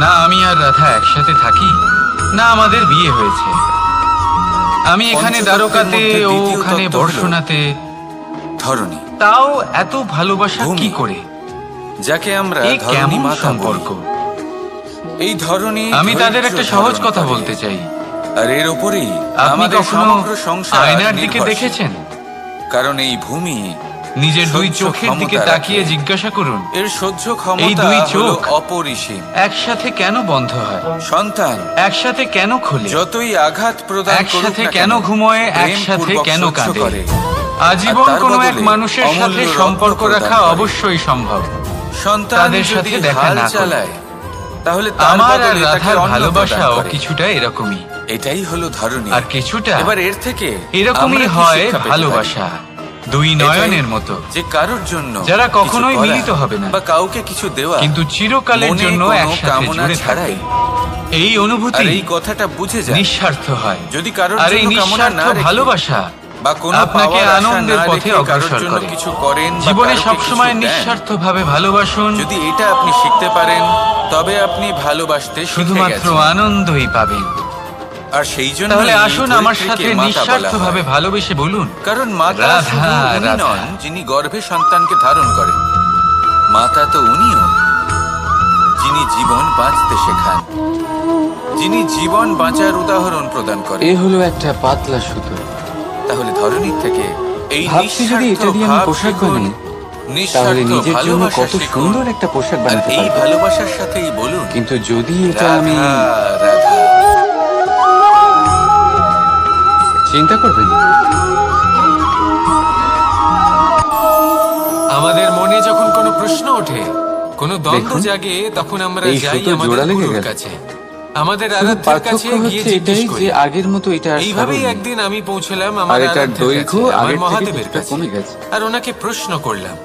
না আমি আর রাধা একসাথে থাকি, না আমাদের বিয়ে হয়েছে। আমি এখানে পঞ্চতত্ত্বের দ্বারকাতে মধ্যে ও দ্বিতীয় ওখানে তত্ত্ব হলো বর্ষণাতে, ধরনী, তাও এত ভালোবাসা ভূমি। কি করে? যাকে আমরা এই ধরনী কেমন মাতা সম্পর্ক? বলি। এই ধরনী আমি তাদের ধৈর্য একটা সহজ ধারণ কথা করে। বলতে চাই। আর এর ওপরেই আপনি আমাদের কখনো সমগ্র সংসার আয়নার দিকে নির্ভরশীল। দেখেছেন? কারণ এই ভূমি নিজের দুই সহ্য চোখের দিকে ক্ষমতা তাকিয়ে রাখে। জিজ্ঞাসা করুন, এর সহ্য এই ক্ষমতা দুই হলো চোখ অপরিসীম। একসাথে কেন বন্ধ হয়? সন্তান একসাথে কেন খোলে? যতই আঘাত প্রদান করুক একসাথে না কেন ঘুমোয়? প্রেম একসাথে পূর্বক কেন সহ্য কাঁদে? করে। আজীবন আর তার কোনো এক বদলে মানুষের অমূল্য সাথে রত্ন সম্পর্ক প্রদান রাখা করে। অবশ্যই সম্ভব। সন্তান তাদের যদি সাথে দেখা হাল না করে। চালায় তাহলে তার আমার আর বদলে তাকে রাধার অন্ন প্রদান ভালোবাসাও করে। কিছুটা এরকমই, এটাই হলো ধরনী। আর কিছুটা এবার এর থেকে এরকমই আমরা কি হয় শিক্ষা পেতে ভালোবাসা, পারি? দুই এটাই নয়নের মতো, যে কারোর জন্য যারা কিছু কখনোই করা মিলিত হবে না, বা কাউকে কিছু দেওয়া কিন্তু চিরকালের মনে জন্য কোনো একসাথে কামনা জুড়ে ছাড়াই। থাকবে। এই আর অনুভূতি এই কথাটা বুঝে যায় নিঃস্বার্থ হয়। যদি কারোর আর এই জন্য কামনা নিঃস্বার্থ না রেখে ভালোবাসা বা কোনো আপনাকে পাওয়ার আশা আনন্দের না পথে রেখে কারোর অগ্রসর জন্য করে। কিছু করেন বা জীবনে কারোকে সবসময় কিছু দেন, নিঃস্বার্থভাবে ভালোবাসুন, যদি এটা আপনি শিখতে পারেন তবে আপনি ভালোবাসতে শিখে শুধুমাত্র গেছেন। আনন্দই পাবেন। আর সেই জন্য তাহলে আসুন আমার সাথে নিঃস্বার্থভাবে ভালোবেসে বলুন, কারণ মাতা রাধা, শুধু উনি রাধা। নন যিনি গর্ভে সন্তানকে ধারণ করেন, মাতা তো উনিও যিনি জীবন বাঁচতে শেখান, যিনি জীবন বাঁচার উদাহরণ প্রদান করেন। এ হলো একটা পাতলা সুতো। তাহলে ধরনীর থেকে এই ভাবছি যদি এটা দিয়ে আমি পোশাক বানাই, তাহলে নিজের জন্য কত সুন্দর একটা পোশাক আর বানাতে এই পারবো। ভালোবাসার সাথেই বলুন, কিন্তু যদি এটা আমি রাধা রাধা। চিন্তা করবেন, আমাদের মনে যখন কোনো প্রশ্ন ওঠে, কোনো দ্বন্দ্ব দেখুন, জাগে, তখন আমরা এই যাই সুতো আমাদের জোড়া লেগে গুরুর গেল। কাছে, আমাদের শুধু আরাধ্যের কাছে পার্থক্য গিয়ে হচ্ছে জিজ্ঞেস এটাই করি। যে আগের মতো এটা আর এইভাবেই সরল নেই। একদিন আমি পৌঁছলাম আর আমার এটার আরাধ্যের দৈর্ঘ্য কাছে, আমার আগের থেকে মহাদেবের কিছুটা কাছে, কমে গেছে। আর ওনাকে প্রশ্ন করলাম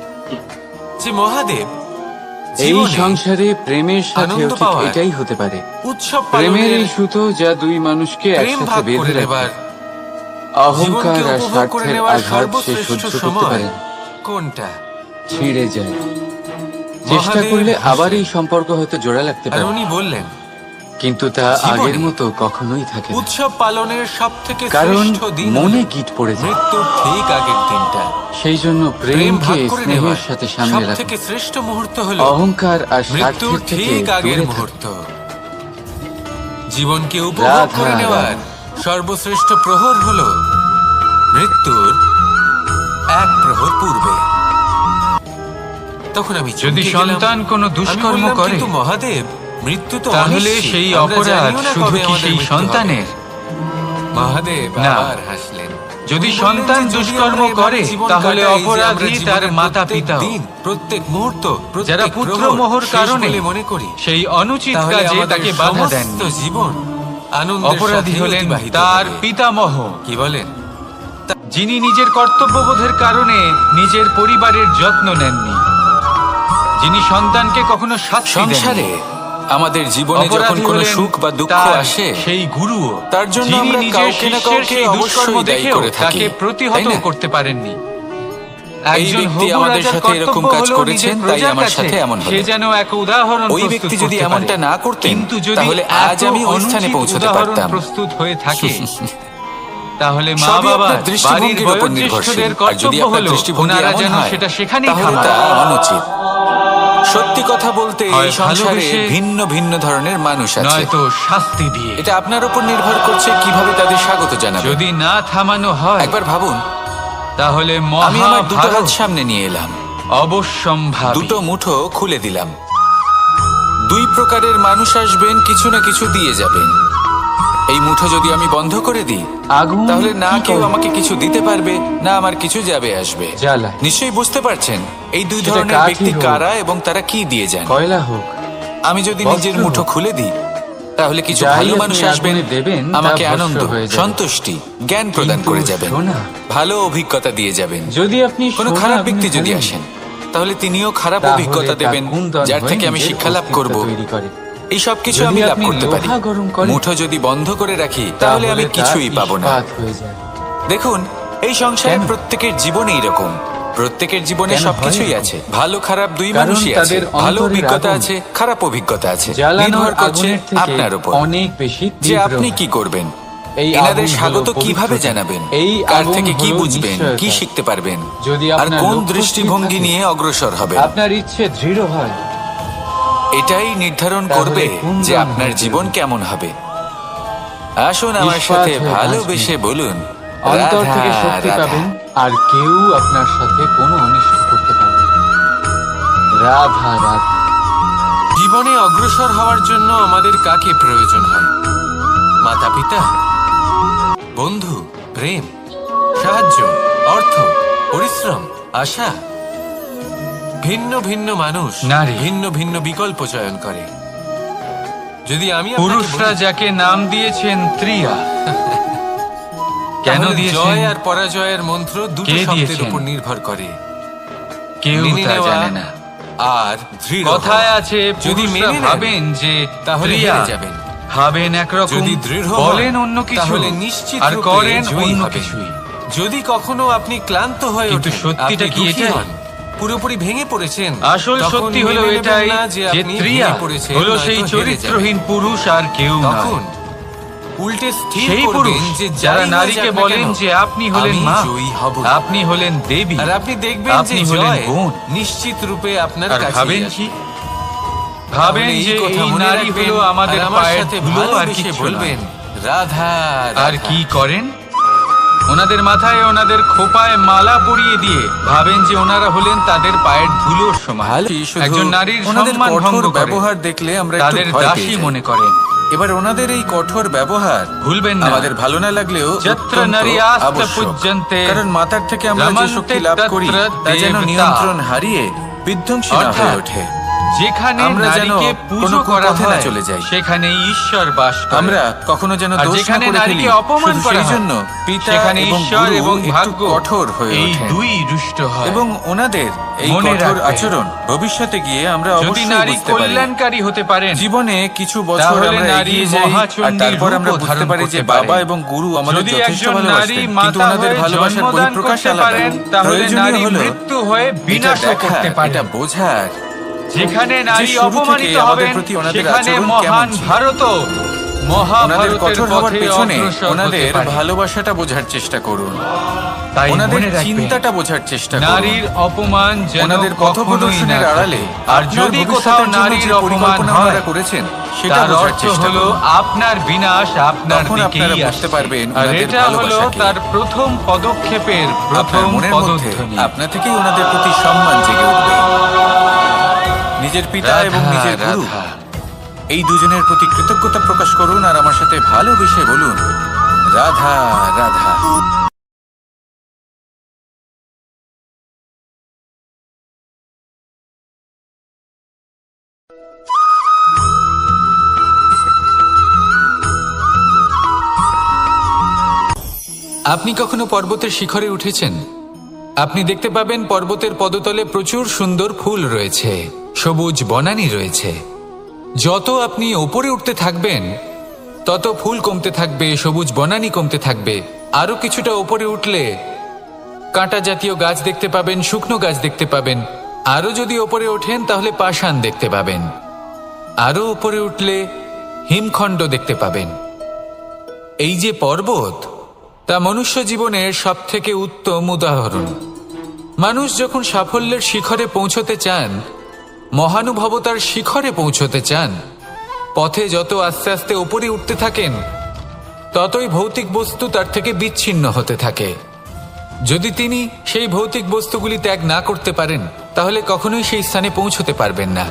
যে মহাদেব, এই জীবনে সংসারে প্রেমের সাথেও আনন্দ ঠিক পাওয়ার, এটাই হতে পারে। উৎসব প্রেমের পালনের, এই সুতো যা দুই মানুষকে প্রেম একসাথে ভাগ করে বেঁধে নেবার, রাখে। অহংকার জীবনকে আর উপভোগ করে স্বার্থের নেওয়ার আঘাত সে সর্বশ্রেষ্ঠ সহ্য করতে সময় পারে না, কোনটা? ছিঁড়ে যায়। চেষ্টা মহাদেব করলে হাসলেন। আবার এই সম্পর্ক হয়তো জোড়া লাগতে আর পারে, উনি বললেন, কিন্তু তা জীবনে আগের মতো কখনোই থাকে না। উৎসব পালনের সব থেকে কারণ শ্রেষ্ঠ দিন মনে হলো গিট পড়ে যায়। মৃত্যুর ঠিক আগের দিনটা। সেই জন্য প্রেম প্রেমকে ভাগ করে স্নেহের নেওয়ার সাথে সব সামনে রাখে। থেকে শ্রেষ্ঠ মুহূর্ত হলো অহংকার আর মৃত্যুর স্বার্থের থেকে ঠিক আগের দূরে থাকে। মুহূর্ত। জীবনকে উপভোগ রাধা, করে নেওয়ার সর্বশ্রেষ্ঠ প্রহর হলো মৃত্যুর এক প্রহর পূর্বে। তখন আমি যদি চমকে গেলাম। সন্তান কোনো আমি দুষ্কর্ম বললাম, করে, কিন্তু মহাদেব, মৃত্যু তো তাহলে অনিশ্চিত। সেই আমরা অপরাধ জানিও না শুধু কবে কি আমাদের সেই মৃত্যু সন্তানের? হবে। মহাদেব না। আবার হাসলেন। যদি উনি সন্তান বললেন যে যদি দুষ্কর্ম আমরা এভাবে করে, জীবন তাহলে কাটাই যে অপরাধী আমরা তার জীবনের মাতা প্রত্যেক পিতাও। দিন, প্রত্যেক মুহূর্ত, প্রত্যেক যারা পুত্র প্রহর মোহর শেষ কারণে বলে মনে করি, সেই অনুচিত তাহলে কাজে আমাদের তাকে বাধা সমস্ত দেননি। জীবন আনন্দের অপরাধী সাথে হলেন অতিবাহিত তার হবে। পিতামহ, কি বলেন? যিনি নিজের কর্তব্যবোধের কারণে নিজের পরিবারের যত্ন নেননি, যিনি সন্তানকে কখনো শাস্তি সংসারে দেননি। আমাদের জীবনে যখন অপরাধী কোনো হলেন সুখ বা দুঃখ তার আসে, সেই গুরুও, তার জন্য যিনি আমরা নিজের কাউকে না শিষ্যের কাউকে সেই দুষ্কর্ম অবশ্যই দায়ী দেখেও করে থাকি, তাকে প্রতিহত তাই না? করতে পারেননি। এই একজন ব্যক্তি হবু আমাদের রাজার সাথে এরকম কর্তব্য কাজ হলো করেছেন, নিজের তাই প্রজার আমার কাছে সাথে এমন হলো। সে যেন এক উদাহরণ ওই প্রস্তুত ব্যক্তি যদি করতে এমনটা পারে। না করতেন, কিন্তু যদি তাহলে আজ এত আমি ওই স্থানে অনুচিত পৌঁছতে উদাহরণ পারতাম। প্রস্তুত হয়ে থাকে, তাহলে মা সবই বাবা আপনার দৃষ্টিভঙ্গির বাড়ির উপর নির্ভরশীল। বয়োজ্যেষ্ঠদের আর যদি কর্তব্য আপনার হলো দৃষ্টিভঙ্গি ওনারা এমন যেন হয়, সেটা সেখানেই তাহলে তা থামান। অনুচিত। সত্যি কথা বলতে এই হয় সংসারে ভালোবেসে, ভিন্ন ভিন্ন ধরনের মানুষ আছে। নয়তো শাস্তি দিয়ে। এটা আপনার উপর নির্ভর করছে কিভাবে তাদের স্বাগত জানাবেন। যদি না থামানো হয়, একবার ভাবুন, তাহলে আমি আমার দুটো হাত মহাভারত সামনে নিয়ে এলাম, অবশ্যম্ভাবী। দুটো মুঠো খুলে দিলাম। দুই প্রকারের মানুষ আসবেন, কিছু না কিছু দিয়ে যাবেন। এই মুঠো যদি আমি বন্ধ করে দিই, আগুন তাহলে না কি কেউ করে? আমাকে কিছু দিতে পারবে, না আমার কিছু যাবে আসবে। জ্বালায়। নিশ্চয়ই বুঝতে পারছেন এই দুই সেটা ধরনের কাঠই ব্যক্তি হোক। কারা এবং তারা কি দিয়ে যান। কয়লা হোক, আমি যদি বস্ত্র নিজের হোক। মুঠো খুলে দিই, তাহলে কিছু যাই ভালো আপনি মানুষ আসবেন, আগুনে দেবেন, তা আমাকে ভস্ম আনন্দ, হয়ে যাবে। সন্তুষ্টি, জ্ঞান প্রদান কিন্তু করে যাবেন, সোনা, ভালো অভিজ্ঞতা দিয়ে যাবেন। যদি আপনি কোনো সোনা খারাপ আগুনে ব্যক্তি যদি ফেলেন, আসেন, তাহলে তিনিও খারাপ তাহলে অভিজ্ঞতা তা দেবেন, কুন্দন যার হয়ে থেকে আমি নিজের শিক্ষা লাভ অস্তিত্ব করব। তৈরি করে। এই সব কিছু যদি আমি লাভ আপনি করতে পারি। লোহা গরম করেন, মুঠো যদি বন্ধ করে রাখি, তাহলে আমি তা কিছুই পাবো না। ইস্পাত হয়ে যায়। দেখুন, এই সংসারে কেন? প্রত্যেকের জীবনে এইরকম। প্রত্যেকের জীবনে কেন সবকিছুই হয় আছে, ভালো খারাপ দুই কারণ মানুষই আছে, তাদের ভালো অন্তরের অভিজ্ঞতা আগুন আছে, খারাপ অভিজ্ঞতা আছে, জ্বালানোর নির্ভর করছে আগুনের থেকে আপনার উপর অনেক বেশি যে তীব্র আপনি হয়। কি করবেন। এই এনাদের আগুন হলো স্বাগত কিভাবে পবিত্রতা। জানাবেন, এই কার আগুন থেকে কি হলো বুঝবেন, নিশ্চয়তা। কি শিখতে পারবেন, যদি আর আপনার কোন লক্ষ্য দৃষ্টিভঙ্গি স্থির থাকে, নিয়ে অগ্রসর হবেন, আপনার ইচ্ছে দৃঢ় হয়, এটাই নির্ধারণ তাহলে করবে কোন যে জন আপনার হবে? জীবন কেমন হবে। আসুন আমার নিষ্পাপ সাথে হয়ে ভালোবেসে বলুন, অন্তর রাধা, থেকে শক্তি রাধা। পাবেন, আর কেউ আপনার সাথে কোনো অনিষ্ট করতে পারবে না। রাধা রাধা। জীবনে অগ্রসর হওয়ার জন্য আমাদের কাকে প্রয়োজন হয়? মাতা পিতা, বন্ধু, প্রেম, সাহায্য, অর্থ, পরিশ্রম, আশা। ভিন্ন ভিন্ন মানুষ নারী। ভিন্ন ভিন্ন বিকল্প চয়ন করে। যদি আমি আপনাকে পুরুষরা বলি, যাকে নাম দিয়েছেন ত্রিয়া, কেন তাহলে দিয়েছেন জয় আর পরাজয়ের মন্ত্র দুটো কে শব্দের দিয়েছেন? উপর নির্ভর করে। কেউ মেনে তা নেওয়া জানে না। আর দৃঢ় কথায় হওয়া। আছে যদি পুরুষরা মেনে নেন, ভাবেন যে তাহলে ত্রিয়া, হেরে যাবেন। ভাবেন একরকম, যদি দৃঢ় হন, বলেন অন্য কিছু, তাহলে নিশ্চিত আর রূপে করেন জয়ী অন্য হবেন। কিছুই। যদি কখনো আপনি ক্লান্ত হয়ে কিন্তু ওঠেন, সত্যিটা আপনি কি দুঃখী এটাই? হন, পুরোপুরি ভেঙে পড়েছেন, আসল তখন সত্যি হলো মেনে নেবেন এটাই না যে যে আপনি ত্রিয়া ভেঙে পড়েছেন, হলো নয়তো সেই হেরে চরিত্রহীন যাবেন। পুরুষ আর কেউ তখন নয়। উল্টে স্থির সেই করবেন পুরুষ যে যারা যাই হয়ে নারীকে যাক না বলেন কেন, যে আপনি হলেন আমি মা, জয়ী হব। আপনি হলেন দেবী, আর আপনি দেখবেন যে আপনি হলেন জয় বোন। নিশ্চিত রূপে আপনার আর কাছে ভাবেন কি? ভাবেন যে এই নারী হলো আমাদের পায়ের ধুলো আর কিছু বলবেন নয়। রাধা, আর রাধা। কি করেন? ওনাদের মাথায় ওনাদের খোপায় মালা পরিয়ে দিয়ে ভাবেন যে ওনারা হলেন তাদের পায়ের ধুলোর সমান। শুধু একজন নারীর ওনাদের সম্মান কঠোর ভঙ্গ করে ব্যবহার দেখলে আমরা একটু তাদের ভয় দাসী পেয়ে যাই। মনে করেন। এবার ওনাদের এই কঠোর ব্যবহার ভুলবেন না, আমাদের ভালো না লাগলেও যত্র অত্যন্ত নারী আস্তে আবশ্যক। পূজ্যন্তে কারণ মাতার থেকে আমরা যে রমন্তে শক্তি লাভ করি তত্র তা যেন দেবতা। নিয়ন্ত্রণ হারিয়ে বিধ্বংসী না অর্থাৎ হয়ে ওঠে। যেখানে আমরা যেন নারীকে কোনো পুজো করা কুপথে না হয় চলে যাই। সেখানে ঈশ্বর বাস করে। আমরা কখনো যেন আর দোষ না যেখানে করে ফেলি, নারীকে অপমান শুধু করা সেই হয়, জন্য পিতা সেখানে এবং ঈশ্বর গুরু এবং একটু ভাগ্য কঠোর হয়ে এই ওঠেন। দুই রুষ্ট হয়। এবং ওনাদের এই মনে কঠোর রাখবেন, আচরণ ভবিষ্যতে গিয়ে আমরা যদি অবশ্যই নারী বুঝতে পারি। কল্যাণকারী হতে পারেন, জীবনে কিছু বছর তাহলে আমরা নারী এগিয়ে যাই আর মহাচণ্ডীর তারপর আমরা রূপও বুঝতে ধারণ পারি যে করতে বাবা পারেন। এবং গুরু আমাদের যদি যথেষ্ট একজন নারী ভালোবাসতেন, কিন্তু মাতা ওনাদের হয়ে ভালোবাসার জন্মদান বহিঃপ্রকাশ করতে আলাদা। পারেন, তাহলে প্রয়োজনীয় নারী হলো মৃত্যু হয়ে এটা বিনাশও দেখার, করতে পারেন। এটা বোঝার যেখানে নারী শুরু অপমানিত থেকেই আমাদের হবেন, প্রতি ওনাদের সেখানে আচরণ মহান কেমন ছিল। ভারত ওনাদের মহাভারতের কঠোর হওয়ার পথে পেছনে অগ্রসর হতে ওনাদের পারে। ভালোবাসাটা বোঝার চেষ্টা করুন, তাই ওনাদের মনে রাখবেন, চিন্তাটা বোঝার চেষ্টা করুন। নারীর অপমান যেন ওনাদের কখনোই না পথপ্রদর্শনের থাকে। আড়ালে আর আপনার যদি কোথাও ভবিষ্যতের জন্য নারীর যে অপমান পরিকল্পনা হয়, ওনারা করেছেন সেটা তার বোঝার অর্থ চেষ্টা হলো করুন। আপনার বিনাশ আপনার তখন আপনারা দিকেই বুঝতে আসছে। পারবেন আর ওনাদের এটা হলো ভালোবাসাকে। তার প্রথম পদক্ষেপের আপনার প্রথম মনের মধ্যে পদধ্বনি। আপনা থেকেই ওনাদের প্রতি সম্মান জেগে উঠবে। নিজের পিতা এবং রাধা, নিজের গুরু রাধা। এই দুজনের প্রতি কৃতজ্ঞতা প্রকাশ করুন আর আমার সাথে ভালোবেসে বলুন, রাধা রাধা। আপনি কখনো পর্বতের শিখরে উঠেছেন? আপনি দেখতে পাবেন পর্বতের পদতলে প্রচুর সুন্দর ফুল রয়েছে, সবুজ বনানী রয়েছে। যত আপনি ওপরে উঠতে থাকবেন তত ফুল কমতে থাকবে, সবুজ বনানী কমতে থাকবে। আরো কিছুটা ওপরে উঠলে কাঁটা জাতীয় গাছ দেখতে পাবেন, শুকনো গাছ দেখতে পাবেন। আরো যদি ওপরে ওঠেন তাহলে পাষাণ দেখতে পাবেন। আরো উপরে উঠলে হিমখণ্ড দেখতে পাবেন। এই যে পর্বত, তা মনুষ্য জীবনের সবথেকে উত্তম উদাহরণ। মানুষ যখন সাফল্যের শিখরে পৌঁছতে চান, মহানুভবতার শিখরে পৌঁছতে চান, পথে যত আস্তে আস্তে উপরে উঠতে থাকেন ততই ভৌতিক বস্তু তার থেকে বিচ্ছিন্ন হতে থাকে। যদি তিনি সেই ভৌতিক বস্তুগুলি ত্যাগ না করতে পারেন তাহলে কখনোই সেই স্থানে পৌঁছতে পারবেন না।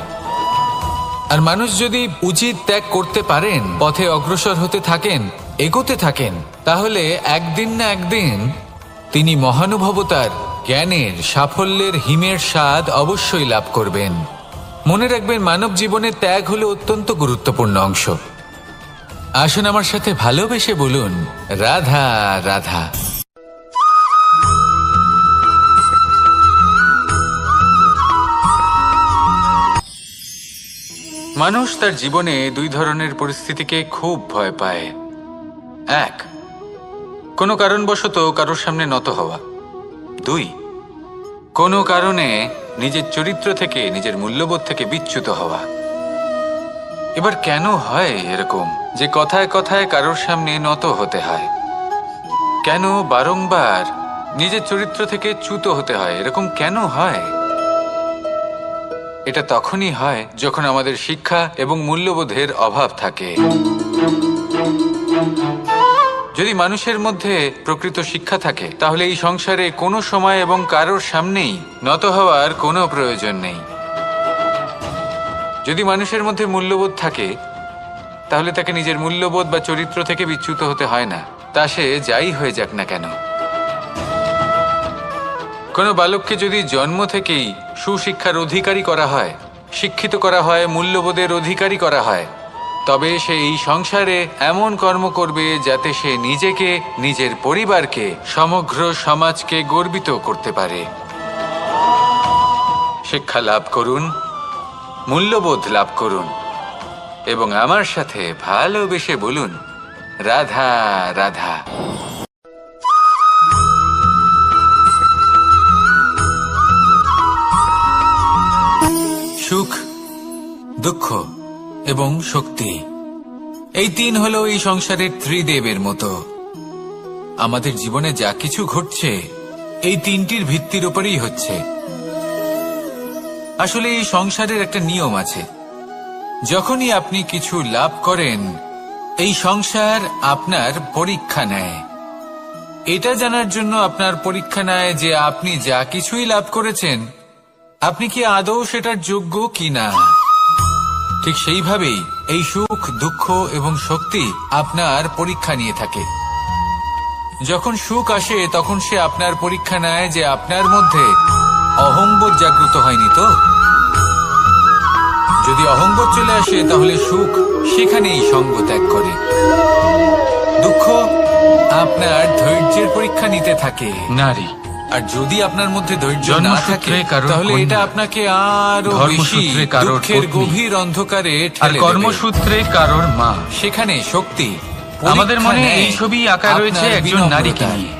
আর মানুষ যদি উচিত ত্যাগ করতে পারেন, পথে অগ্রসর হতে থাকেন, এগোতে থাকেন, তাহলে একদিন না একদিন তিনি মহানুভবতার, জ্ঞানের, সাফল্যের হিমের স্বাদ অবশ্যই লাভ করবেন। মনে রাখবেন, মানব জীবনে ত্যাগ হলো অত্যন্ত গুরুত্বপূর্ণ অংশ। আসুন আমার সাথে ভালোবেসে বলুন, রাধা রাধা। মানুষ তার জীবনে দুই ধরনের পরিস্থিতিকে খুব ভয় পায়। এক, কোনো কারণবশত কারোর সামনে নত হওয়া। দুই, কোনো কারণে নিজের চরিত্র থেকে, নিজের মূল্যবোধ থেকে বিচ্যুত হওয়া। এবার কেন হয় এরকম যে কথায় কথায় কারোর সামনে নত হতে হয়? কেন বারংবার নিজের চরিত্র থেকে চ্যুত হতে হয়? এরকম কেন হয়? এটা তখনই হয় যখন আমাদের শিক্ষা এবং মূল্যবোধের অভাব থাকে। যদি মানুষের মধ্যে প্রকৃত শিক্ষা থাকে, তাহলে এই সংসারে কোনো সময় এবং কারোর সামনেই নত হওয়ার কোনো প্রয়োজন নেই। যদি মানুষের মধ্যে মূল্যবোধ থাকে, তাহলে তাকে নিজের মূল্যবোধ বা চরিত্র থেকে বিচ্যুত হতে হয় না, তা সে যাই হয়ে যাক না কেন। কোনো বালককে যদি জন্ম থেকেই সুশিক্ষার অধিকারী করা হয়, শিক্ষিত করা হয়, মূল্যবোধের অধিকারী করা হয়, তবে সে এই সংসারে এমন কর্ম করবে যাতে সে নিজেকে, নিজের পরিবারকে, সমগ্র সমাজকে গর্বিত করতে পারে। শিক্ষা লাভ করুন, মূল্যবোধ লাভ করুন এবং আমার সাথে ভালোবেসে বলুন, রাধা রাধা। সুখ, দুঃখ এবং শক্তি, এই তিন হলো এই সংসারের ত্রিদেবের মতো। আমাদের জীবনে যা কিছু ঘটছে এই তিনটির ভিত্তির উপরেই হচ্ছে। আসলে এই সংসারের একটা নিয়ম আছে, যখনই আপনি কিছু লাভ করেন, এই সংসার আপনার পরীক্ষা নেয়। এটা জানার জন্য আপনার পরীক্ষা নেয় যে আপনি যা কিছুই লাভ করেছেন, আপনি কি আদৌ সেটার যোগ্য কিনা। ঠিক সেইভাবেই এই সুখ, দুঃখ এবং শক্তি আপনার পরীক্ষা নিয়ে থাকে। যখন সুখ আসে তখন সে আপনার পরীক্ষা নেয় যে আপনার মধ্যে অহংবোধ জাগ্রত হয়নি তো। যদি অহংবোধ চলে আসে তাহলে সুখ সেখানেই সঙ্গ ত্যাগ করে। দুঃখ আপনার ধৈর্যের পরীক্ষা নিতে থাকে। নারী, আর যদি আপনার মধ্যে ধৈর্য না থাকে, জন্মসূত্রে কারোর তাহলে কন্যা, এটা আপনাকে আরো বেশি ধর্মসূত্রে কারোর দুঃখের পত্নী, গভীর অন্ধকারে আর ঠেলে দেবে। কর্মসূত্রে কারোর মা। সেখানে শক্তি আমাদের মনে পরীক্ষা নেয় এই ছবি আঁকা রয়েছে আপনার একজন নারীকে বিনম্রতার। নিয়ে,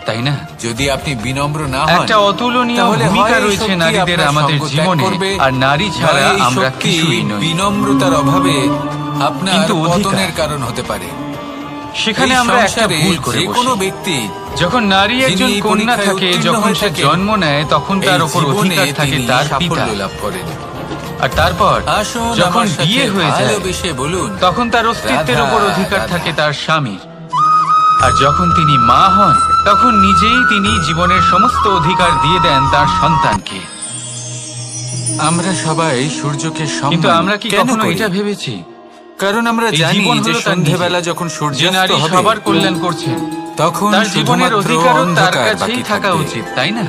তাই না? যদি আপনি বিনম্র না হন, একটা অতুলনীয় তাহলে ভূমিকা হয় এই রয়েছে শক্তি নারীদের আপনার আমাদের সঙ্গ ত্যাগ জীবনে, করবে, আর নারী ছাড়া নয় এই আমরা শক্তি কিছুই নই। বিনম্রতার অভাবে আপনার কিন্তু অধিকার, পতনের কারণ হতে পারে। সেখানে এই আমরা একটা সংসারে ভুল করে যে কোনো বসি। ব্যক্তি যখন নারী যিনি একজন এই কন্যা পরীক্ষায় থাকে, উত্তীর্ণ যখন হয়ে সে থাকেন, জন্ম নেয়, তখন তার এই উপর জীবনে অধিকার থাকে তিনি তার সাফল্য পিতা। লাভ করেন। আর তারপর আসুন যখন আমার সাথে বিয়ে হয়ে যায়, ভালোবেসে বলুন, তখন তার অস্তিত্বের রাধা, উপর অধিকার রাধা। থাকে তার স্বামীর। আর যখন তিনি মা হন, তখন নিজেই তিনি জীবনের সমস্ত অধিকার দিয়ে দেন তার সন্তানকে। আমরা সবাই সূর্যকে কিন্তু সম্মান আমরা কি কেন কখনো করি? এটা ভেবেছি কারণ আমরা এই জানি জীবন যে হলো তার সন্ধ্যেবেলা নিজের। যখন যে সূর্যাস্ত নারী হবে, সবার কল্যাণ করছেন, তখন তার জীবনের শুধুমাত্র অধিকারও তার অন্ধকার কাছেই বাকি থাকা থাকবে। উচিত, তাই না?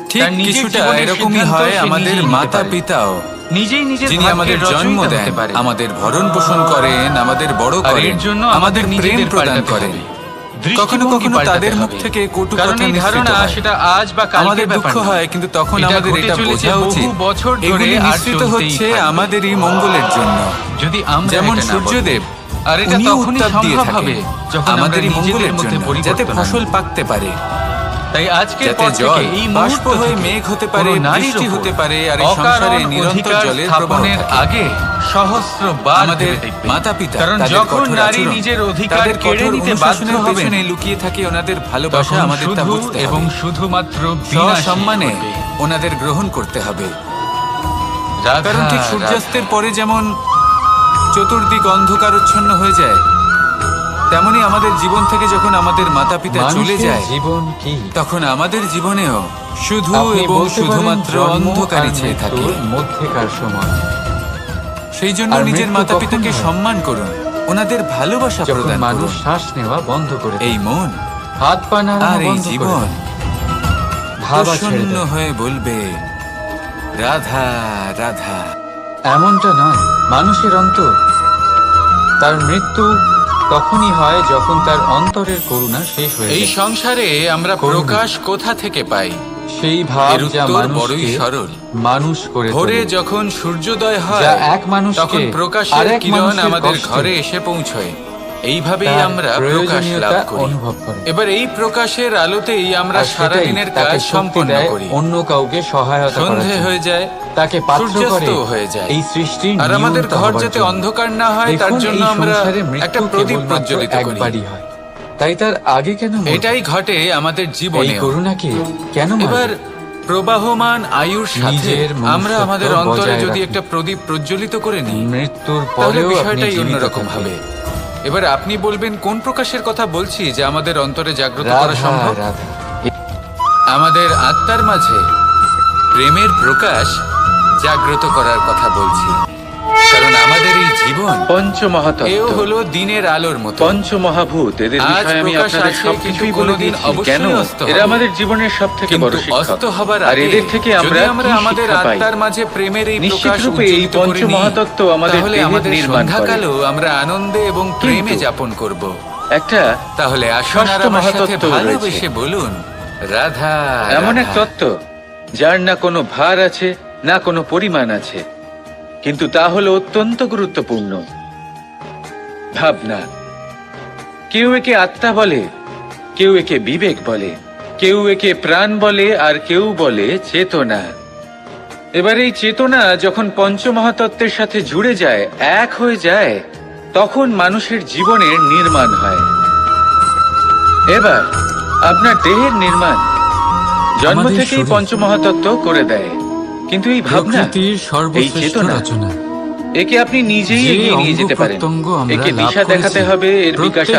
ঠিক তার নিজের কিছুটা জীবনের এরকমই সিদ্ধান্ত হয় সে আমাদের নিজেই নিতে মাতা পারে। পিতাও, নিজেই নিজের যিনি আমাদের ভাগ্যের জন্ম রচয়িতা দেন, হতে পারে। আমাদের ভরণ পোষণ করেন, আমাদের বড় আর করেন, এর জন্য আমাদের প্রেম নিজেদের প্রদান পাল্টাতে করেন। হবে। কখনো দৃষ্টিভঙ্গি কখনো পাল্টাতে তাদের মুখ হবে। থেকে কটু কারণ কথা এই নিঃসৃত ধারণা হয়। সেটা আজ বা কালকের আমাদের ব্যাপার দুঃখ নয়। হয়, কিন্তু তখন এটা আমাদের ঘটে এটা চলেছে বোঝা বহু উচিত বছর ধরে, এগুলি আর নিঃসৃত চলতেই হচ্ছে থাকবে। আমাদেরই মঙ্গলের জন্য। যদি আমরা যেমন এটা না সূর্যদেব, বদলাই। আর এটা উনিও তখনই উত্তাপ দিয়ে সম্ভব থাকেন হবে যখন আমরা আমাদেরই নিজেদের মঙ্গলের মধ্যে জন্য, পরিবর্তন যাতে ফসল আনবো। পাকতে পারে, তাই আজকের যাতে পর জল থেকে এই বাষ্প মুহূর্ত হয়ে থেকে মেঘ হতে পারে, কোনো নারীর বৃষ্টি উপর হতে পারে, আর এই সংসারে অকারণ নিরন্তর অধিকার জলের প্রবাহ স্থাপনের থাকে। আগে সহস্রবার আমাদের ভেবে দেখবেন। মাতা-পিতা, কারণ তাদের যখন কঠোর নারী আচরণ, নিজের অধিকার তাদের কেড়ে কঠোর নিতে বাধ্য অনুশাসনের হবেন, পেছনে লুকিয়ে থাকে ওনাদের ভালোবাসা, তখন আমাদের তা শুধু বুঝতে এবং হবে। শুধুমাত্র বিনাশই সসম্মানে ঘটবে। ওনাদের গ্রহণ করতে হবে। রাধা, কারণ ঠিক রাধা। সূর্যাস্তের পরে যেমন চতুর্দিক অন্ধকারচ্ছন্ন হয়ে যায়, তেমনি আমাদের জীবন থেকে যখন আমাদের মাতা পিতা চলে যায়, জীবন কি? তখন আমাদের জীবনেও শুধু আপনি এবং বলতে পারেন শুধুমাত্র জন্ম অন্ধকারই আর ছেয়ে থাকে। মৃত্যুর মধ্যেকার সময়। সেই জন্য আর নিজের মৃত্যু মাতা পিতাকে কখন হয়? সম্মান করুন, ওনাদের ভালোবাসা যখন প্রদান মানুষ করুন। শ্বাস নেওয়া বন্ধ করে দেয়, এই মন হাত পা নাড়ানো আর এই বন্ধ করে জীবন দেয়, ভাবা ছেড়ে প্রসন্ন দেয়। হয়ে বলবে রাধা রাধা। এমনটা নয়, মানুষের অন্তর, তার মৃত্যু তখনই হয় যখন তার অন্তরের করুণা শেষ হয়ে এই যায়। সংসারে আমরা করুণা। প্রকাশ কোথা থেকে পাই? সেই ভাব এর যা উত্তর বড়ই মানুষকে সরল। মানুষ করে ভোরে তোলে। যখন সূর্যোদয় হয় যা এক মানুষকে তখন প্রকাশের আরেক কিরণ মানুষের আমাদের কষ্টে ঘরে এসে পৌঁছয়। এইভাবেই তার আমরা প্রকাশ লাভ প্রয়োজনীয়তা করি। অনুভব করে। এবার এই প্রকাশের আলোতেই আমরা আর সেটাই সারাদিনের তাকে কাজ শক্তি সম্পন্ন দেয় করি। অন্য কাউকে সহায়তা করার সন্ধে জন্য। হয়ে যায়, তাকে পাত্র সূর্যাস্ত করে হয়ে যায়। এই সৃষ্টির আর আমাদের নিয়ন্তা ঘর হবার যাতে জন্য। অন্ধকার না হয় তার দেখুন, জন্য এই আমরা সংসারে মৃত্যু একটা প্রদীপ কেবলমাত্র প্রজ্বলিত করি। একবারই হয়, তাই তার আগে কেন মরবে? এটাই ঘটে আমাদের এই জীবনে। করুণাকে কেন মারবে? এবার প্রবাহমান আয়ুর সাথে নিজের আমরা মনুষ্যত্ব আমাদের অন্তরে বজায় যদি রাখুন। একটা প্রদীপ প্রজ্বলিত করে নিই, মৃত্যুর তাহলে পরেও আপনি বিষয়টাই জীবিত অন্যরকম থাকবেন। হবে। এবার আপনি বলবেন কোন প্রকাশের কথা বলছি যা আমাদের অন্তরে জাগ্রত করা রাধা সম্ভব? রাধা। আমাদের আত্মার মাঝে প্রেমের প্রকাশ জাগ্রত করার কথা বলছি, কারণ আমাদের এই জীবন এও পঞ্চমহাতত্ত্ব, হলো দিনের আলোর মতো। পঞ্চমহাভূত, এদের আজ বিষয়ে আমি প্রকাশ আপনাদের আসে, সবকিছুই কিন্তু বলে কোনোদিন দিয়েছি। অবশ্যই কেন? অস্ত হবে। এরা আমাদের জীবনের সব থেকে বড় কিন্তু শিক্ষক। অস্ত হবার আর আগে এদের থেকে আমরা যদি আমরা কি আমাদের শিক্ষা পাই? আত্মার মাঝে প্রেমের এই প্রকাশ নিশ্চিতরূপে এই উজ্জ্বলিত করে নিই, পঞ্চমহাতত্ত্ব আমাদের তাহলে দেহের আমাদের নির্মাণ করে। সন্ধ্যাকালও আমরা আনন্দে এবং প্রেমে কিন্তু যাপন করব। একটা তাহলে আসুন আর ষষ্ঠ আমার সাথে মহাতত্ত্ব ভালোবেসে বলুন রাধা এমন এক রাধা। তত্ত্ব যার না কোনো ভার আছে, না কোনো পরিমাণ আছে, কিন্তু তা হলো অত্যন্ত গুরুত্বপূর্ণ। ভাবনা। কেউ একে আত্মা বলে, কেউ একে বিবেক বলে, কেউ একে প্রাণ বলে, আর কেউ বলে চেতনা। এবার এই চেতনা যখন পঞ্চমহাতত্ত্বের সাথে জুড়ে যায়, এক হয়ে যায়, তখন মানুষের জীবনের নির্মাণ হয়। এবার আপনার দেহের নির্মাণ জন্ম আমাদের থেকেই শরীর পঞ্চমহাতত্ত্ব করে দেয়। কিন্তু এই ভাবনা, প্রকৃতির এই সর্বশ্রেষ্ঠ চেতনা, রচনা। একে আপনি নিজেই যে এগিয়ে নিয়ে যেতে পারেন। অঙ্গ-প্রত্যঙ্গ আমরা একে লাভ দিশা দেখাতে করেছি, হবে, এর বিকাশ প্রত্যেক